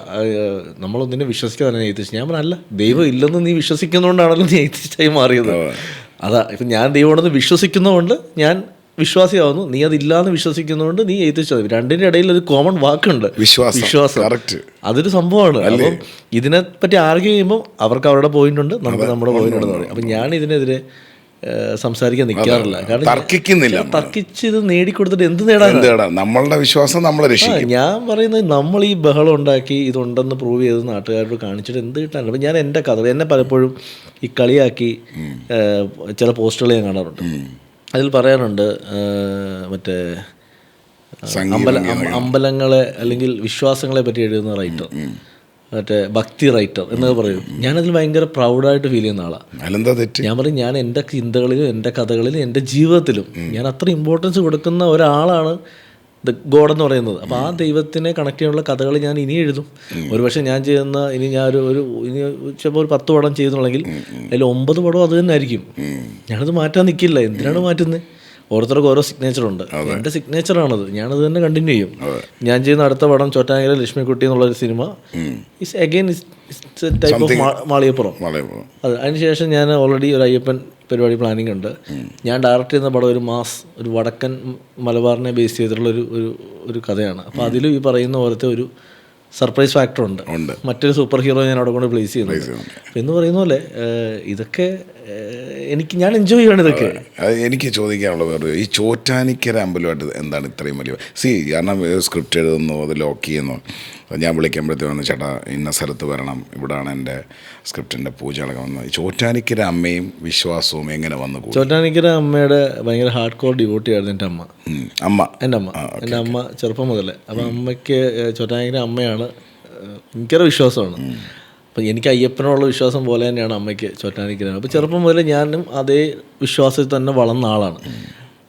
നമ്മളൊന്നിനെ വിശ്വസിക്കാതെ എയ്ത്തിസ്റ്റ്. ഞാൻ പറഞ്ഞ, അല്ല, ദൈവം ഇല്ലെന്ന് നീ വിശ്വസിക്കുന്നതുകൊണ്ടാണല്ലോ നീ എയ്ത്തിസ്റ്റായി മാറിയത്. അതാ ഇപ്പം ഞാൻ ദൈവമാണെന്ന് വിശ്വസിക്കുന്നതുകൊണ്ട് ഞാൻ വിശ്വാസിയാവുന്നു, നീ അതില്ലാന്ന് വിശ്വസിക്കുന്നതുകൊണ്ട് നീ എയ്ത്തിസ്റ്റ്. രണ്ടിൻ്റെ ഇടയിൽ ഒരു കോമൺ വാക്കുണ്ട്, വിശ്വാസം. അതൊരു സംഭവമാണ്. അപ്പം ഇതിനെപ്പറ്റി ആർഗ്യൂ ചെയ്യുമ്പോൾ അവർക്ക് അവരുടെ പോയിന്റ് ഉണ്ട്, നമുക്ക് നമ്മുടെ പോയിന്റ് ഉണ്ടെന്ന് പറയും. അപ്പം ഞാൻ ഇതിനെതിരെ സംസാരിക്കാൻ നിൽക്കാറില്ല. കാരണം തർക്കിക്കുന്നില്ല. തർക്കിച്ച് ഇത് നേടിക്കൊടുത്തിട്ട് എന്ത് നേടാനാണ്? നമ്മളുടെ വിശ്വാസം നമ്മളെ രക്ഷിക്കും. ഞാൻ പറയുന്നത് നമ്മൾ ഈ ബഹളം ഉണ്ടാക്കി ഇതുണ്ടെന്ന് പ്രൂവ് ചെയ്ത് നാട്ടുകാരോട് കാണിച്ചിട്ട് എന്ത് കിട്ടാനുണ്ട്? അപ്പം ഞാൻ എൻ്റെ കഥ എന്നെ പലപ്പോഴും ഈ കളിയാക്കി ചില പോസ്റ്റുകൾ ഞാൻ കാണാറുണ്ട്. അതിൽ പറയാറുണ്ട് മറ്റേ അമ്പലങ്ങളെ അല്ലെങ്കിൽ വിശ്വാസങ്ങളെ പറ്റി എഴുതുന്ന റൈറ്റർ, മറ്റേ ഭക്തി റൈറ്റർ എന്നൊക്കെ പറയും. ഞാനതിൽ ഭയങ്കര പ്രൗഡായിട്ട് ഫീൽ ചെയ്യുന്ന ആളാണ്. ഞാൻ പറയും, ഞാൻ എൻ്റെ ചിന്തകളിലും എൻ്റെ കഥകളിലും എൻ്റെ ജീവിതത്തിലും ഞാൻ അത്ര ഇമ്പോർട്ടൻസ് കൊടുക്കുന്ന ഒരാളാണ് ദ ഗോഡ് എന്ന് പറയുന്നത്. അപ്പോൾ ആ ദൈവത്തിനെ കണക്ട് ചെയ്യാനുള്ള കഥകൾ ഞാൻ ഇനി എഴുതും. ഒരുപക്ഷെ ഞാൻ ചെയ്യുന്ന ഇനി ഇനി ചിലപ്പോൾ ഒരു 10 പടം ചെയ്യുന്നുണ്ടെങ്കിൽ അതിൽ 9 പടം അത് തന്നെ ആയിരിക്കും. ഞാനത് മാറ്റാൻ നിൽക്കില്ല. എന്തിനാണ് മാറ്റുന്നത്? ഓരോരുത്തർക്കും ഓരോ സിഗ്നേച്ചറുണ്ട്. എൻ്റെ സിഗ്നേച്ചറാണത്, ഞാനത് തന്നെ കണ്ടിന്യൂ ചെയ്യും. ഞാൻ ചെയ്യുന്ന അടുത്ത പടം ചോറ്റാനിക്കര ലക്ഷ്മിക്കുട്ടി എന്നുള്ളൊരു cinema is again type of Malikappuram. അത് അതിനുശേഷം ഞാൻ ഓൾറെഡി ഒരു അയ്യപ്പൻ പരിപാടി പ്ലാനിങ് ഉണ്ട്. ഞാൻ ഡയറക്റ്റ് ചെയ്യുന്ന പടം ഒരു വടക്കൻ മലബാറിനെ ബേസ് ചെയ്തിട്ടുള്ള ഒരു കഥയാണ്. അപ്പോൾ അതിലും ഈ പറയുന്ന പോലത്തെ ഒരു സർപ്രൈസ് ഫാക്ടർ ഉണ്ട്. മറ്റൊരു സൂപ്പർ ഹീറോ ഞാൻ അവിടെ കൊണ്ട് പ്ലേസ് ചെയ്യുന്നത്. എന്ന് പറയുന്ന പോലെ ഇതൊക്കെ ഞാൻ എൻജോയ് ചെയ്യണം ഇതൊക്കെ. എനിക്ക് ചോദിക്കാനുള്ള വേറെ, ഈ ചോറ്റാനിക്കര അമ്പലമായിട്ട് എന്താണ് ഇത്രയും വലിയ കാരണം സ്ക്രിപ്റ്റ് എഴുതുന്നു, അത് ലോക്ക് ചെയ്യുന്നു, ഞാൻ വിളിക്കുമ്പോഴത്തേക്ക് ചേട്ടാ ഇന്ന സ്ഥലത്ത് വരണം, ഇവിടാണ് എൻ്റെ സ്ക്രിപ്റ്റിൻ്റെ പൂജകളൊക്കെ വന്നത്. ഈ ചോറ്റാനിക്കര അമ്മയും വിശ്വാസവും എങ്ങനെ വന്നു? ചോറ്റാനിക്കര അമ്മയുടെ ഭയങ്കര ഹാർഡ് കോർ ഡിവോട്ടി ആയിരുന്നു എൻ്റെ അമ്മ. എൻ്റെ അമ്മ ചെറുപ്പം മുതലേ. അപ്പം അമ്മയ്ക്ക് ചോറ്റാനിക്കര അമ്മയാണ് ഭയങ്കര വിശ്വാസമാണ്. അപ്പം എനിക്ക് അയ്യപ്പനോടുള്ള വിശ്വാസം പോലെ തന്നെയാണ് അമ്മയ്ക്ക് ചോറ്റാനിക്കര. അപ്പോൾ ചെറുപ്പം മുതലേ ഞാനും അതേ വിശ്വാസത്തിൽ തന്നെ വളർന്ന ആളാണ്.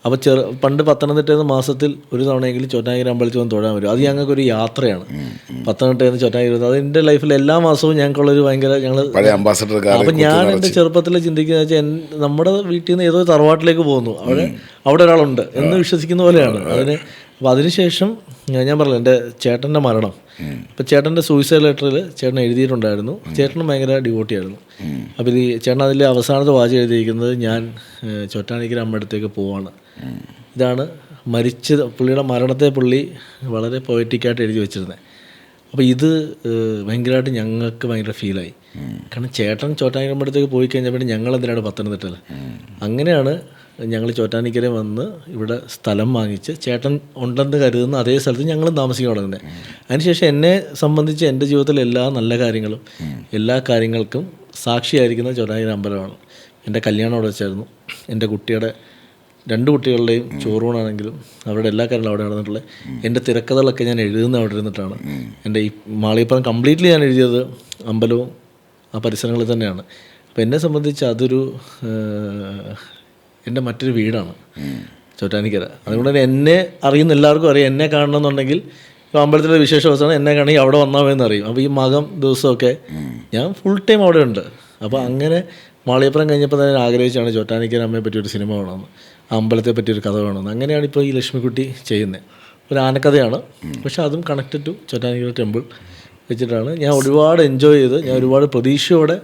അപ്പോൾ പണ്ട് പത്തനംതിട്ടയിൽ നിന്ന് മാസത്തിൽ ഒരു തവണയെങ്കിലും ചോറ്റാനിക്കര അമ്പലത്തിൽ വന്ന് തൊഴാൻ വരും. അത് ഞങ്ങൾക്കൊരു യാത്രയാണ്. പത്തനംതിട്ടയിൽ നിന്ന് ചോറ്റാനിക്കര, അത് എൻ്റെ ലൈഫിൽ എല്ലാ മാസവും ഞങ്ങൾക്കുള്ളൊരു ഭയങ്കര അപ്പം ഞാൻ എൻ്റെ ചെറുപ്പത്തിൽ ചിന്തിക്കുന്നത് വെച്ചാൽ നമ്മുടെ വീട്ടിൽ നിന്ന് ഏതോ തറവാട്ടിലേക്ക് പോകുന്നു, അവിടെ ഒരാളുണ്ട് എന്ന് വിശ്വസിക്കുന്ന പോലെയാണ് അതിന്. അപ്പോൾ അതിനുശേഷം ഞാൻ പറഞ്ഞില്ല, എൻ്റെ ചേട്ടൻ്റെ മരണം. അപ്പോൾ ചേട്ടൻ്റെ സൂയിസൈഡ് ലെറ്ററിൽ ചേട്ടൻ എഴുതിയിട്ടുണ്ടായിരുന്നു. ചേട്ടനും ഭയങ്കര ഡിവോട്ടിയായിരുന്നു. അപ്പോൾ ഈ ചേട്ടൻ അതിൽ അവസാനത്തെ വാചകം എഴുതിയിരിക്കുന്നത്, ഞാൻ ചോറ്റാനിക്കര അമ്മ അടുത്തേക്ക് പോവാണ്. ഇതാണ് മരിച്ചത്, പുള്ളിയുടെ മരണത്തെ പുള്ളി വളരെ പൊയറ്റിക്കായിട്ട് എഴുതി വെച്ചിരുന്നത്. അപ്പോൾ ഇത് ഭയങ്കരമായിട്ട് ഞങ്ങൾക്ക് ഭയങ്കര ഫീലായി. കാരണം ചേട്ടൻ ചോറ്റാനിക്കര അമ്മ അടുത്തേക്ക് പോയി കഴിഞ്ഞപ്പോൾ ഞങ്ങളെന്തിനാണ് പത്തനംതിട്ടയിൽ? അങ്ങനെയാണ് ഞങ്ങൾ ചോറ്റാനിക്കര വന്ന് ഇവിടെ സ്ഥലം വാങ്ങിച്ച് ചേട്ടൻ ഉണ്ടെന്ന് കരുതുന്ന അതേ സ്ഥലത്ത് ഞങ്ങളും താമസിക്കാൻ തുടങ്ങുന്നത്. അതിനുശേഷം എന്നെ സംബന്ധിച്ച് എൻ്റെ ജീവിതത്തിലെ എല്ലാ നല്ല കാര്യങ്ങളും എല്ലാ കാര്യങ്ങൾക്കും സാക്ഷിയായിരിക്കുന്ന ചോറ്റാനിക്കര അമ്പലമാണ്. എൻ്റെ കല്യാണം അവിടെ വെച്ചായിരുന്നു. എൻ്റെ കുട്ടിയുടെ 2 കുട്ടികളുടെയും ചോറൂണാണെങ്കിലും അവരുടെ എല്ലാ കാര്യങ്ങളും അവിടെ നടന്നിട്ടുള്ളത്. എൻ്റെ തിരക്കഥകളൊക്കെ ഞാൻ എഴുതുന്ന അവിടെ ഇരുന്നിട്ടാണ്. എൻ്റെ ഈ മാളികപ്പുറം കംപ്ലീറ്റ്ലി ഞാൻ എഴുതിയത് അമ്പലവും ആ പരിസരങ്ങളിൽ തന്നെയാണ്. അപ്പോൾ എന്നെ സംബന്ധിച്ച് അതൊരു എൻ്റെ മറ്റൊരു വീടാണ് ചോറ്റാനിക്കര. അതുകൊണ്ട് തന്നെ എന്നെ അറിയുന്ന എല്ലാവർക്കും അറിയാം. എന്നെ കാണണമെന്നുണ്ടെങ്കിൽ ഇപ്പോൾ അമ്പലത്തിലെ വിശേഷ ദിവസമാണ്, എന്നെ കാണണമെങ്കിൽ അവിടെ വന്നാമെന്ന് അറിയും. അപ്പോൾ ഈ മകം ദിവസമൊക്കെ ഞാൻ ഫുൾ ടൈം അവിടെ ഉണ്ട്. അപ്പോൾ അങ്ങനെ മാളികപ്പുറം കഴിഞ്ഞപ്പോൾ തന്നെ ആഗ്രഹിച്ചാണ് ചോറ്റാനിക്കര അമ്മയെ പറ്റിയൊരു സിനിമ വേണമെന്ന്, ആ അമ്പലത്തെ പറ്റിയൊരു കഥ വേണമെന്ന്. അങ്ങനെയാണ് ഇപ്പോൾ ഈ ലക്ഷ്മിക്കുട്ടി ചെയ്യുന്നത്. ഒരു ആനക്കഥയാണ്, പക്ഷെ അതും കണക്റ്റഡ് ടു ചോറ്റാനിക്കര ടെമ്പിൾ വെച്ചിട്ടാണ്. ഞാൻ ഒരുപാട് എൻജോയ് ചെയ്ത്, ഞാൻ ഒരുപാട് പ്രതീക്ഷയോടെ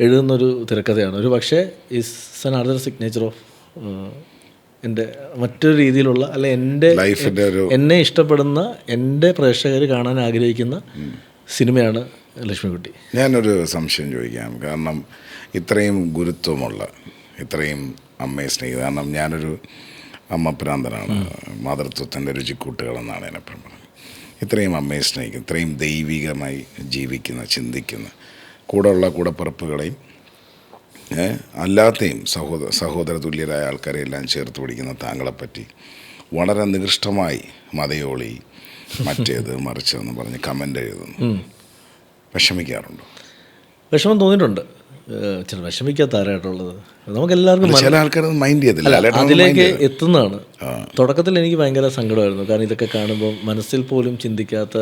എഴുതുന്നൊരു തിരക്കഥയാണ്. ഒരു പക്ഷേ is an other signature of എൻ്റെ മറ്റൊരു രീതിയിലുള്ള അല്ലെ എൻ്റെ എന്നെ ഇഷ്ടപ്പെടുന്ന എൻ്റെ പ്രേക്ഷകർ കാണാൻ ആഗ്രഹിക്കുന്ന സിനിമയാണ് ലക്ഷ്മിക്കുട്ടി. ഞാനൊരു സംശയം ചോദിക്കാം. കാരണം ഇത്രയും ഗുരുത്വമുള്ള, ഇത്രയും അമ്മയെ സ്നേഹിത, കാരണം ഞാനൊരു അമ്മപ്രാന്തനാണ്, മാതൃത്വത്തിൻ്റെ രുചിക്കൂട്ടുകളെന്നാണ് എന്നെപ്പോഴും പറയുന്നത്. ഇത്രയും അമ്മയെ സ്നേഹിക്കുന്ന, ഇത്രയും ദൈവികമായി ജീവിക്കുന്ന, ചിന്തിക്കുന്ന, കൂടെപ്പിറപ്പുകളെയും അല്ലാത്തെയും സഹോദര തുല്യരായ ആൾക്കാരെ എല്ലാം ചേർത്ത് പിടിക്കുന്ന താങ്കളെപ്പറ്റി വളരെ നികൃഷ്ടമായി മതയോളി മറ്റേത് മറിച്ചതെന്ന് പറഞ്ഞ് കമൻ്റ് എഴുതുന്നു. വിഷമിക്കാറുണ്ടോ? വിഷമം തോന്നിയിട്ടുണ്ട്. ചില വിഷമിക്കാത്ത ആരായിട്ടുള്ളത് നമുക്കെല്ലാവർക്കും. ചില ആൾക്കാർ മൈൻഡ് ചെയ്തില്ല, അതിലേക്ക് എത്തുന്നതാണ്. തുടക്കത്തിൽ എനിക്ക് ഭയങ്കര സങ്കടമായിരുന്നു. കാരണം ഇതൊക്കെ കാണുമ്പോൾ മനസ്സിൽ പോലും ചിന്തിക്കാത്ത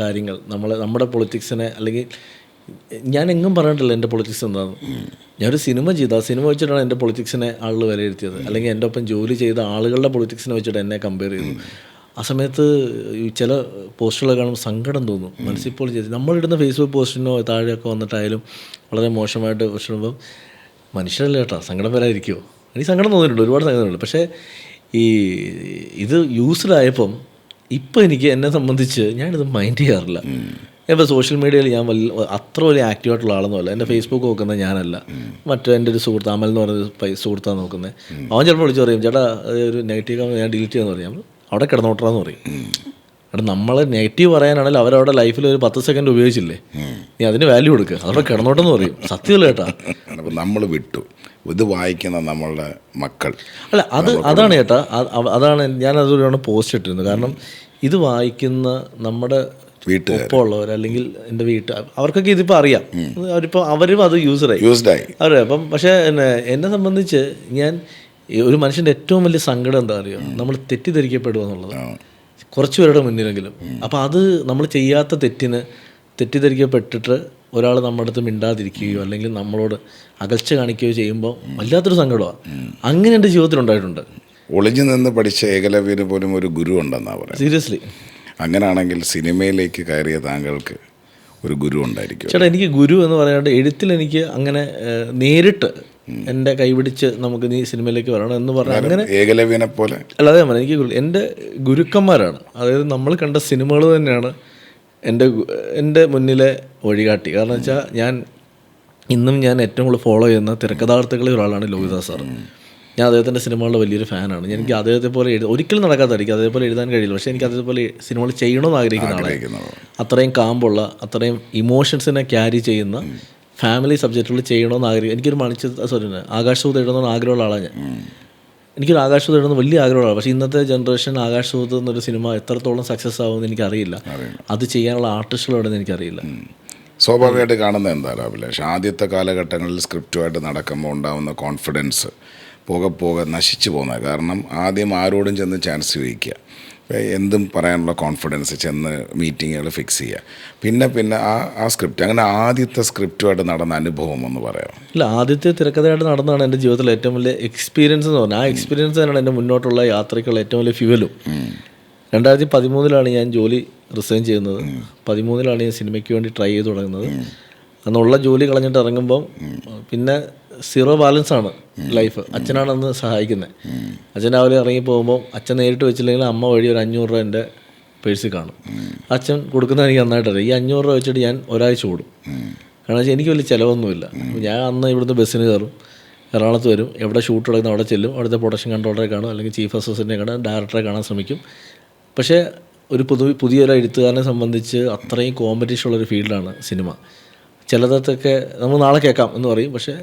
കാര്യങ്ങൾ നമ്മുടെ പൊളിറ്റിക്സിനെ, അല്ലെങ്കിൽ ഞാൻ എങ്ങും പറഞ്ഞിട്ടില്ല എൻ്റെ പൊളിറ്റിക്സ് എന്താണെന്ന്. ഞാനൊരു സിനിമ ചെയ്തു, ആ സിനിമ വെച്ചിട്ടാണ് എൻ്റെ പൊളിറ്റിക്സിനെ ആളുകൾ വിലയിരുത്തിയത്. അല്ലെങ്കിൽ എൻ്റെ ഒപ്പം ജോലി ചെയ്ത ആളുകളുടെ പൊളിറ്റിക്സിനെ വെച്ചിട്ട് എന്നെ കമ്പയർ ചെയ്തു. ആ സമയത്ത് ചില പോസ്റ്റുകളൊക്കെ കാണുമ്പോൾ സങ്കടം തോന്നും. മനസ്സിപ്പോൾ ചെയ്ത് നമ്മളിടുന്ന ഫേസ്ബുക്ക് പോസ്റ്റിനോ താഴെയൊക്കെ വന്നിട്ടായാലും വളരെ മോശമായിട്ട് പ്രശ്നമ്പോൾ മനുഷ്യരല്ല കേട്ടോ, സങ്കടം വരാതിരിക്കുമോ? എനിക്ക് സങ്കടം തോന്നിയിട്ടുണ്ട്, ഒരുപാട് സങ്കടം തോന്നിയിട്ടുണ്ട്. പക്ഷേ ഇത് യൂസ്ഡായപ്പം ഇപ്പം എനിക്ക് എന്നെ സംബന്ധിച്ച് ഞാനിത് മൈൻഡ് ചെയ്യാറില്ല. ഇപ്പോൾ സോഷ്യൽ മീഡിയയിൽ ഞാൻ അത്ര വലിയ ആക്റ്റീവായിട്ടുള്ള ആളൊന്നുമല്ല. എൻ്റെ ഫേസ്ബുക്ക് നോക്കുന്നത് ഞാനല്ല, എൻ്റെ ഒരു സുഹൃത്ത് അമൽ എന്ന് പറയുന്ന സുഹൃത്താണ് നോക്കുന്നത്. അവൻ ചിലപ്പോൾ വിളിച്ച് പറയും, ചേട്ടാ ഒരു നെഗറ്റീവ് കമൻറ്റ് ഞാൻ ഡിലീറ്റ് ചെയ്യാന്ന് പറയും. അവിടെ കിടന്നോട്ടാന്ന് പറയും. അവിടെ നമ്മൾ നെഗറ്റീവ് പറയാനാണെങ്കിൽ അവരവിടെ ലൈഫിൽ ഒരു 10 സെക്കൻഡ് ഉപയോഗിച്ചില്ലേ, നീ അതിന് വാല്യൂ കൊടുക്കുക, അവിടെ കിടന്നോട്ടെന്ന് പറയും. സത്യമല്ല ചേട്ടാ. അപ്പോൾ നമ്മൾ വിട്ടു ഇത് വായിക്കുന്ന നമ്മളുടെ മക്കൾ അല്ല, അതാണ് ചേട്ടാ, അതാണ് ഞാനതൊരു പോസ്റ്റ് ഇട്ടിരുന്നത്. കാരണം ഇത് വായിക്കുന്ന നമ്മുടെ ഒപ്പമുള്ളവർ അല്ലെങ്കിൽ എൻ്റെ അവർക്കൊക്കെ ഇതിപ്പോൾ അറിയാം. അവരും അത് യൂസ്ഡായി അറിയാം. അപ്പം പക്ഷേ എന്നെ സംബന്ധിച്ച് ഒരു മനുഷ്യൻ്റെ ഏറ്റവും വലിയ സങ്കടം എന്താ അറിയോ, നമ്മൾ തെറ്റിദ്ധരിക്കപ്പെടുക എന്നുള്ളത്, കുറച്ച് പേരുടെ മുന്നിലെങ്കിലും. അപ്പോൾ അത് നമ്മൾ ചെയ്യാത്ത തെറ്റിന് തെറ്റിദ്ധരിക്കപ്പെട്ടിട്ട് ഒരാൾ നമ്മുടെ അടുത്ത് മിണ്ടാതിരിക്കുകയോ അല്ലെങ്കിൽ നമ്മളോട് അകൽച്ച കാണിക്കുകയോ ചെയ്യുമ്പോൾ വല്ലാത്തൊരു സങ്കടമാണ്. അങ്ങനെ എൻ്റെ ജീവിതത്തിൽ ഉണ്ടായിട്ടുണ്ട്. ഒളിഞ്ഞു നിന്ന് പഠിച്ച ഏകലവ്യന് പോലും ഒരു ഗുരു ഉണ്ടെന്നാണ് പറയുന്നത്. സീരിയസ്ലി. അങ്ങനെയാണെങ്കിൽ സിനിമയിലേക്ക് കയറിയ താങ്കൾക്ക് ഒരു ഗുരു ഉണ്ടായിരിക്കും. ചേട്ടാ, എനിക്ക് ഗുരു എന്ന് പറയാണ്ട് എഴുത്തിൽ എനിക്ക് അങ്ങനെ നേരിട്ട് എൻ്റെ കൈപിടിച്ച് നമുക്ക് നീ സിനിമയിലേക്ക് വരണം എന്ന് പറഞ്ഞാൽ അങ്ങനെ ഏകലവ്യനെ പോലെ അല്ലാതെ എനിക്ക് എൻ്റെ ഗുരുക്കന്മാരാണ്. അതായത് നമ്മൾ കണ്ട സിനിമകൾ തന്നെയാണ് എൻ്റെ മുന്നിലെ വഴികാട്ടി. കാരണം വെച്ചാൽ ഇന്നും ഞാൻ ഏറ്റവും കൂടുതൽ ഫോളോ ചെയ്യുന്ന തിരക്കഥാകൃത്തുക്കളിൽ ഒരാളാണ് ലോഹിതദാസ് സാർ. ഞാൻ അദ്ദേഹത്തിൻ്റെ സിനിമകളുടെ വലിയൊരു ഫാനാണ്. എനിക്ക് അദ്ദേഹത്തെ പോലെ ഒരിക്കലും നടക്കാത്തായിരിക്കും, അതേപോലെ എഴുതാൻ കഴിയില്ല. പക്ഷേ എനിക്ക് അതേപോലെ സിനിമകൾ ചെയ്യണമെന്ന് ആഗ്രഹിക്കുന്ന ആളാണ്. അത്രയും കാമ്പുള്ള, അത്രയും ഇമോഷൻസിനെ ക്യാരി ചെയ്യുന്ന ഫാമിലി സബ്ജക്റ്റുകൾ ചെയ്യണമെന്ന് ആഗ്രഹിക്കും. എനിക്കൊരു ആകാശദൂത് എഴുതണമെന്ന് ആഗ്രഹമുള്ള ആളാണ് ഞാൻ. എനിക്കൊരു ആകാശദൂത് എഴുതുന്ന വലിയ ആഗ്രഹമാണ്. പക്ഷേ ഇന്നത്തെ ജനറേഷൻ ആകാശദൂത് എന്നൊരു സിനിമ എത്രത്തോളം സക്സസ് ആകുമെന്ന് എനിക്കറിയില്ല. അത് ചെയ്യാനുള്ള ആർട്ടിസ്റ്റുകളോടെന്ന് എനിക്കറിയില്ല. സ്വാഭാവികമായിട്ട് കാണുന്നത് എന്താണ് അഭിലാഷ്, ആദ്യത്തെ കാലഘട്ടങ്ങളിൽ സ്ക്രിപ്റ്റുമായിട്ട് നടക്കുമ്പോൾ ഉണ്ടാകുന്ന കോൺഫിഡൻസ് പോകെ നശിച്ചു പോകുന്നത്. കാരണം ആദ്യം ആരോടും ചെന്ന് ചാൻസ് ചോദിക്കുക, എന്തും പറയാനുള്ള കോൺഫിഡൻസ്, ചെന്ന് മീറ്റിങ്ങുകൾ ഫിക്സ് ചെയ്യുക, പിന്നെ ആ സ്ക്രിപ്റ്റ്. അങ്ങനെ ആദ്യത്തെ സ്ക്രിപ്റ്റുമായിട്ട് നടന്ന അനുഭവം ഒന്ന് പറയാം. ഇല്ല, ആദ്യത്തെ തിരക്കഥയായിട്ട് നടന്നതാണ് എൻ്റെ ജീവിതത്തിലെ ഏറ്റവും വലിയ എക്സ്പീരിയൻസ് എന്ന് പറഞ്ഞാൽ. ആ എക്സ്പീരിയൻസ് തന്നെയാണ് എൻ്റെ മുന്നോട്ടുള്ള യാത്രയ്ക്കുള്ള ഏറ്റവും വലിയ ഫ്യൂവലും. 2013 ഞാൻ ജോലി റിസൈൻ ചെയ്യുന്നത്. 2013 ഞാൻ സിനിമയ്ക്ക് വേണ്ടി ട്രൈ ചെയ്ത് തുടങ്ങുന്നത്. അന്നുള്ള ജോലി കളഞ്ഞിട്ട് ഇറങ്ങുമ്പം പിന്നെ 0 ബാലൻസാണ് ലൈഫ്. അച്ഛനാണ് അന്ന് സഹായിക്കുന്നത്. അച്ഛൻ രാവിലെ ഇറങ്ങി പോകുമ്പോൾ അച്ഛൻ നേരിട്ട് വെച്ചില്ലെങ്കിൽ അമ്മ വഴി ഒരു 500 രൂപ എൻ്റെ പേഴ്സിൽ കാണും. അച്ഛൻ കൊടുക്കുന്നത് എനിക്ക് നന്നായിട്ടറിയാം. ഈ 500 രൂപ വെച്ചിട്ട് ഞാൻ ഒരാഴ്ച ഓടും. കാരണം വെച്ചാൽ എനിക്ക് വലിയ ചിലവൊന്നുമില്ല. ഞാൻ അന്ന് ഇവിടുന്ന് ബസ്സിന് കയറും, എറണാകുളത്ത് വരും, എവിടെ ഷൂട്ട് എടുക്കുന്ന അവിടെ ചെല്ലും, അവിടുത്തെ പ്രൊഡക്ഷൻ കൺട്രോളറെ കാണും, അല്ലെങ്കിൽ ചീഫ് അസിസ്റ്റൻറ്റിനെ കാണാൻ, ഡയറക്ടറെ കാണാൻ ശ്രമിക്കും. പക്ഷേ ഒരു പുതിയൊരു എഴുത്തുകാരനെ സംബന്ധിച്ച് അത്രയും കോമ്പറ്റീഷൻ ഉള്ളൊരു ഫീൽഡാണ് സിനിമ. ചിലതൊക്കെ നമ്മൾ നാളെ കേൾക്കാം എന്ന് പറയും, പക്ഷേ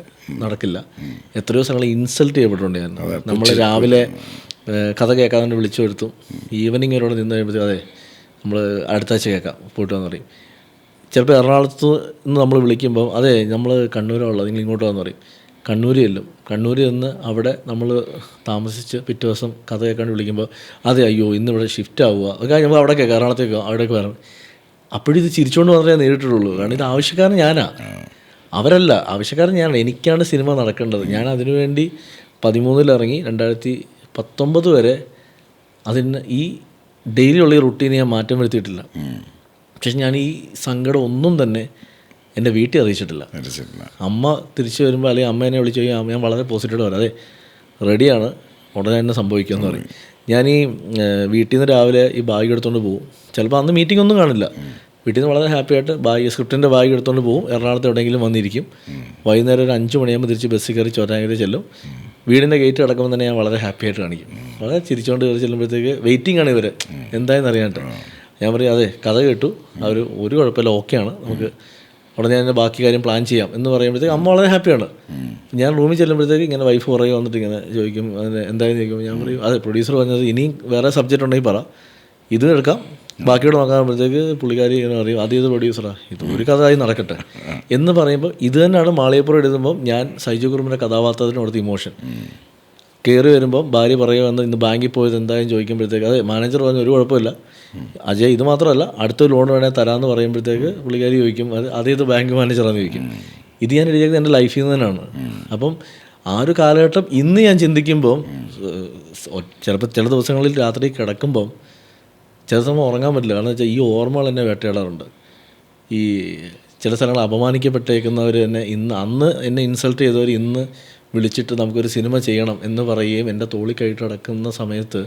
നടക്കില്ല. എത്രയോ ദിവസങ്ങൾ ഇൻസൾട്ട് ചെയ്യപ്പെട്ടിട്ടുണ്ട് ഞാൻ. നമ്മൾ രാവിലെ കഥ കേൾക്കാൻ വേണ്ടി വിളിച്ചു വരുത്തും, ഈവനിങ് വരോട് നിന്ന് കഴിയുമ്പോഴത്തേക്കും അതെ നമ്മൾ അടുത്ത ആഴ്ച കേൾക്കാം പോയിട്ട് വന്ന് പറയും. ചിലപ്പോൾ എറണാകുളത്ത് നിന്ന് നമ്മൾ വിളിക്കുമ്പോൾ അതെ നമ്മൾ കണ്ണൂരാണുള്ളത്, നിങ്ങൾ ഇങ്ങോട്ട് വന്ന് പറയും. കണ്ണൂർ ചെല്ലും. കണ്ണൂരിൽ നിന്ന് അവിടെ നമ്മൾ താമസിച്ച് പിറ്റേ ദിവസം കഥ കേൾക്കാണ്ട് വിളിക്കുമ്പോൾ അതെ അയ്യോ ഇന്ന് ഇവിടെ ഷിഫ്റ്റ് ആവുക ഒക്കെ നമ്മൾ അവിടെ കേൾക്കാം, എറണാകുളത്തേക്ക് അവിടേക്ക് വരണം. അപ്പോഴിത് ചിരിച്ചുകൊണ്ട് മാത്രമേ നേരിട്ടുള്ളൂ. കാരണം ഇത് ആവശ്യക്കാരൻ ഞാനാ, അവരല്ല. ആവശ്യക്കാരൻ ഞാനാണ്. എനിക്കാണ് സിനിമ നടക്കേണ്ടത്. ഞാൻ അതിനുവേണ്ടി 2013 ഇറങ്ങി 2019 വരെ അതിന് ഈ ഡെയിലി ഉള്ള ഈ റുട്ടീന് ഞാൻ മാറ്റം വരുത്തിയിട്ടില്ല. പക്ഷെ ഞാൻ ഈ സങ്കടം ഒന്നും തന്നെ എൻ്റെ വീട്ടിൽ അറിയിച്ചിട്ടില്ല. അമ്മ തിരിച്ചു വരുമ്പോൾ അല്ലെങ്കിൽ അമ്മ എന്നെ വിളിച്ചു കഴിഞ്ഞാൽ ഞാൻ വളരെ പോസിറ്റീവായിട്ട് പറയാം, അതെ റെഡിയാണ്, ഉടനെ തന്നെ സംഭവിക്കുമെന്ന് പറയും. ഞാൻ ഈ വീട്ടിൽ നിന്ന് രാവിലെ ഈ ബാഗ് എടുത്തുകൊണ്ട് പോകും. ചിലപ്പോൾ അന്ന് മീറ്റിംഗ് ഒന്നും കാണില്ല. വീട്ടിൽ നിന്ന് വളരെ ഹാപ്പി ആയിട്ട് സ്ക്രിപ്റ്റിൻ്റെ ബാഗ് എടുത്തുകൊണ്ട് പോകും. എറണാകുളത്ത് എവിടെയെങ്കിലും വന്നിരിക്കും. വൈകുന്നേരം ഒരു 5 മണിയാകുമ്പോൾ തിരിച്ച് ബസ്സിൽ കയറി ചോറ്റാങ്കര ചെല്ലും. വീടിൻ്റെ ഗേറ്റ് അടക്കുമ്പോൾ തന്നെ ഞാൻ വളരെ ഹാപ്പി ആയിട്ട് കാണിക്കും. വളരെ ചിരിച്ചുകൊണ്ട് കയറി ചെല്ലുമ്പോഴത്തേക്ക് വെയിറ്റിംഗ് ആണ് ഇവർ എന്തായെന്ന് അറിയാനായിട്ട്. ഞാൻ പറയും അതെ കഥ കേട്ടു, അവർ ഒരു കുഴപ്പമില്ല, ഓക്കെയാണ്, നമുക്ക് ഉടനെ തന്നെ ബാക്കി കാര്യം പ്ലാൻ ചെയ്യാം എന്ന് പറയുമ്പോഴത്തേക്ക് അമ്മ വളരെ ഹാപ്പിയാണ്. ഞാൻ റൂമിൽ ചെല്ലുമ്പോഴത്തേക്ക് ഇങ്ങനെ വൈഫ് പുറകെ വന്നിട്ട് ഇങ്ങനെ ചോദിക്കും എന്തായാലും ചോദിക്കുമ്പോൾ ഞാൻ പറയും അതെ പ്രൊഡ്യൂസർ പറഞ്ഞത് ഇനിയും വേറെ സബ്ജക്റ്റ് ഉണ്ടെങ്കിൽ പറ, ഇത് എടുക്കാം, ബാക്കിയോട് നോക്കാകുമ്പോഴത്തേക്ക് പുള്ളിക്കാരി ഇങ്ങനെ പറയും അത് ഇത് പ്രൊഡ്യൂസറാണ്, ഇത് ഒരു കഥയായി നടക്കട്ടെ എന്ന് പറയുമ്പോൾ ഇത് തന്നെയാണ് മാളികപ്പുറം എഴുതുമ്പം ഞാൻ സൈജു കുറുമ്പിൻ്റെ കഥാപാത്രത്തിന് കൊടുത്ത ഇമോഷൻ. കയറി വരുമ്പം ഭാര്യ പറയുമെന്ന് ഇന്ന് ബാങ്കിൽ പോയത് എന്തായാലും ചോദിക്കുമ്പോഴത്തേക്ക് അതെ മാനേജർ പറഞ്ഞു ഒരു കുഴപ്പമില്ല അജയ്, ഇത് മാത്രമല്ല അടുത്ത ലോൺ വേണേൽ തരാമെന്ന് പറയുമ്പോഴത്തേക്ക് പുള്ളിക്കാരി ചോദിക്കും അതേത് ബാങ്ക് മാനേജറാണെന്ന് ചോദിക്കും. ഇത് ഞാൻ എഴുതിയത് എൻ്റെ ലൈഫിൽ നിന്ന് തന്നെയാണ്. അപ്പം ആ ഒരു കാലഘട്ടം ഇന്ന് ഞാൻ ചിന്തിക്കുമ്പം ചിലപ്പോൾ ചില ദിവസങ്ങളിൽ രാത്രി കിടക്കുമ്പം ചില സമയം ഉറങ്ങാൻ പറ്റില്ല. കാരണം വെച്ചാൽ ഈ ഓർമ്മകൾ എന്നെ വേട്ടയാടാറുണ്ട്. ഈ ചില സ്ഥലങ്ങൾ അപമാനിക്കപ്പെട്ടേക്കുന്നവർ തന്നെ അന്ന് എന്നെ ഇൻസൾട്ട് ചെയ്തവർ ഇന്ന് വിളിച്ചിട്ട് നമുക്കൊരു സിനിമ ചെയ്യണം എന്ന് പറയുകയും എൻ്റെ തോളിൽ കൈയിട്ട് നടക്കുന്ന സമയത്ത്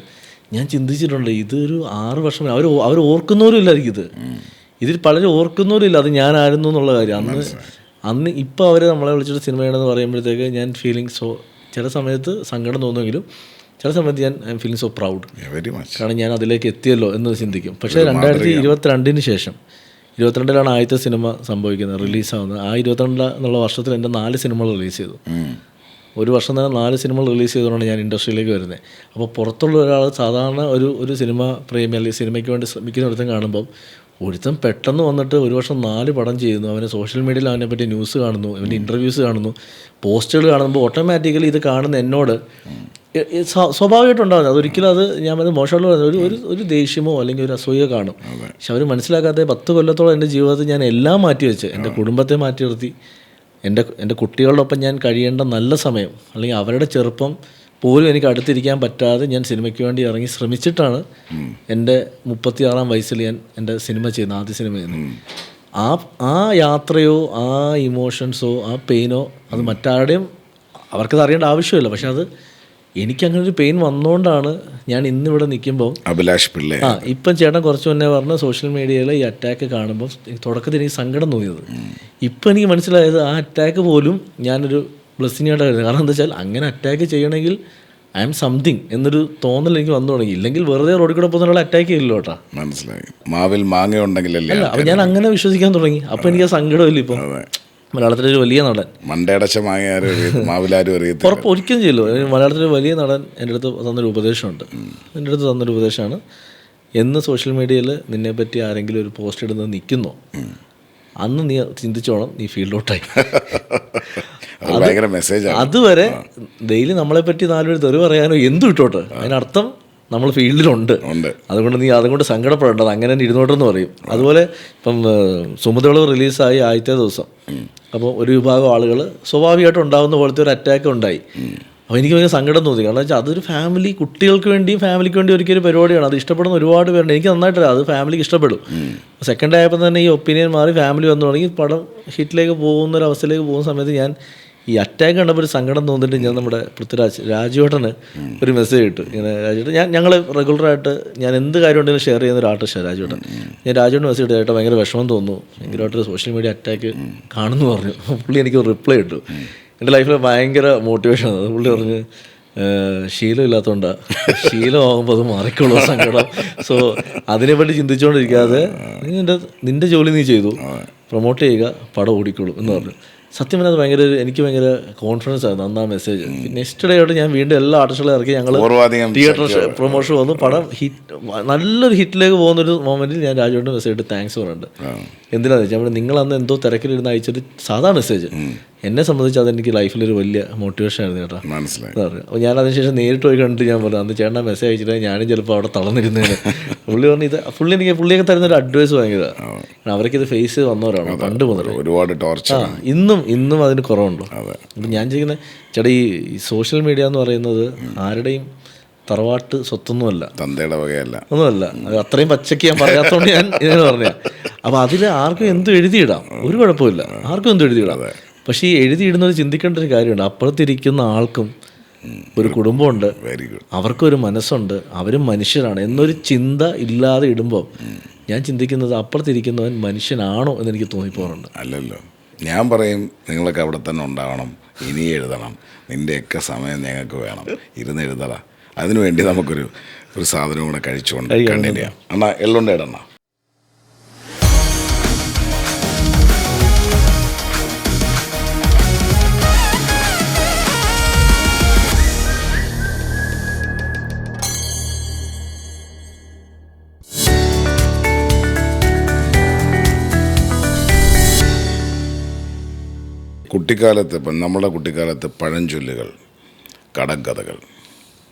ഞാൻ ചിന്തിച്ചിട്ടുണ്ട്, ഇതൊരു 6 വർഷം അവർ ഓർക്കുന്നവരും ഇല്ലായിരിക്കും ഇതിൽ പലരും ഓർക്കുന്നവരില്ല അത് ഞാനായിരുന്നു എന്നുള്ള കാര്യം. അന്ന് ഇപ്പോൾ അവർ നമ്മളെ വിളിച്ചിട്ട് സിനിമ ചെയ്യണമെന്ന് പറയുമ്പോഴത്തേക്ക് ഞാൻ ചില സമയത്ത് സങ്കടം തോന്നുമെങ്കിലും ചില സമയത്ത് ഞാൻ I M feeling so proud. Very much. കാരണം ഞാൻ അതിലേക്ക് എത്തിയല്ലോ എന്ന് ചിന്തിക്കും. പക്ഷേ 2022 ശേഷം 22 ആദ്യത്തെ സിനിമ സംഭവിക്കുന്നത്, റിലീസാവുന്നത്. ആ 22 എന്നുള്ള വർഷത്തിൽ എൻ്റെ 4 സിനിമകൾ റിലീസ് ചെയ്തു. ഒരു വർഷം തന്നെ 4 സിനിമകൾ റിലീസ് ചെയ്തുകൊണ്ടാണ് ഞാൻ ഇൻഡസ്ട്രിയിലേക്ക് വരുന്നത്. അപ്പോൾ പുറത്തുള്ള ഒരാൾ സാധാരണ ഒരു സിനിമ പ്രേമി അല്ലെങ്കിൽ സിനിമയ്ക്ക് വേണ്ടി ശ്രമിക്കുന്നിടത്തും കാണുമ്പം ഒരുത്തം പെട്ടെന്ന് വന്നിട്ട് ഒരു വർഷം 4 പടം ചെയ്യുന്നു. അവന് സോഷ്യൽ മീഡിയയിൽ അവനെപ്പറ്റി ന്യൂസ് കാണുന്നു, അവൻ്റെ ഇൻ്റർവ്യൂസ് കാണുന്നു, പോസ്റ്റുകൾ കാണുമ്പോൾ ഓട്ടോമാറ്റിക്കലി ഇത് കാണുന്ന എന്നോട് സ്വാഭാവികമായിട്ടുണ്ടാകുന്നത്. അതൊരിക്കലും ഞാൻ മോശമുള്ള ഒരു ദേഷ്യമോ അല്ലെങ്കിൽ ഒരു അസൂയോ കാണും. പക്ഷെ അവർ മനസ്സിലാക്കാത്ത 10 കൊല്ലത്തോളം എൻ്റെ ജീവിതത്തിൽ ഞാൻ എല്ലാം മാറ്റിവെച്ച്, എൻ്റെ കുടുംബത്തെ മാറ്റി നിർത്തി, എൻ്റെ കുട്ടികളുടെ ഒപ്പം ഞാൻ കഴിയേണ്ട നല്ല സമയം അല്ലെങ്കിൽ അവരുടെ ചെറുപ്പം പോലും എനിക്ക് അടുത്തിരിക്കാൻ പറ്റാതെ ഞാൻ സിനിമയ്ക്ക് വേണ്ടി ഇറങ്ങി ശ്രമിച്ചിട്ടാണ് എൻ്റെ 36-ാം വയസ്സിൽ ഞാൻ എൻ്റെ സിനിമ ചെയ്യുന്നത്, ആദ്യ സിനിമ ചെയ്യുന്നത്. ആ യാത്രയോ ആ ഇമോഷൻസോ ആ പെയിനോ അത് മറ്റാരുടെയും അവർക്കത് അറിയേണ്ട ആവശ്യമില്ല. പക്ഷെ അത് എനിക്കങ്ങനെ ഒരു പെയിൻ വന്നുകൊണ്ടാണ് ഞാൻ ഇന്നിവിടെ നിൽക്കുമ്പോൾ അഭിലാഷ് പിള്ളേ ഇപ്പം ചേട്ടൻ കുറച്ച് മുന്നേ പറഞ്ഞ സോഷ്യൽ മീഡിയയിൽ ഈ അറ്റാക്ക് കാണുമ്പോൾ തുടക്കത്തിൽ എനിക്ക് സങ്കടം തോന്നിയത്. ഇപ്പം എനിക്ക് മനസ്സിലായത് ആ അറ്റാക്ക് പോലും ഞാനൊരു ബ്ലെസ്സിങ് ആയിട്ട് കരുതുന്നത്. കാരണം എന്താ വെച്ചാൽ അങ്ങനെ അറ്റാക്ക് ചെയ്യണമെങ്കിൽ ഐ ആം സംതിങ് എന്നൊരു തോന്നൽ എനിക്ക് വന്നു തുടങ്ങി. ഇല്ലെങ്കിൽ വെറുതെ റോഡിൽ കൂടെ പോകുന്ന അറ്റാക്ക് ചെയ്യില്ലോ കേട്ടോ. മനസ്സിലായി. മാവിൽ മാങ്ങ ഉണ്ടെങ്കിലല്ലേ. അല്ല, അപ്പം ഞാൻ അങ്ങനെ വിശ്വസിക്കാൻ തുടങ്ങി. അപ്പം എനിക്ക് ആ സങ്കടമില്ല. ഇപ്പം മലയാളത്തിലൊരു വലിയ നടൻ മണ്ടയടച്ച മാവിലാരും അറിയത്തില്ല, ഉറപ്പ് ഒരിക്കലും ചെയ്യല്ലോ. മലയാളത്തിലൊരു വലിയ നടൻ എൻ്റെ അടുത്ത് തന്നൊരു ഉപദേശമുണ്ട്. എൻ്റെ അടുത്ത് തന്നൊരു ഉപദേശമാണ്, എന്ന് സോഷ്യൽ മീഡിയയിൽ നിന്നെപ്പറ്റി ആരെങ്കിലും ഒരു പോസ്റ്റ് ഇടുന്നത് നിൽക്കുന്നോ അന്ന് നീ ചിന്തിച്ചോണം നീ ഫീൽഡ് ഔട്ടായി. അതുവരെ ഡെയിലി നമ്മളെപ്പറ്റി 4 പേര് തെറി പറയാനോ എന്തു ഇട്ടോട്ടെ, അതിനർത്ഥം നമ്മൾ ഫീൽഡിലുണ്ട്. അതുകൊണ്ട് സങ്കടപ്പെടേണ്ടത് അങ്ങനെ തന്നെ ഇരുന്നോട്ടെന്ന് പറയും. അതുപോലെ ഇപ്പം സുമതിവളവ് റിലീസായി ആദ്യത്തെ ദിവസം അപ്പോൾ ഒരു വിഭാഗം ആളുകൾ സ്വാഭാവികമായിട്ട് ഉണ്ടാകുന്ന പോലത്തെ ഒരു അറ്റാക്ക് ഉണ്ടായി. അപ്പോൾ എനിക്ക് ഭയങ്കര സങ്കടം തോന്നി. കാരണം വെച്ചാൽ അതൊരു ഫാമിലി, കുട്ടികൾക്ക് വേണ്ടിയും ഫാമിലിക്ക് വേണ്ടി ഒരുക്കിയൊരു പരിപാടിയാണ്. അത് ഇഷ്ടപ്പെടുന്ന ഒരുപാട് പേരുണ്ട്. എനിക്ക് നന്നായിട്ടല്ല, അത് ഫാമിലിക്ക് ഇഷ്ടപ്പെടും. സെക്കൻഡ് ആയപ്പോൾ തന്നെ ഈ ഒപ്പീനിയൻ മാറി ഫാമിലി വന്നു തുടങ്ങി. പടം ഹിറ്റിലേക്ക് പോകുന്നൊരവസ്ഥയിലേക്ക് പോകുന്ന സമയത്ത് ഞാൻ ഈ അറ്റാക്ക് കണ്ടപ്പോൾ ഒരു സങ്കടം തോന്നിയിട്ട് ഞാൻ നമ്മുടെ രാജുവേട്ടന് ഒരു മെസ്സേജ് ഇട്ടു. ഇങ്ങനെ രാജുവേട്ടൻ ഞങ്ങൾ റെഗുലറായിട്ട് ഞാൻ എന്ത് കാര്യം ഉണ്ടെങ്കിലും ഷെയർ ചെയ്യുന്ന ഒരു ആർട്ടിസ്റ്റാണ് രാജുവേട്ടൻ. ഞാൻ രാജുവേട്ടൻ മെസ്സേജ് ഇട്ടു, ചേട്ടാ ഭയങ്കര വിഷമം തോന്നുന്നു, ഭയങ്കരമായിട്ടൊരു സോഷ്യൽ മീഡിയ അറ്റാക്ക് കാണുന്നു പറഞ്ഞു. പുള്ളി എനിക്ക് റിപ്ലൈ ഇട്ടു. എൻ്റെ ലൈഫിൽ ഭയങ്കര മോട്ടിവേഷനാണ്. പുള്ളി പറഞ്ഞ് ശീലമില്ലാത്തതുകൊണ്ടാണ്, ശീലമാകുമ്പോൾ അത് മാറിക്കോളൂ സങ്കടം. സോ അതിനെപ്പറ്റി ചിന്തിച്ചുകൊണ്ടിരിക്കാതെ നിൻ്റെ ജോലി നീ ചെയ്തു, പ്രൊമോട്ട് ചെയ്യുക, പടം ഓടിക്കോളൂ എന്ന് പറഞ്ഞു. സത്യം പറഞ്ഞാൽ അത് എനിക്ക് ഭയങ്കര കോൺഫിഡൻസ് ആയിരുന്നു അന്ന് ആ മെസ്സേജ്. നെക്സ്റ്റ് ഡേ ആയിട്ട് ഞാൻ വീണ്ടും എല്ലാ ആർട്ടിസ്റ്റുകളും ഇറക്കി ഞങ്ങൾ തിയേറ്റർ പ്രൊമോഷൻ വന്നു. പടം നല്ലൊരു ഹിറ്റിലേക്ക് പോകുന്നൊരു മൊമെൻറ്റിൽ ഞാൻ രാജുവിൻ്റെ മെസ്സേജ് ഇട്ട് താങ്ക്സ് പറയുന്നുണ്ട്. എന്തിനാണെന്ന് വെച്ചാൽ നിങ്ങൾ അന്ന് എന്തോ തിരക്കിലിരുന്ന് അയച്ചൊരു സാധാ മെസ്സേജ് എന്നെ സംബന്ധിച്ച് അതെനിക്ക് ലൈഫിലൊരു വലിയ മോട്ടിവേഷൻ ആയിരുന്നു കേട്ടോ. മനസ്സിലായി. അപ്പോൾ ഞാൻ അതിനുശേഷം നേരിട്ട് പോയി കണ്ടിട്ട് ഞാൻ പറഞ്ഞു, അന്ന് ചേട്ടൻ മെസ്സേജ് അയച്ചിട്ട് ഞാനും ചിലപ്പോൾ അവിടെ തളർന്നിരുന്നതിന്. പുള്ളി പറഞ്ഞു പുള്ളിയൊക്കെ തരുന്നൊരു അഡ്വൈസ് ഭയങ്കര, അവർക്കിത് ഫേസ് ചെയ്ത് വന്നവരാണ് പണ്ട് മുതൽ. ഒരുപാട് ടോർച്ചർ ഇന്നും അതിന് കുറവുണ്ടോ. അപ്പം ഞാൻ ചെയ്യുന്ന ചേട്ടാ ഈ സോഷ്യൽ മീഡിയ എന്ന് പറയുന്നത് ആരുടെയും തറവാട്ട് സ്വത്തൊന്നുമല്ല, തന്തയുടെ വകയല്ല, ഒന്നുമല്ല. അത് അത്രയും പച്ചയ്ക്ക് ഞാൻ പറയാത്തതുകൊണ്ട് ഞാൻ ഇതിനെ പറഞ്ഞ. അപ്പോൾ അതിൽ ആർക്കും എന്തും എഴുതിയിടാം, ഒരു കുഴപ്പമില്ല, ആർക്കും എന്തും എഴുതിയിടാം. പക്ഷേ ഈ എഴുതിയിടുന്നത് ചിന്തിക്കേണ്ട ഒരു കാര്യമുണ്ട്. അപ്പുറത്തിരിക്കുന്ന ആൾക്കും ഒരു കുടുംബമുണ്ട്, അവർക്കൊരു മനസ്സുണ്ട്, അവരും മനുഷ്യരാണ് എന്നൊരു ചിന്ത ഇല്ലാതെ ഇടുമ്പോൾ ഞാൻ ചിന്തിക്കുന്നത് അപ്പുറത്തിരിക്കുന്നവൻ മനുഷ്യനാണോ എന്നെനിക്ക് തോന്നിപ്പോറുണ്ട്. അല്ലല്ലോ, ഞാൻ പറയും നിങ്ങളൊക്കെ അവിടെ തന്നെ ഉണ്ടാവണം, ഇനി എഴുതണം, നിൻ്റെയൊക്കെ സമയം ഞങ്ങൾക്ക് വേണം, ഇരുന്ന് എഴുതണം. അതിനുവേണ്ടി നമുക്കൊരു സാധനം കൂടെ കഴിച്ചുകൊണ്ട് കണ്ടിന്യൂ ചെയ്യാം. അണ്ണാ എള്ളുണ്ട ഇടണ്ണ. കുട്ടിക്കാലത്ത് ഇപ്പം നമ്മുടെ കുട്ടിക്കാലത്ത് പഴഞ്ചൊല്ലുകൾ, കടകഥകൾ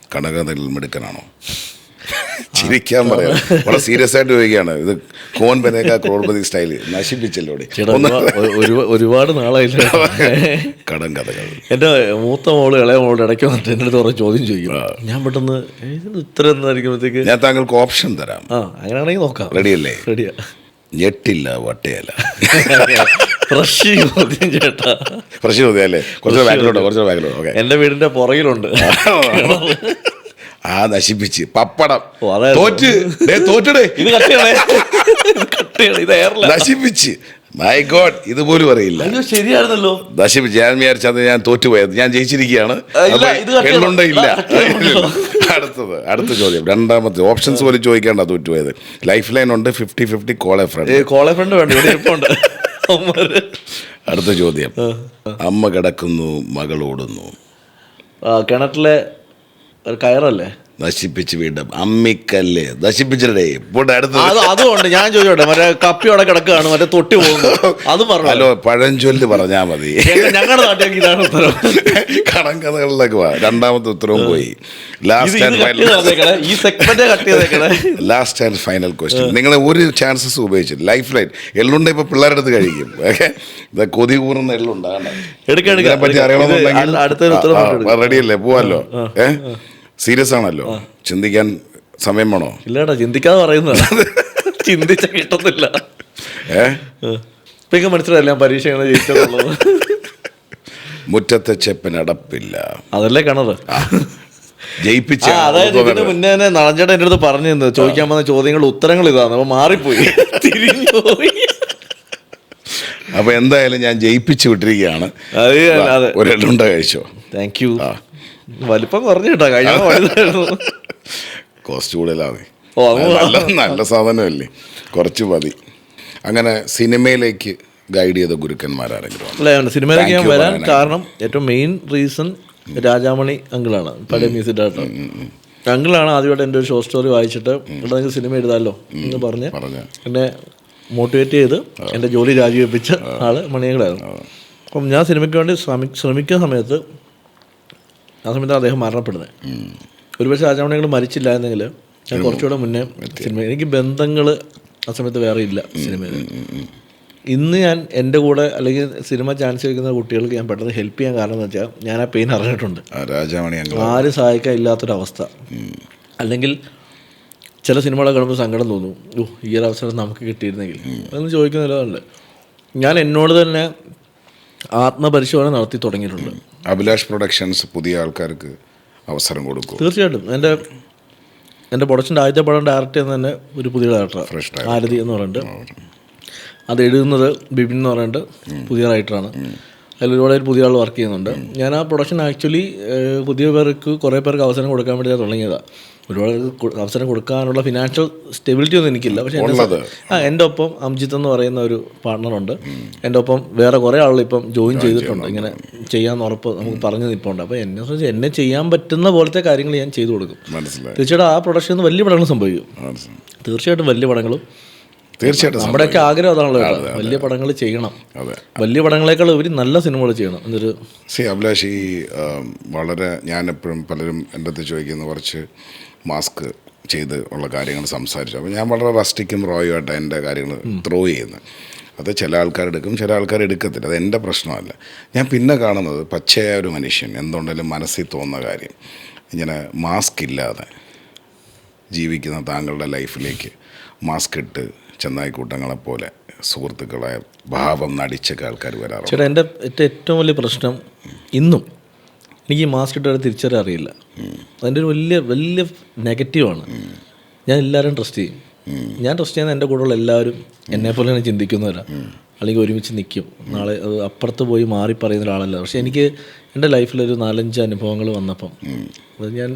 മിടുക്കനാണോ? ചിരിക്കാൻ പറയാം, വളരെ സീരിയസ് ആയിട്ട് ചോദിക്കുകയാണ്. ഇത് കോൻ ബനേക ക്രോഡ്പതി സ്റ്റൈല് നശിപ്പിച്ചല്ലോ ഒരുപാട് നാളായില്ല. കടങ്കഥകൾ. എൻ്റെ മൂത്ത മോള് ഇളയ മോളുടെ ഇടയ്ക്ക് വന്നിട്ട് എൻ്റെ അടുത്ത് കുറേ ചോദ്യം ചോദിക്കും. ഞാൻ പെട്ടെന്ന് ഉത്തരം എന്തായിരിക്കുമ്പോഴത്തേക്ക് ഞാൻ താങ്കൾക്ക് ഓപ്ഷൻ തരാം. അങ്ങനെയാണെങ്കിൽ നോക്കാം. റെഡിയല്ലേ? റെഡിയാ. ഞെട്ടില്ല വട്ടയല്ല. ഫ്രഷ് ചോദ്യം ചേട്ടാ. ഫ്രഷ് ചോദ്യം അല്ലേ? കുറച്ച് ബാക്കിലോട്ടോ. ഓക്കെ. എൻ്റെ വീടിൻ്റെ പുറകിലുണ്ട്. ആ നശിപ്പിച്ച് പപ്പടം ഇത് തോറ്റടേ ഇത് എയർല നശിപ്പിച്ച്. മൈ ഗോഡ്, ഇതുപോലും അറിയില്ല. അയ്യോ ശരിയായിരുന്നല്ലോ. നശിപ്പിച്ച്. ഞാൻ വിചാരിച്ചത് ഞാൻ തോറ്റുപോയത്, ഞാൻ ജയിച്ചിരിക്കുകയാണ്. എള്ളുണ്ടയില്ല. അടുത്ത ചോദ്യം, രണ്ടാമത്തെ ഓപ്ഷൻസ് പോലും ചോദിക്കേണ്ട തോറ്റുപോയത്. ലൈഫ് ലൈൻ ഉണ്ട്, 50-50 കോളേ ഫ്രണ്ട് വേണ്ട. അടുത്ത ചോദ്യം, അമ്മ കിടക്കുന്നു മകൾ ഓടുന്നു. കിണറ്റിലെ ഒരു കയറല്ലേ നശിപ്പിച്ച് വീണ്ടും അമ്മിക്കല്ല് നശിപ്പിച്ചിട്ടേ. അതുകൊണ്ട് ഞാൻ ചോദിച്ചോട്ടെ, മറ്റേ കപ്പിയോടെ കിടക്കുകയാണ്, മറ്റേ തൊട്ടി പോകുന്നു, അത് പറഞ്ഞു. ഹലോ, പഴഞ്ചൊല്ല് പറഞ്ഞാ മതി. ഞങ്ങളുടെ നാട്ടിലേക്ക് ഇതാണ് ഉത്തരം. കടങ്കഥകളിലേക്ക് പോവാ. രണ്ടാമത്തെ ഉത്തരവും പോയി. Last and final question. നിങ്ങൾ ഒരു ചാൻസസ് ഉപയോഗിച്ചിട്ട് ലൈഫ് ലൈൻ എള്ളുണ്ട്. ഇപ്പൊ പിള്ളേരുടെ അടുത്ത് കഴിക്കും. കൊതി കൂറുന്ന എള്ളുണ്ടാകണം. പറ്റി അറിയണമെന്നുണ്ടെങ്കിൽ റെഡിയല്ലേ? പോവാല്ലോ. സീരിയസ് ആണല്ലോ, ചിന്തിക്കാൻ സമയം വേണോ? ഇല്ലടാ, ചിന്തിക്കാതെ പറയുന്നത്. ചിന്തിച്ച കിട്ടുന്നില്ല. ഇപ്പൊ മനസ്സിലായില്ല ഞാൻ പരീക്ഷ എങ്ങനെ ജയിച്ചതുള്ളത്. മുറ്റത്തെ ചെപ്പിനടപ്പില്ല. അതല്ലേ കിണറ് ജയിപ്പിച്ച. അതായത് ഇതിന് മുന്നേ തന്നെ നളഞ്ചേട്ടൻ എൻ്റെ അടുത്ത് പറഞ്ഞു ചോദിക്കാൻ വന്ന ചോദ്യങ്ങളുടെ ഉത്തരങ്ങൾ ഇതാണ്. അപ്പൊ മാറിപ്പോയി, തിരിഞ്ഞു പോയി. അപ്പൊ എന്തായാലും ഞാൻ ജയിപ്പിച്ചു വിട്ടിരിക്കുകയാണ്. ഒരു എള്ളുണ്ട കഴിച്ചോ? Thank you. വലിപ്പം കുറഞ്ഞു കേട്ടോ, കഴിഞ്ഞ കോസ്റ്റ് കൂടുതലാണ്. നല്ല സാധനമല്ലേ, കുറച്ച് മതി. അങ്ങനെ സിനിമയിലേക്ക് ഗൈഡ് ചെയ്ത ഗുരുക്കന്മാരാരെങ്കിലും? അല്ല, സിനിമയിലേക്ക് ഞാൻ വരാൻ കാരണം ഏറ്റവും മെയിൻ റീസൺ രാജാമണി അങ്കിളാണ്. പഴയ മ്യൂസിക് ഡയറക്ടർ അങ്കിളാണ് ആദ്യമായിട്ട് എൻ്റെ ഒരു ഷോർട്ട് സ്റ്റോറി വായിച്ചിട്ട് ഇവിടെ നിങ്ങൾക്ക് സിനിമ എഴുതാമല്ലോ എന്ന് പറഞ്ഞ് എന്നെ മോട്ടിവേറ്റ് ചെയ്ത് എൻ്റെ ജോലി രാജിവെപ്പിച്ച ആള് മണിയങ്കിളായിരുന്നു. അപ്പം ഞാൻ സിനിമയ്ക്ക് വേണ്ടി ശ്രമിക്കുന്ന സമയത്ത് അദ്ദേഹം മരണപ്പെടുന്നത്. ഒരുപക്ഷെ രാജാമണികൾ മരിച്ചില്ലായിരുന്നെങ്കിൽ ഞാൻ കുറച്ചുകൂടെ മുന്നേ സിനിമ, എനിക്ക് ബന്ധങ്ങൾ ആ സമയത്ത് വേറെ ഇല്ല സിനിമയിൽ. ഇന്ന് ഞാൻ എൻ്റെ കൂടെ അല്ലെങ്കിൽ സിനിമ ചാൻസ് വയ്ക്കുന്ന കുട്ടികൾക്ക് ഞാൻ പെട്ടെന്ന് ഹെൽപ്പ് ചെയ്യാൻ കാരണം എന്ന് വെച്ചാൽ ഞാൻ ആ പെയിൻ അറിഞ്ഞിട്ടുണ്ട്. ആരും സഹായിക്കാൻ ഇല്ലാത്തൊരവസ്ഥ. അല്ലെങ്കിൽ ചില സിനിമകളെ കാണുമ്പോൾ സങ്കടം തോന്നും, ഈ ഒരു അവസരം നമുക്ക് കിട്ടിയിരുന്നെങ്കിൽ അതൊന്നും ചോദിക്കുന്നില്ല. ഞാൻ എന്നോട് തന്നെ ആത്മപരിശോധന നടത്തി തുടങ്ങിയിട്ടുണ്ട്. അഭിലാഷ് പ്രൊഡക്ഷൻസ് പുതിയ ആൾക്കാർക്ക് അവസരം കൊടുക്കും. തീർച്ചയായിട്ടും. എൻ്റെ പ്രൊഡക്ഷൻ്റെ ആദ്യത്തെ പടം ഡയറക്റ്റ് ചെയ്യുന്ന തന്നെ ഒരു പുതിയ ഡയറക്ടറാണ്, ആരതി എന്ന് പറഞ്ഞിട്ട്. അത് എഴുതുന്നത് ബിബിൻ എന്ന് പറഞ്ഞിട്ട് പുതിയ റൈറ്ററാണ്. അതിൽ ഒരുപാട് പുതിയ ആൾ വർക്ക് ചെയ്യുന്നുണ്ട്. ഞാൻ ആ പ്രൊഡക്ഷൻ ആക്ച്വലി കുറേ പേർക്ക് അവസരം കൊടുക്കാൻ വേണ്ടി തുടങ്ങിയതാണ്. ഒരുപാട് അവസരം കൊടുക്കാനുള്ള ഫിനാൻഷ്യൽ സ്റ്റെബിലിറ്റി ഒന്നും എനിക്കില്ല. പക്ഷേ എൻ്റെ ഒപ്പം അംജിത്ത് എന്ന് പറയുന്ന ഒരു പാർട്ണറുണ്ട്. എൻ്റെ ഒപ്പം വേറെ കുറേ ആളുകൾ ഇപ്പം ജോയിൻ ചെയ്തിട്ടുണ്ട്. ഇങ്ങനെ ചെയ്യാമെന്ന് ഉറപ്പ് നമുക്ക് പറഞ്ഞു നിൽപ്പുണ്ട്. അപ്പോൾ എന്നെ ചെയ്യാൻ പറ്റുന്ന പോലത്തെ കാര്യങ്ങൾ ഞാൻ ചെയ്തു കൊടുക്കും. തീർച്ചയായിട്ടും ആ പ്രൊഡക്ഷനിൽ നിന്ന് വലിയ പടങ്ങൾ സംഭവിക്കും. തീർച്ചയായിട്ടും വലിയ പടങ്ങളും. തീർച്ചയായിട്ടും നമ്മുടെയൊക്കെ ആഗ്രഹം അതാണല്ലോ, വലിയ പടങ്ങൾ ചെയ്യണം. വലിയ പടങ്ങളെക്കാൾ ഉപരി നല്ല സിനിമകൾ ചെയ്യണം എന്നൊരു. അഭിലാഷ്, ഈ വളരെ ഞാനെപ്പോഴും പലരും എൻ്റെ അടുത്ത് ചോദിക്കുന്ന കുറച്ച് മാസ്ക് ചെയ്ത് ഉള്ള കാര്യങ്ങൾ സംസാരിച്ചു. അപ്പോൾ ഞാൻ വളരെ റസ്റ്റിക്കും റോയുമായിട്ട് എൻ്റെ കാര്യങ്ങൾ ത്രോ ചെയ്യുന്നത്. അത് ചില ആൾക്കാരെടുക്കും, ചില ആൾക്കാർ എടുക്കത്തില്ല. അത് എൻ്റെ പ്രശ്നമല്ല. ഞാൻ പിന്നെ കാണുന്നത് പച്ചയായ ഒരു മനുഷ്യൻ എന്തുകൊണ്ടെങ്കിലും മനസ്സിൽ തോന്നുന്ന കാര്യം, ഇങ്ങനെ മാസ്ക് ഇല്ലാതെ ജീവിക്കുന്ന താങ്കളുടെ ലൈഫിലേക്ക് മാസ്ക് ഇട്ട് ചെന്നായിക്കൂട്ടങ്ങളെപ്പോലെ സുഹൃത്തുക്കളായ ഭാവം നടിച്ചൊക്കെ ആൾക്കാർ വരാറുണ്ട്. ചേട്ടാ, എൻ്റെ ഏറ്റവും വലിയ പ്രശ്നം ഇന്നും എനിക്ക് ഈ മാസ്ക് ഇട്ട് തിരിച്ചറിയാൻ അറിയില്ല. അതിൻ്റെ ഒരു വലിയ വലിയ നെഗറ്റീവാണ്. ഞാൻ എല്ലാവരും ട്രസ്റ്റ് ചെയ്യും. ഞാൻ ട്രസ്റ്റ് ചെയ്യുന്ന എൻ്റെ കൂടെയുള്ള എല്ലാവരും എന്നെപ്പോലെ തന്നെ ചിന്തിക്കുന്നവരാണ്, അല്ലെങ്കിൽ ഒരുമിച്ച് നിൽക്കും. നാളെ അത് അപ്പുറത്ത് പോയി മാറി പറയുന്ന ഒരാളല്ല. പക്ഷേ എനിക്ക് എൻ്റെ ലൈഫിലൊരു 4-5 അനുഭവങ്ങൾ വന്നപ്പം അത് ഞാൻ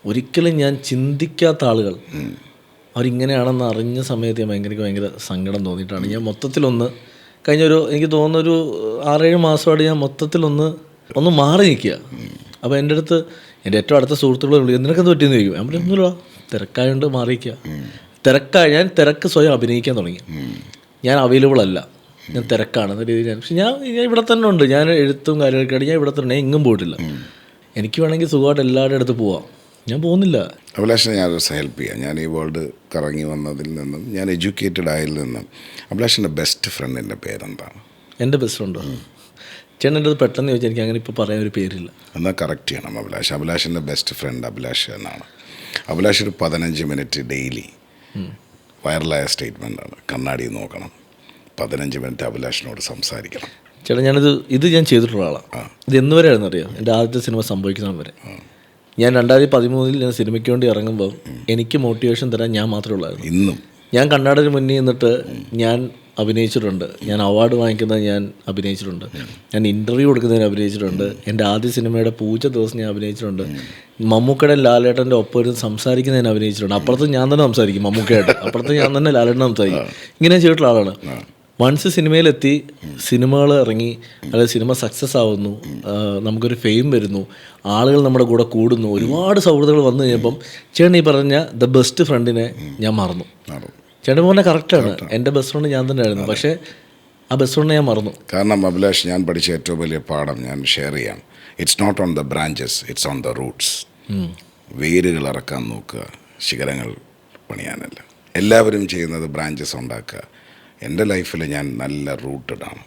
ഒരിക്കലും ഞാൻ ചിന്തിക്കാത്ത ആളുകൾ അവരിങ്ങനെയാണെന്ന് അറിഞ്ഞ സമയത്ത് ഞാൻ ഭയങ്കര സങ്കടം തോന്നിയിട്ടാണ് ഞാൻ മൊത്തത്തിലൊന്ന് എനിക്ക് തോന്നുന്നൊരു 6-7 മാസമായിട്ട് ഞാൻ മൊത്തത്തിലൊന്ന് മാറി നിൽക്കുക. അപ്പോൾ എൻ്റെ അടുത്ത് എൻ്റെ ഏറ്റവും അടുത്ത സുഹൃത്തുക്കൾ വിളിക്കും, നിനക്കെന്ത് പറ്റിയെന്ന് ചോദിക്കും. ഞാൻ ഒന്നുമില്ല, തിരക്കായതുകൊണ്ട് മാറിയിരിക്കുക. ഞാൻ തിരക്ക് സ്വയം അഭിനയിക്കാൻ തുടങ്ങി. ഞാൻ അവൈലബിൾ അല്ല, ഞാൻ തിരക്കാണ് എന്ന രീതിയിൽ. പക്ഷെ ഞാൻ ഇവിടെ തന്നെ ഉണ്ട്. ഞാൻ എഴുത്തും കാര്യങ്ങളൊക്കെ ഞാൻ ഇവിടെ തന്നെ എങ്ങും പോയിട്ടില്ല. എനിക്ക് വേണമെങ്കിൽ സുഖമായിട്ട് എല്ലാവരുടെ അടുത്ത് പോവാം. ഞാൻ പോകുന്നില്ല. അഭിലാഷിനെ ഞാനൊരു ഹെൽപ്പ് ചെയ്യാം. ഞാൻ ഈ വേൾഡ് കറങ്ങി വന്നതിൽ നിന്നും ഞാൻ എഡ്യൂക്കേറ്റഡ് ആയതിൽ നിന്നും അഭിലാഷിൻ്റെ ബെസ്റ്റ് ഫ്രണ്ടിൻ്റെ പേരെന്താണ്? എൻ്റെ ബെസ്റ്റ് ഫ്രണ്ടോ? ചേട്ടൻ എൻ്റെ അത് പെട്ടെന്ന് ചോദിച്ചാൽ എനിക്ക് അങ്ങനെ ഇപ്പോൾ പറയാൻ ഒരു പേരില്ല. എന്നാൽ കറക്റ്റ് ചെയ്യണം. അഭിലാഷിൻ്റെ ബെസ്റ്റ് ഫ്രണ്ട് അഭിലാഷ് എന്നാണ്. അഭിലാഷ് ഒരു 15 മിനിറ്റ് ഡെയിലി വൈറലായ സ്റ്റേറ്റ്മെൻറ്റാണ്, കണ്ണാടി നോക്കണം. 15 മിനിറ്റ് അഭിലാഷിനോട് സംസാരിക്കണം. ചേട്ടാ, ഇത് ഞാൻ ചെയ്തിട്ടുള്ള ആളാണ്. ഇത് എന്ന് വരെയാണെന്ന് അറിയാം, എൻ്റെ ആദ്യത്തെ സിനിമ സംഭവിക്കുന്ന വരെ. ഞാൻ 2013 ഞാൻ സിനിമയ്ക്ക് വേണ്ടി ഇറങ്ങുമ്പോൾ എനിക്ക് മോട്ടിവേഷൻ തരാൻ ഞാൻ മാത്രമേ ഉള്ളായിരുന്നു. ഇന്നും ഞാൻ കണ്ണാടിന് മുന്നിൽ നിന്നിട്ട് ഞാൻ അഭിനയിച്ചിട്ടുണ്ട്, ഞാൻ അവാർഡ് വാങ്ങിക്കുന്നത് ഞാൻ അഭിനയിച്ചിട്ടുണ്ട്, ഞാൻ ഇൻ്റർവ്യൂ കൊടുക്കുന്നതിന് അഭിനയിച്ചിട്ടുണ്ട്, എൻ്റെ ആദ്യ സിനിമയുടെ പൂജ ദിവസം ഞാൻ അഭിനയിച്ചിട്ടുണ്ട്, മമ്മൂക്കയുടെ ലാലേട്ടൻ്റെ ഒപ്പം ഒരു സംസാരിക്കുന്നതിന് അഭിനയിച്ചിട്ടുണ്ട്. അപ്പുറത്ത് ഞാൻ തന്നെ സംസാരിക്കും, മമ്മൂക്കയായിട്ട് അപ്പുറത്ത് ഞാൻ തന്നെ ലാലേട്ടനെ സംസാരിക്കും. ഇങ്ങനെ ചെയ്തിട്ടുള്ള ആളാണ്. വൺസ് സിനിമയിലെത്തി, സിനിമകൾ ഇറങ്ങി, അതായത് സിനിമ സക്സസ് ആവുന്നു, നമുക്കൊരു ഫെയിം വരുന്നു, ആളുകൾ നമ്മുടെ കൂടെ കൂടുന്നു, ഒരുപാട് സൗഹൃദങ്ങൾ വന്നു കഴിഞ്ഞപ്പം ചേട്ടൻ ഈ പറഞ്ഞ ദ ബെസ്റ്റ് ഫ്രണ്ടിനെ ഞാൻ മറന്നു. ചേട്ടൻ പറഞ്ഞാൽ കറക്റ്റാണ്, എൻ്റെ ബെസ്റ്റ് ഫ്രണ്ട് ഞാൻ തന്നെ ആയിരുന്നു. പക്ഷേ ആ ബെസ്റ്റ് ഫ്രണ്ടിനെ ഞാൻ മറന്നു. കാരണം അഭിലാഷ്, ഞാൻ പഠിച്ച ഏറ്റവും വലിയ പാഠം ഞാൻ ഷെയർ ചെയ്യാം. It's not on the branches, it's on the roots. വേരുകൾ ഇറക്കാൻ നോക്കുക, ശിഖരങ്ങൾ പണിയാനല്ല. എല്ലാവരും ചെയ്യുന്നത് ബ്രാഞ്ചസ് ഉണ്ടാക്കുക. എൻ്റെ ലൈഫിൽ ഞാൻ നല്ല റൂട്ടഡാണ്.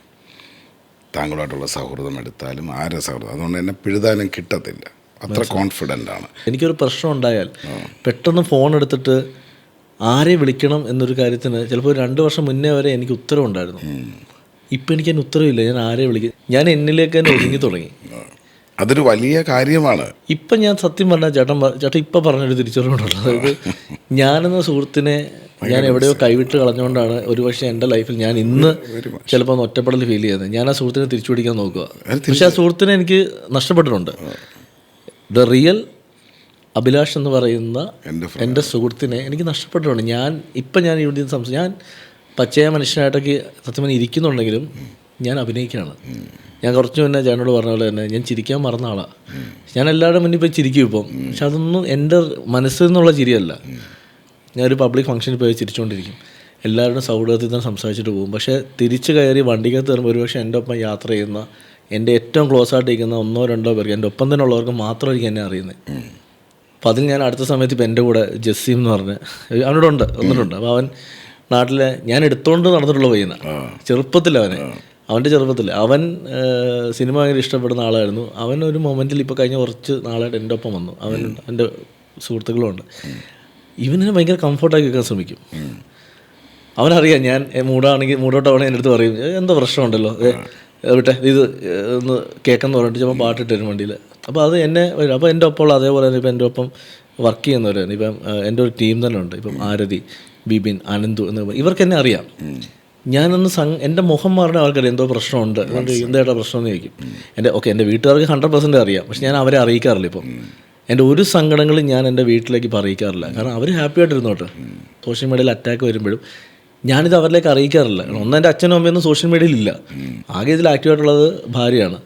താങ്കളുമായിട്ടുള്ള സൗഹൃദം എടുത്താലും ആരെ സൗഹൃദം, അതുകൊണ്ട് എന്നെ പിഴുതാനും കിട്ടത്തില്ല, അത്ര കോൺഫിഡൻ്റ് ആണ്. എനിക്കൊരു പ്രശ്നം ഉണ്ടായാൽ പെട്ടെന്ന് ഫോൺ എടുത്തിട്ട് ആരെ വിളിക്കണം എന്നൊരു കാര്യത്തിന് ചിലപ്പോൾ 2 വർഷം മുന്നേ വരെ എനിക്ക് ഉത്തരവുണ്ടായിരുന്നു. ഇപ്പം എനിക്ക് അതിന് ഉത്തരവില്ല. ഞാൻ ആരെ വിളിക്കും, ഞാൻ എന്നിലേക്ക് തന്നെ ഒതുങ്ങി തുടങ്ങി. അതൊരു വലിയ കാര്യമാണ്. ഇപ്പം ഞാൻ സത്യം പറഞ്ഞാൽ ചേട്ടൻ ഇപ്പം പറഞ്ഞൊരു തിരിച്ചറിവുണ്ടല്ലോ, അതായത് ഞാനെന്ന സുഹൃത്തിനെ ഞാൻ എവിടെയോ കൈവിട്ട് കളഞ്ഞുകൊണ്ടാണ് ഒരുപക്ഷെ എൻ്റെ ലൈഫിൽ ഞാൻ ഇന്ന് ചിലപ്പോൾ ഒന്ന് ഒറ്റപ്പെടൽ ഫീൽ ചെയ്യുന്നത്. ഞാൻ ആ സുഹൃത്തിനെ തിരിച്ചു പിടിക്കാൻ നോക്കുക, പക്ഷെ ആ സുഹൃത്തിനെ എനിക്ക് നഷ്ടപ്പെട്ടിട്ടുണ്ട്. ദ റിയൽ അഭിലാഷ് എന്ന് പറയുന്ന എൻ്റെ സുഹൃത്തിനെ എനിക്ക് നഷ്ടപ്പെട്ടിട്ടുണ്ട്. ഞാൻ ഇവിടെ ഞാൻ പച്ചയായ മനുഷ്യനായിട്ടൊക്കെ സത്യം പറഞ്ഞാൽ ഇരിക്കുന്നുണ്ടെങ്കിലും ഞാൻ അഭിനയിക്കുകയാണ്. ഞാൻ കുറച്ച് മുന്നേ ചേട്ടനോട് പറഞ്ഞ പോലെ തന്നെ ഞാൻ ചിരിക്കാൻ മറന്ന ആളാണ്. ഞാൻ എല്ലാവരുടെ മുന്നിൽ പോയി ചിരിക്കും ഇപ്പം, പക്ഷെ അതൊന്നും എൻ്റെ മനസ്സിൽ നിന്നുള്ള ചിരിയല്ല. ഞാനൊരു പബ്ലിക് ഫംഗ്ഷനിൽ പോയി ചിരിച്ചുകൊണ്ടിരിക്കും, എല്ലാവരുടെയും സൗഹൃദത്തിൽ തന്നെ സംസാരിച്ചിട്ട് പോകും. പക്ഷേ തിരിച്ച് കയറി വണ്ടിക്കകത്ത് കയറുമ്പോൾ ഒരുപക്ഷെ എൻ്റെ ഒപ്പം യാത്ര ചെയ്യുന്ന, എൻ്റെ ഏറ്റവും ക്ലോസ് ആയിട്ട് ഇരിക്കുന്ന 1-2 പേർക്ക്, എൻ്റെ ഒപ്പം തന്നെ ഉള്ളവർക്ക് മാത്രമായിരിക്കും എന്നെ അറിയുന്നത്. അപ്പോൾ അതിൽ ഞാൻ അടുത്ത സമയത്ത് ഇപ്പം എൻ്റെ കൂടെ ജസീം എന്ന് പറഞ്ഞ് അവനോടുണ്ട് വന്നിട്ടുണ്ട്. അപ്പോൾ അവൻ നാട്ടിലെ ഞാൻ എടുത്തുകൊണ്ട് നടന്നിട്ടുള്ള പയ്യന, ചെറുപ്പത്തിൽ അവൻ്റെ ചെറുപ്പത്തിൽ അവൻ സിനിമ ഭയങ്കര ഇഷ്ടപ്പെടുന്ന ആളായിരുന്നു. അവൻ ഒരു മൊമെൻറ്റിൽ ഇപ്പോൾ കഴിഞ്ഞ കുറച്ച് നാളായിട്ട് എൻ്റെ ഒപ്പം വന്നു. എൻ്റെ സുഹൃത്തുക്കളുമുണ്ട്. ഇവനെ ഭയങ്കര കംഫർട്ടാക്കി വെക്കാൻ ശ്രമിക്കും. അവനറിയാം ഞാൻ മൂടോട്ടാവണേ എൻ്റെ അടുത്ത് പറയും, എന്തോ പ്രശ്നമുണ്ടല്ലോ വിട്ടെ ഇത് ഒന്ന് കേൾക്കെന്ന് പറഞ്ഞിട്ട് ചിലപ്പോൾ പാട്ടിട്ട് വരും വണ്ടിയിൽ. അപ്പോൾ അത് എന്നെ വരും. അപ്പോൾ എൻ്റെ ഒപ്പമുള്ള അതേപോലെ തന്നെ ഇപ്പം എൻ്റെ ഒപ്പം വർക്ക് ചെയ്യുന്നവരാണ്. ഇപ്പം എൻ്റെ ഒരു ടീം തന്നെ ഉണ്ട്. ഇപ്പം ആരതി, ബിബിൻ, അനന്തു എന്ന് ഇവർക്ക് എന്നെ അറിയാം. ഞാനൊന്ന് എൻ്റെ മുഖം മാറുന്ന ആൾക്കറിയാം എന്തോ പ്രശ്നമുണ്ട്, അതുകൊണ്ട് എന്തായിട്ടാ പ്രശ്നം എന്ന് ചോദിക്കും. എൻ്റെ വീട്ടുകാർക്ക് 100% അറിയാം, പക്ഷെ ഞാൻ അവരെ അറിയിക്കാറില്ല. ഇപ്പം എൻ്റെ ഒരു സങ്കടങ്ങളും ഞാൻ എൻ്റെ വീട്ടിലേക്ക് ഇപ്പോൾ അറിയിക്കാറില്ല. കാരണം അവർ ഹാപ്പി ആയിട്ടിരുന്നോട്ടെ. സോഷ്യൽ മീഡിയയിൽ അറ്റാക്ക് വരുമ്പോഴും ഞാനിത് അവരിലേക്ക് അറിയിക്കാറില്ല. കാരണം എൻ്റെ അച്ഛനും അമ്മയൊന്നും സോഷ്യൽ മീഡിയയിൽ ഇല്ല. ആകെ ഇതിൽ ആക്റ്റീവായിട്ടുള്ളത് ഭാര്യയാണ്.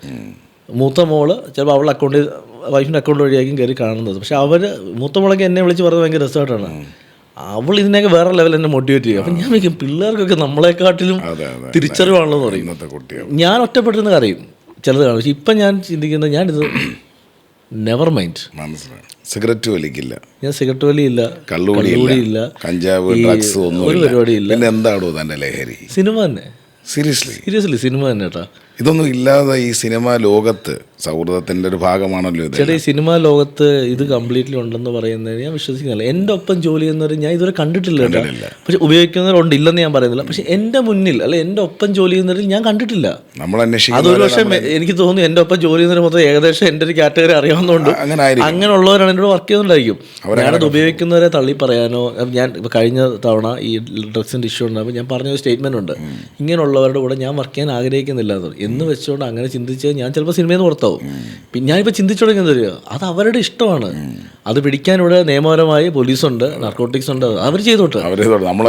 മൂത്ത മോള് ചിലപ്പോൾ അവളുടെ വൈഫിൻ്റെ അക്കൗണ്ട് വഴിയായിരിക്കും കയറി കാണുന്നത്. പക്ഷെ മൂത്ത മോളൊക്കെ എന്നെ വിളിച്ച് പറയുന്നത് ഭയങ്കര രസമായിട്ടാണ്. അവൾ ഇതിനൊക്കെ വേറെ ലെവൽ എന്നെ മോട്ടിവേറ്റ് ചെയ്യും. അപ്പം ഞാൻ വയ്ക്കും പിള്ളേർക്കൊക്കെ നമ്മളെക്കാട്ടിലും തിരിച്ചറിവാണല്ലോ എന്ന് പറയും. ഞാൻ ഒറ്റപ്പെട്ടിരുന്ന കറിയും ചിലത് കാണും. പക്ഷെ ഇപ്പം ഞാൻ ചിന്തിക്കുന്നത് ഞാനിത് നെവർ മൈൻഡ്. സിഗരറ്റ് വലിക്കില്ല, ഞാൻ സിഗരറ്റ് വലിയില്ല, കള്ളുകൂടിയില്ല, കഞ്ചാവ്, ഡ്രഗ്സ് ഒന്നും ഒരു പരിപാടിയില്ല. പിന്നെ എന്താണോ തൻ്റെ ലഹരി? സിനിമ തന്നെ. സീരിയസ്ലി സിനിമ തന്നെ കേട്ടാ. ഇതൊന്നും ഇല്ലാതെ ഈ സിനിമാ ലോകത്ത് സൗഹൃദത്തിൻ്റെ ഒരു ഭാഗമാണല്ലോ ഇത്. ചേട്ടാ, ഈ സിനിമാ ലോകത്ത് ഇത് കംപ്ലീറ്റ്ലി ഉണ്ടെന്ന് പറയുന്നത് ഞാൻ വിശ്വസിക്കുന്നില്ല. എൻ്റെ ഒപ്പം ജോലി ചെയ്യുന്നവർ ഞാൻ ഇതുവരെ കണ്ടിട്ടില്ല കേട്ടോ. പക്ഷെ ഉപയോഗിക്കുന്നവരുണ്ട്, ഇല്ലെന്ന് ഞാൻ പറയുന്നില്ല. പക്ഷെ എൻ്റെ മുന്നിൽ അല്ലെ എൻ്റെ ഒപ്പം ജോലി ചെയ്യുന്നവരിൽ ഞാൻ കണ്ടിട്ടില്ല. അതൊരു പക്ഷേ എനിക്ക് തോന്നുന്നു എൻ്റെ ഒപ്പം ജോലി ചെയ്യുന്നവർ മൊത്തം ഏകദേശം എൻ്റെ ഒരു കാറ്റഗറി അറിയാവുന്നതുകൊണ്ട് അങ്ങനെയുള്ളവരാണ് എന്നോട് വർക്ക് ചെയ്യുന്നുണ്ടായിരിക്കും. ഞാനത് ഉപയോഗിക്കുന്നവരെ തള്ളി പറയാനോ, ഞാൻ കഴിഞ്ഞ തവണ ഈ ഡ്രഗ്സിൻ്റെ ഇഷ്യൂ ഉണ്ടാകുമ്പോൾ ഞാൻ പറഞ്ഞൊരു സ്റ്റേറ്റ്മെൻ്റ് ഉണ്ട്, ഇങ്ങനെയുള്ളവരുടെ കൂടെ ഞാൻ വർക്ക് ചെയ്യാൻ ആഗ്രഹിക്കുന്നില്ല എന്ന് വെച്ചുകൊണ്ട് അങ്ങനെ ചിന്തിച്ച് ഞാൻ ചിലപ്പോൾ സിനിമയിൽ നിന്ന് പുറത്താവും. പിന്നെ ഞാനിപ്പോൾ ചിന്തിച്ചു തുടങ്ങിയത് തരിക, അത് അവരുടെ ഇഷ്ടമാണ്. അത് പിടിക്കാൻ ഇവിടെ നിയമപരമായി പോലീസുണ്ട്, നാർക്കോട്ടിക്സ് ഉണ്ട്, അവർ ചെയ്തോട്ടെ.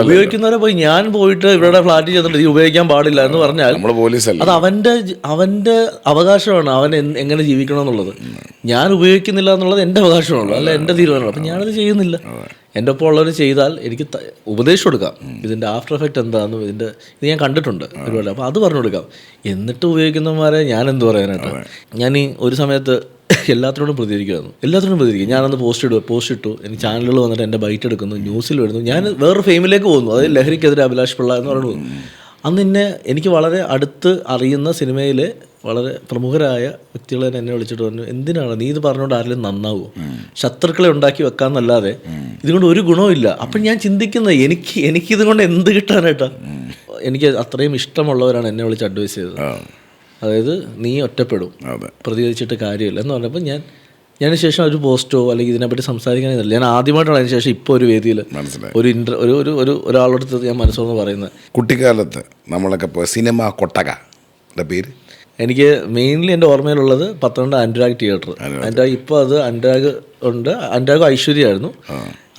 ഉപയോഗിക്കുന്നവരെ പോയി ഞാൻ പോയിട്ട് ഇവരുടെ ഫ്ലാറ്റിൽ ചെന്നിട്ട് ഇത് ഉപയോഗിക്കാൻ പാടില്ല എന്ന് പറഞ്ഞാൽ അത് അവൻ്റെ അവകാശമാണ്, അവൻ എങ്ങനെ ജീവിക്കണമെന്നുള്ളത്. ഞാൻ ഉപയോഗിക്കുന്നില്ല എന്നുള്ളത് എൻ്റെ അവകാശമാണല്ലോ, അല്ല എൻ്റെ തീരുമാനമാണ്. അപ്പം ഞാനത് ചെയ്യുന്നില്ല. എൻ്റെ ഒപ്പം ഉള്ളവർ ചെയ്താൽ എനിക്ക് ഉപദേശം കൊടുക്കാം, ഇതിൻ്റെ ആഫ്റ്റർ എഫക്റ്റ് എന്താണെന്നും ഇത് ഞാൻ കണ്ടിട്ടുണ്ട് ഒരുപാട്. അപ്പോൾ അത് പറഞ്ഞു കൊടുക്കാം. എന്നിട്ട് ഉപയോഗിക്കുന്നവന്മാരെ ഞാൻ എന്ത് പറയാനായിട്ടോ. ഞാൻ ഈ ഒരു സമയത്ത് എല്ലാത്തിനോടും പ്രതികരിക്കും. ഞാനന്ന് പോസ്റ്റ് ഇട്ടു. എനിക്ക് ചാനലുകൾ വന്നിട്ട് എൻ്റെ ബൈറ്റ് എടുക്കുന്നു, ന്യൂസിൽ വരുന്നു. ഞാൻ വേറൊരു ഫെയിമിലേക്ക് പോകുന്നു, അത് ലഹരിക്കെതിരെ അഭിലാഷ് പിള്ള എന്ന് പറയുന്നു. അന്ന് എനിക്ക് വളരെ അടുത്ത് അറിയുന്ന സിനിമയിലെ വളരെ പ്രമുഖരായ വ്യക്തികൾ എന്നെ വിളിച്ചിട്ട് പറഞ്ഞു, എന്തിനാണ് നീ ഇത് പറഞ്ഞുകൊണ്ട് ആരെങ്കിലും നന്നാവുമോ? ശത്രുക്കളെ ഉണ്ടാക്കി വെക്കാമെന്നല്ലാതെ ഇതുകൊണ്ട് ഒരു ഗുണവും ഇല്ല. അപ്പം ഞാൻ ചിന്തിക്കുന്നത് എനിക്കിത് കൊണ്ട് എന്ത് കിട്ടാനായിട്ടാ? എനിക്ക് അത്രയും ഇഷ്ടമുള്ളവരാണ് എന്നെ വിളിച്ച് അഡ്വൈസ് ചെയ്തത്. അതായത് നീ ഒറ്റപ്പെടും, പ്രതികരിച്ചിട്ട് കാര്യമില്ല എന്ന് പറഞ്ഞപ്പോൾ ഞാന് ശേഷം ഒരു പോസ്റ്റോ അല്ലെങ്കിൽ ഇതിനെപ്പറ്റി സംസാരിക്കാനില്ല. ഞാൻ ആദ്യമായിട്ടാണ് അതിന് ശേഷം ഇപ്പോൾ ഒരു വേദിയിൽ ഒരാളോട് ഞാൻ മനസ്സോന്ന് പറയുന്നത്. കുട്ടിക്കാലത്ത് നമ്മളൊക്കെ പോയ സിനിമ കൊട്ടകയുടെ പേര് എനിക്ക് മെയിൻലി എൻ്റെ ഓർമ്മയിലുള്ളത് 12 അനുരാഗ് തിയേറ്റർ. അനുരാഗ് ഇപ്പോൾ അത് അനുരാഗ് ഉണ്ട്, അനുരാഗ് ഐശ്വര്യമായിരുന്നു.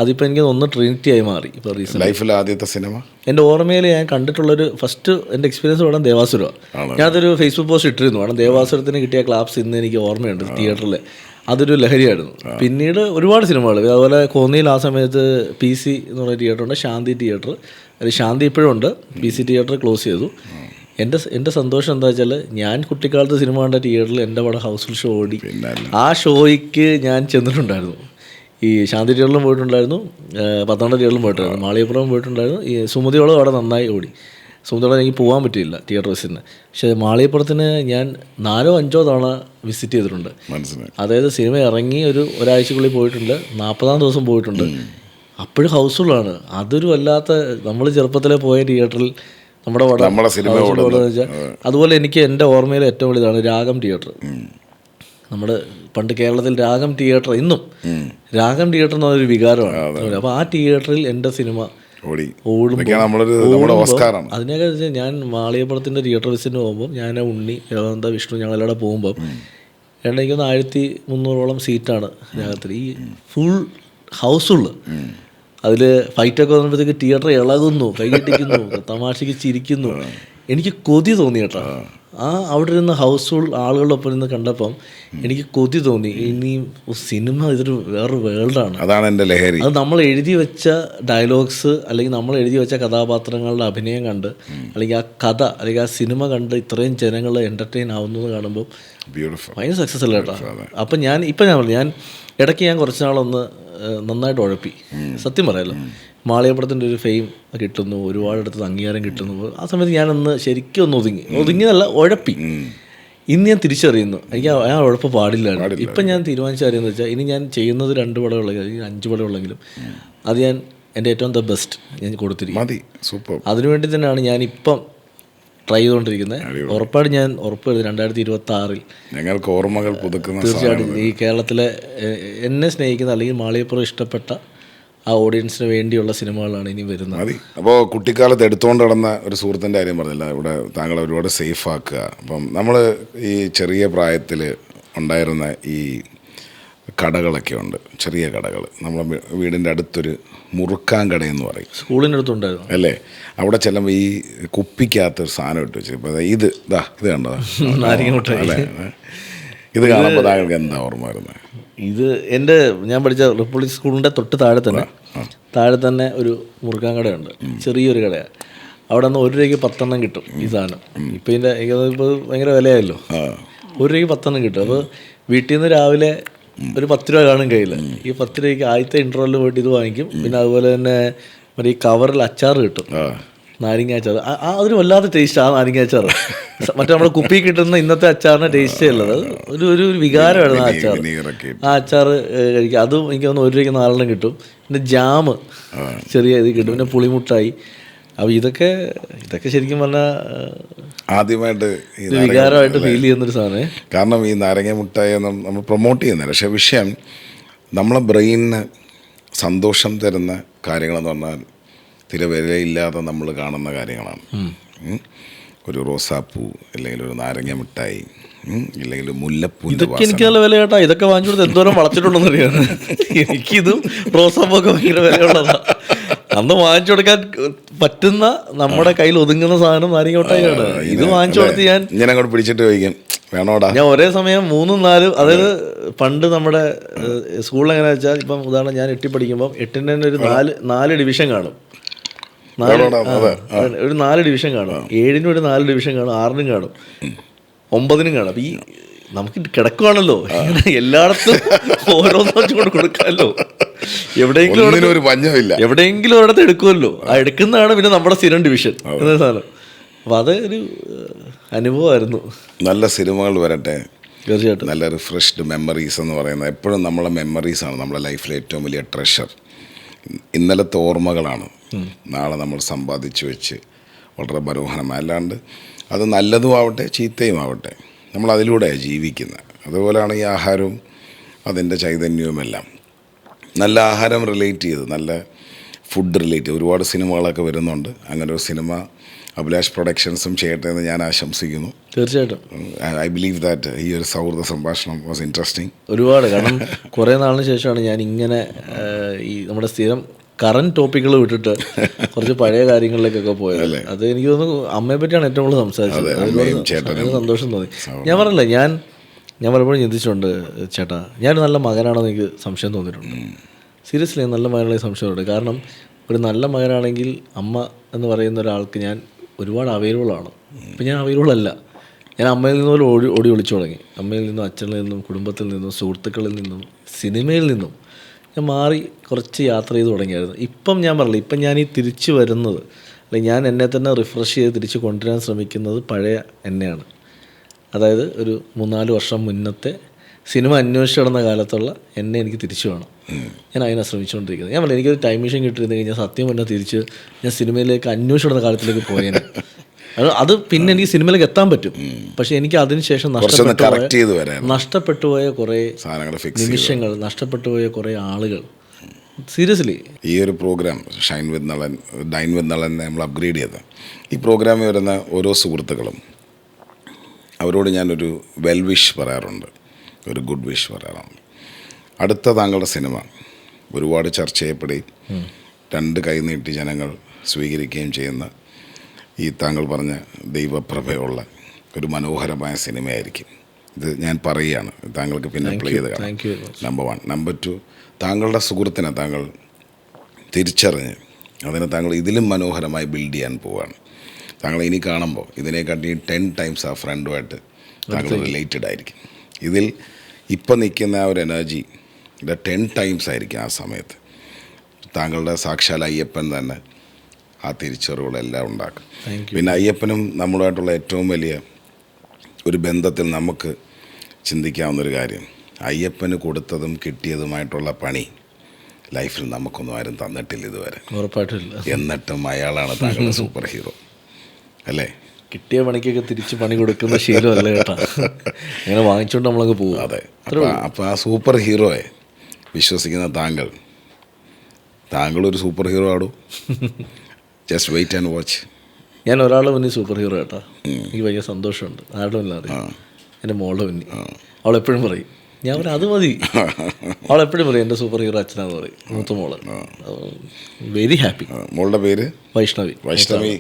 അതിപ്പോൾ എനിക്ക് ഒന്ന് ട്രിനിറ്റി ആയി മാറി. ഇപ്പോൾ റീസെൻ്റ് ലൈഫിലെ ആദ്യത്തെ സിനിമ എൻ്റെ ഓർമ്മയിൽ ഞാൻ കണ്ടിട്ടുള്ളൊരു ഫസ്റ്റ് എൻ്റെ എക്സ്പീരിയൻസ് വേണം ദേവാസുരമാണ്. ഞാനതൊരു ഫേസ്ബുക്ക് പോസ്റ്റ് ഇട്ടിരുന്നു. വേണം ദേവാസുരത്തിന് കിട്ടിയ ക്ലാപ്സ് ഇന്ന് എനിക്ക് ഓർമ്മയുണ്ട് തിയേറ്ററിൽ. അതൊരു ലഹരിയായിരുന്നു. പിന്നീട് ഒരുപാട് സിനിമകൾ, അതുപോലെ കോന്നിയിൽ ആ സമയത്ത് PC എന്ന് പറയുന്ന തിയേറ്ററുണ്ട്, ശാന്തി തിയേറ്റർ. അത് ശാന്തി ഇപ്പോഴും ഉണ്ട്, PC തിയേറ്റർ ക്ലോസ് ചെയ്തു. എൻ്റെ സന്തോഷം എന്താ വെച്ചാൽ ഞാൻ കുട്ടിക്കാലത്ത് സിനിമ കണ്ട തിയേറ്ററിൽ എൻ്റെ പടം ഹൗസ്ഫുൾ ഷോ ഓടി. ആ ഷോയ്ക്ക് ഞാൻ ചെന്നിട്ടുണ്ടായിരുന്നു. ഈ ശാന്തി തിയേറ്ററിലും പോയിട്ടുണ്ടായിരുന്നു, 12 തിയേറ്ററിലും പോയിട്ടുണ്ടായിരുന്നു, മാളികപ്പുറം പോയിട്ടുണ്ടായിരുന്നു. ഈ സുമതിയോളം അവിടെ നന്നായി ഓടി. സുമതിയോളം എനിക്ക് പോകാൻ പറ്റിയില്ല തിയേറ്റർ വിസിറ്റിന്. പക്ഷേ മാളികപ്പുറത്തിന് ഞാൻ 4 or 5 തവണ വിസിറ്റ് ചെയ്തിട്ടുണ്ട്. അതായത് സിനിമ ഇറങ്ങി ഒരാഴ്ചക്കുള്ളിൽ പോയിട്ടുണ്ട്, 40-ാം ദിവസം പോയിട്ടുണ്ട്. അപ്പോഴും ഹൗസ്ഫുള്ളാണ്. അതൊരു വല്ലാത്ത, നമ്മൾ ചെറുപ്പത്തിലെ പോയ തിയേറ്ററിൽ നമ്മുടെ സിനിമ വെച്ചാൽ. അതുപോലെ എനിക്ക് എൻ്റെ ഓർമ്മയിൽ ഏറ്റവും വലുതാണ് രാഗം തിയേറ്റർ. നമ്മുടെ പണ്ട് കേരളത്തിൽ രാഗം തിയേറ്റർ, ഇന്നും രാഗം തിയേറ്റർ എന്ന് പറഞ്ഞൊരു വികാരമാണ്. അപ്പോൾ ആ തിയേറ്ററിൽ എൻ്റെ സിനിമ അതിനൊക്കെ വെച്ചാൽ ഞാൻ മാളികപ്പുറത്തിൻ്റെ തിയേറ്റർ വിസിറ്റിന് പോകുമ്പോൾ ഞാൻ ഉണ്ണി ദേവനന്ദ വിഷ്ണു ഞങ്ങളെല്ലാം പോകുമ്പോൾ എനിക്കൊന്ന് 1300ഓളം സീറ്റാണ് രാഗത്തിൽ. ഈ ഫുൾ ഹൗസുള്ള അതിൽ ഫൈറ്റൊക്കെ വന്നപ്പോഴത്തേക്ക് തിയേറ്റർ ഇളകുന്നു, കൈകെട്ടിക്കുന്നു, തമാശയ്ക്ക് ചിരിക്കുന്നു. എനിക്ക് കൊതി തോന്നി കേട്ടോ. അവിടെ ഇരുന്ന് ഹൗസ്ഫുൾ ആളുകളൊപ്പം ഇരുന്ന് കണ്ടപ്പം എനിക്ക് കൊതി തോന്നി. ഇനിയും സിനിമ ഇതൊരു വേറൊരു വേൾഡാണ്. അതാണ് എൻ്റെ ലഹരി. അത് നമ്മൾ എഴുതി വെച്ച ഡയലോഗ്സ് അല്ലെങ്കിൽ നമ്മൾ എഴുതി വെച്ച കഥാപാത്രങ്ങളുടെ അഭിനയം കണ്ട് അല്ലെങ്കിൽ ആ കഥ അല്ലെങ്കിൽ ആ സിനിമ കണ്ട് ഇത്രയും ജനങ്ങൾ എൻ്റർടൈൻ ആവുന്നത് കാണുമ്പോൾ ഭയങ്കര സക്സസ് അല്ല കേട്ടോ. അപ്പം ഞാൻ ഇടയ്ക്ക് ഞാൻ കുറച്ച് നാളൊന്ന് നന്നായിട്ട് ഉഴപ്പി, സത്യം പറയാമല്ലോ. മാളികപ്പുറത്തിൻ്റെ ഒരു ഫെയിം കിട്ടുന്നു, ഒരുപാടിടത്ത് അംഗീകാരം കിട്ടുന്നു. ആ സമയത്ത് ഞാനൊന്ന് ശരിക്കും ഒന്ന് ഒതുങ്ങിയതല്ല, ഉഴപ്പി. ഇന്ന് ഞാൻ തിരിച്ചറിയുന്നു എനിക്ക് ആ ഉഴപ്പ് പാടില്ലായിരുന്നു. ഇപ്പം ഞാൻ തീരുമാനിച്ചറിയുന്നത് വെച്ചാൽ ഇനി ഞാൻ ചെയ്യുന്നത് 2 പടമുള്ളെങ്കിലും 5 പടമുള്ളെങ്കിലും അത് ഞാൻ എൻ്റെ ഏറ്റവും ബെസ്റ്റ് ഞാൻ കൊടുത്തിരിക്കും. അതിനുവേണ്ടി തന്നെയാണ് ഞാനിപ്പം ട്രൈ ചെയ്തുകൊണ്ടിരിക്കുന്നത്. ഉറപ്പായിട്ട് ഞാൻ ഉറപ്പ് 2026 ഞങ്ങൾക്ക് ഓർമ്മകൾ പുതുക്കുന്ന തീർച്ചയായിട്ടും ഈ കേരളത്തിലെ എന്നെ സ്നേഹിക്കുന്ന അല്ലെങ്കിൽ മാളികപ്പുറം ഇഷ്ടപ്പെട്ട ആ ഓഡിയൻസിന് വേണ്ടിയുള്ള സിനിമകളാണ് ഇനി വരുന്നത്. അപ്പോൾ കുട്ടിക്കാലത്ത് എടുത്തുകൊണ്ട് നടന്ന ഒരു സുഹൃത്തിൻ്റെ കാര്യം പറഞ്ഞില്ല, ഇവിടെ താങ്കൾ ഒരുപാട് സേഫ് ആക്കുക. അപ്പം നമ്മൾ ഈ ചെറിയ പ്രായത്തിൽ ഉണ്ടായിരുന്ന ഈ കടകളൊക്കെ ഉണ്ട്, ചെറിയ കടകൾ. നമ്മളെ വീടിൻ്റെ അടുത്തൊരു മുറുക്കാൻ കടയെന്ന് പറയും, സ്കൂളിൻ്റെ അടുത്തുണ്ടായിരുന്നു അല്ലേ? അവിടെ ചെല്ലുമ്പോൾ ഈ കുപ്പിക്കകത്തൊരു സാധനം ഇട്ട് വെച്ചു. ഇപ്പോൾ ഇത് കണ്ടോ, അല്ലേ? ഇത് കാണുമ്പോൾ താങ്കൾക്ക് എന്താ ഓർമ്മ വരുന്നത്? ഇത് ഞാൻ പഠിച്ച റിപ്പബ്ലിക് സ്കൂളിൻ്റെ തൊട്ട് താഴെ തന്നെ ഒരു മുറുക്കാൻ കടയുണ്ട്, ചെറിയൊരു കടയാണ്. അവിടെ നിന്ന് 1 രൂപയ്ക്ക് 10 കിട്ടും ഈ സാധനം. ഇപ്പം ഇതിൻ്റെ ഇപ്പോൾ ഭയങ്കര വിലയായല്ലോ. 1 രൂപയ്ക്ക് 10 കിട്ടും. അപ്പോൾ വീട്ടിൽ നിന്ന് രാവിലെ ഒരു 10 രൂപ കാണും കയ്യിൽ. ഈ 10 രൂപയ്ക്ക് ആദ്യത്തെ ഇൻ്റർവെല്ലിൽ പോയിട്ട് ഇത് വാങ്ങിക്കും. പിന്നെ അതുപോലെ തന്നെ ഈ കവറിൽ അച്ചാർ കിട്ടും, നാരങ്ങ അച്ചാർ. അതൊരു വല്ലാത്ത ടേസ്റ്റ് ആ നാരങ്ങ അച്ചാർ. മറ്റേ നമ്മുടെ കുപ്പി കിട്ടുന്ന ഇന്നത്തെ അച്ചാറിന് ടേസ്റ്റേ ഉള്ളത്. ഒരു വികാരമായിരുന്നു ആ അച്ചാർ. ആ അച്ചാർ കഴിക്കുക. അതും എനിക്ക് തോന്നുന്നു 1 രൂപയ്ക്ക് 4 കിട്ടും. പിന്നെ ജാം ചെറിയ ഇത് കിട്ടും. പിന്നെ പുളിമുട്ടായി. അപ്പോൾ ഇതൊക്കെ ശരിക്കും പറഞ്ഞാൽ ആദ്യമായിട്ട് വികാരമായിട്ട് ഫീൽ ചെയ്യുന്നൊരു സാധനം. കാരണം ഈ നാരങ്ങ മുട്ടായി ഒന്നും നമ്മൾ പ്രൊമോട്ട് ചെയ്യുന്നില്ല. പക്ഷേ വിഷയം നമ്മളെ ബ്രെയിനിന് സന്തോഷം തരുന്ന കാര്യങ്ങളെന്ന് പറഞ്ഞാൽ തീരെ വിലയില്ലാതെ നമ്മൾ കാണുന്ന കാര്യങ്ങളാണ്. ഒരു റോസാപ്പൂ, അല്ലെങ്കിൽ ഒരു നാരങ്ങ മിഠായി, ഇല്ലെങ്കിൽ മുല്ലപ്പൂ. ഇതൊക്കെ എനിക്ക് നല്ല വില കേട്ടാ. ഇതൊക്കെ വാങ്ങിച്ചു കൊടുത്ത് എന്തോരം വളച്ചിട്ടുണ്ടെന്ന് അറിയാം. എനിക്കിതും റോസാപ്പൂക്കെ ഭയങ്കര വിലയുള്ളതാണ്. അന്ന് വാങ്ങിച്ചു കൊടുക്കാൻ പറ്റുന്ന നമ്മുടെ കയ്യിൽ ഒതുങ്ങുന്ന സാധനം നാരങ്ങ മിഠായിയാണ്. ഇത് വാങ്ങിച്ചു കൊടുത്ത് ഞാൻ അങ്ങോട്ട് പിടിച്ചിട്ട് ചോദിക്കും വേണോടാ. ഞാൻ ഒരേ സമയം 3, 4, അതായത് പണ്ട് നമ്മുടെ സ്കൂളിൽ എങ്ങനെയാ വെച്ചാൽ, ഇപ്പം ഉദാഹരണം ഞാൻ 8ൽ പഠിക്കുമ്പം 8ൻ്റെ തന്നെ ഒരു 4 ഡിവിഷൻ കാണും. ഒരു 4 ഡിവിഷൻ കാണും. 7നും ഒരു 4 ഡിവിഷൻ കാണും, 6നും കാണും, 9നും കാണും. അപ്പം ഈ നമുക്ക് കിടക്കുവാണല്ലോ, എല്ലായിടത്തും ഓരോന്നും വെച്ചുകൊണ്ട് കൊടുക്കാമല്ലോ. എവിടെയെങ്കിലും ഒരിടത്ത് എടുക്കുമല്ലോ. ആ എടുക്കുന്നതാണ് പിന്നെ നമ്മുടെ സ്ഥിരം ഡിവിഷൻ എന്ന സാധനം. അപ്പം അതൊരു അനുഭവമായിരുന്നു. നല്ല സിനിമകൾ വരട്ടെ, തീർച്ചയായിട്ടും. നല്ല റിഫ്രഷ്ഡ് മെമ്മറീസ് എന്ന് പറയുന്നത് എപ്പോഴും നമ്മളെ മെമ്മറീസാണ് നമ്മുടെ ലൈഫിലെ ഏറ്റവും വലിയ ട്രഷർ. ഇന്നലത്തെ ഓർമ്മകളാണ് നാളെ നമ്മൾ സമ്പാദിച്ചു വെച്ച് വളരെ മനോഹരമായി. അല്ലാണ്ട് അത് നല്ലതും ആവട്ടെ ചീത്തയും ആവട്ടെ, നമ്മൾ അതിലൂടെയാണ് ജീവിക്കുന്നത്. അതുപോലെയാണ് ഈ ആഹാരവും അതിൻ്റെ ചൈതന്യവുമെല്ലാം. നല്ല ആഹാരം റിലേറ്റ് ചെയ്ത്, നല്ല ഫുഡ് റിലേറ്റ് ചെയ്ത് ഒരുപാട് സിനിമകളൊക്കെ വരുന്നുണ്ട്. അങ്ങനെ ഒരു സിനിമ അഭിലാഷ് പ്രൊഡക്ഷൻസും ചെയ്യട്ടെ എന്ന് ഞാൻ ആശംസിക്കുന്നു. തീർച്ചയായിട്ടും. ഐ ബിലീവ് ദാറ്റ് ഈ ഒരു സൗഹൃദ സംഭാഷണം വാസ് ഇൻട്രസ്റ്റിംഗ്. ഒരുപാട്, കാരണം കുറേ നാളിന് ശേഷമാണ് ഞാൻ ഇങ്ങനെ ഈ നമ്മുടെ സ്ഥിരം കറന്റ് ടോപ്പിക്കുകൾ വിട്ടിട്ട് കുറച്ച് പഴയ കാര്യങ്ങളിലേക്കൊക്കെ പോയത്. അത് എനിക്ക് തോന്നുന്നു അമ്മയെ പറ്റിയാണ് ഏറ്റവും കൂടുതൽ സംസാരിച്ചത്. അതിന് സന്തോഷം തോന്നി. ഞാൻ പറഞ്ഞില്ല, ഞാൻ പലപ്പോഴും ചിന്തിച്ചിട്ടുണ്ട് ചേട്ടാ, ഞാനൊരു നല്ല മകനാണെന്ന് എനിക്ക് സംശയം തോന്നിയിട്ടുണ്ട്. സീരിയസ്ലി നല്ല മകനാണെങ്കിൽ സംശയമുണ്ട്. കാരണം ഒരു നല്ല മകനാണെങ്കിൽ അമ്മ എന്ന് പറയുന്ന ഒരാൾക്ക് ഞാൻ ഒരുപാട് അവൈലബിളാണ്. ഇപ്പം ഞാൻ അവൈലബിൾ അല്ല. ഞാൻ അമ്മയിൽ നിന്ന് പോലും ഓടി ഒളിച്ചു തുടങ്ങി. അമ്മയിൽ നിന്നും അച്ഛനിൽ നിന്നും കുടുംബത്തിൽ നിന്നും സുഹൃത്തുക്കളിൽ നിന്നും സിനിമയിൽ നിന്നും ഞാൻ മാറി കുറച്ച് യാത്ര ചെയ്ത് തുടങ്ങിയായിരുന്നു. ഇപ്പം ഞാൻ പറഞ്ഞില്ല, ഇപ്പം ഞാൻ ഈ തിരിച്ചു വരുന്നത്, അല്ലെങ്കിൽ ഞാൻ എന്നെ തന്നെ റിഫ്രഷ് ചെയ്ത് തിരിച്ച് കൊണ്ടുവരാൻ ശ്രമിക്കുന്നത് പഴയ എന്നെയാണ്. അതായത് ഒരു 3-4 വർഷം മുന്നത്തെ സിനിമ അന്വേഷിച്ച് നടന്ന കാലത്തുള്ള എന്നെ എനിക്ക് തിരിച്ചു വേണം. ഞാൻ അതിനാണ് ശ്രമിച്ചുകൊണ്ടിരിക്കുന്നത്. ഞാൻ പറഞ്ഞില്ല, എനിക്കൊരു ടൈം മെഷീൻ കിട്ടിയിരുന്നെങ്കിൽ ഞാൻ സത്യം പറഞ്ഞാൽ തിരിച്ച് ഞാൻ സിനിമയിലേക്ക് അന്വേഷിച്ച് നടന്ന കാലത്തിലേക്ക് പോയേനെ. അത് പിന്നെ എനിക്ക് സിനിമയിലേക്ക് എത്താൻ പറ്റും. പക്ഷെ എനിക്ക് അതിനുശേഷം നഷ്ടപ്പെട്ടു പോയ കുറേ നിമിഷങ്ങൾ, നഷ്ടപ്പെട്ടു പോയ കുറേ ആളുകൾ. സീരിയസ്ലി ഈ ഒരു പ്രോഗ്രാം ഷൈൻ വിത്ത് നളൻ, ഡൈൻ വിത്ത് നളൻ നമ്മൾ അപ്ഗ്രേഡ് ചെയ്ത് ഈ പ്രോഗ്രാമിൽ വരുന്ന ഓരോ സുഹൃത്തുക്കളും അവരോട് ഞാനൊരു വെൽ വിഷ് പറയാറുണ്ട്, ഒരു ഗുഡ് വിഷ് പറയാറുണ്ട്. അടുത്ത താങ്കളുടെ സിനിമ ഒരുപാട് ചർച്ച ചെയ്യപ്പെടുകയും 2 കൈ നീട്ടി ജനങ്ങൾ സ്വീകരിക്കുകയും ചെയ്യുന്ന ഈ താങ്കൾ പറഞ്ഞ ദൈവപ്രഭയുള്ള ഒരു മനോഹരമായ സിനിമയായിരിക്കും ഇത്. ഞാൻ പറയുകയാണ്, താങ്കൾക്ക് പിന്നെ പ്ലേ ചെയ്ത് കാണാം. നമ്പർ 1. നമ്പർ 2, താങ്കളുടെ സുഹൃത്തിനെ താങ്കൾ തിരിച്ചറിഞ്ഞ് അതിനെ താങ്കൾ ഇതിലും മനോഹരമായി ബിൽഡ് ചെയ്യാൻ പോവുകയാണ്. താങ്കൾ ഇനി കാണുമ്പോൾ ഇതിനെക്കാട്ടി 10 ടൈംസ് ആ ഫ്രണ്ടുമായിട്ട് താങ്കൾ റിലേറ്റഡ് ആയിരിക്കും. ഇതിൽ ഇപ്പം നിൽക്കുന്ന ആ ഒരു എനർജി 10 ടൈംസ് ആയിരിക്കും ആ സമയത്ത്. താങ്കളുടെ സാക്ഷാൽ അയ്യപ്പൻ തന്നെ ആ തിരിച്ചറിവുകളെല്ലാം ഉണ്ടാക്കും. പിന്നെ അയ്യപ്പനും നമ്മളുമായിട്ടുള്ള ഏറ്റവും വലിയ ഒരു ബന്ധത്തിൽ നമുക്ക് ചിന്തിക്കാവുന്നൊരു കാര്യം, അയ്യപ്പന് കൊടുത്തതും കിട്ടിയതുമായിട്ടുള്ള പണി ലൈഫിൽ നമുക്കൊന്നും ആരും തന്നിട്ടില്ല ഇതുവരെ. ഉറപ്പായിട്ടില്ല. എന്നിട്ടും അയാളാണ് താങ്കളുടെ സൂപ്പർ ഹീറോ അല്ലേ? കിട്ടിയ പണിക്കൊക്കെ തിരിച്ച് പണി കൊടുക്കുന്ന ശീലമല്ല കേട്ടാ, അങ്ങനെ വാങ്ങിച്ചുകൊണ്ട് നമ്മളങ്ങ് പോകും. അതെ. അപ്പോൾ ആ സൂപ്പർ ഹീറോയെ വിശ്വസിക്കുന്ന താങ്കളൊരു സൂപ്പർ ഹീറോ ആടൂ. Just wait and watch. ഞാൻ ഒരാളുടെ മുന്നിൽ സൂപ്പർ ഹീറോ കേട്ടാ, എനിക്ക് ഭയങ്കര സന്തോഷമുണ്ട്. ആരുടെ മുന്നിൽ അറിയാം, എൻ്റെ മോളുടെ മുന്നിൽ. അവളെപ്പോഴും പറയും, ഞാൻ പറയും അത് മതി. അവളെപ്പോഴും പറയും എൻ്റെ സൂപ്പർ ഹീറോ അച്ഛനാന്ന് പറയും, മൂത്ത മോള്. Very happy. മോളുടെ പേര് വൈഷ്ണവി.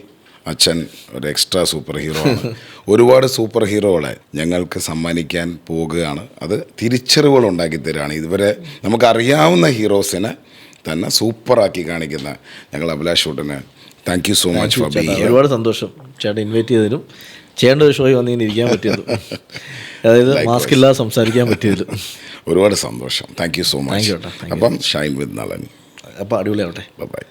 അച്ഛൻ ഒരു എക്സ്ട്രാ സൂപ്പർ ഹീറോ ആണ്. ഒരുപാട് സൂപ്പർ ഹീറോകളെ ഞങ്ങൾക്ക് സമ്മാനിക്കാൻ പോകുകയാണ്. അത് തിരിച്ചറിവുകൾ ഉണ്ടാക്കി തരാണ്. ഇതുവരെ നമുക്കറിയാവുന്ന ഹീറോസിനെ തന്നെ സൂപ്പറാക്കി കാണിക്കുന്ന ഞങ്ങൾ അഭിലാഷ് ഷൂട്ടിന് thank you so much for being here. ഒരുപാട് സന്തോഷം ചേട്ടൻ ഇൻവൈറ്റ് ചെയ്തതിനും ചെയ്യേണ്ട ഒരു ഷോയിൽ വന്നിങ്ങനെ ഇരിക്കാൻ പറ്റിയതും, അതായത് മാസ്ക് ഇല്ലാതെ സംസാരിക്കാൻ പറ്റിയതിലും ഒരുപാട് സന്തോഷം. Thank you so much. അപ്പം ഷൈൻ വിത്ത് നളൻ. അപ്പോൾ അടിപൊളിയാവട്ടെ. ബൈ.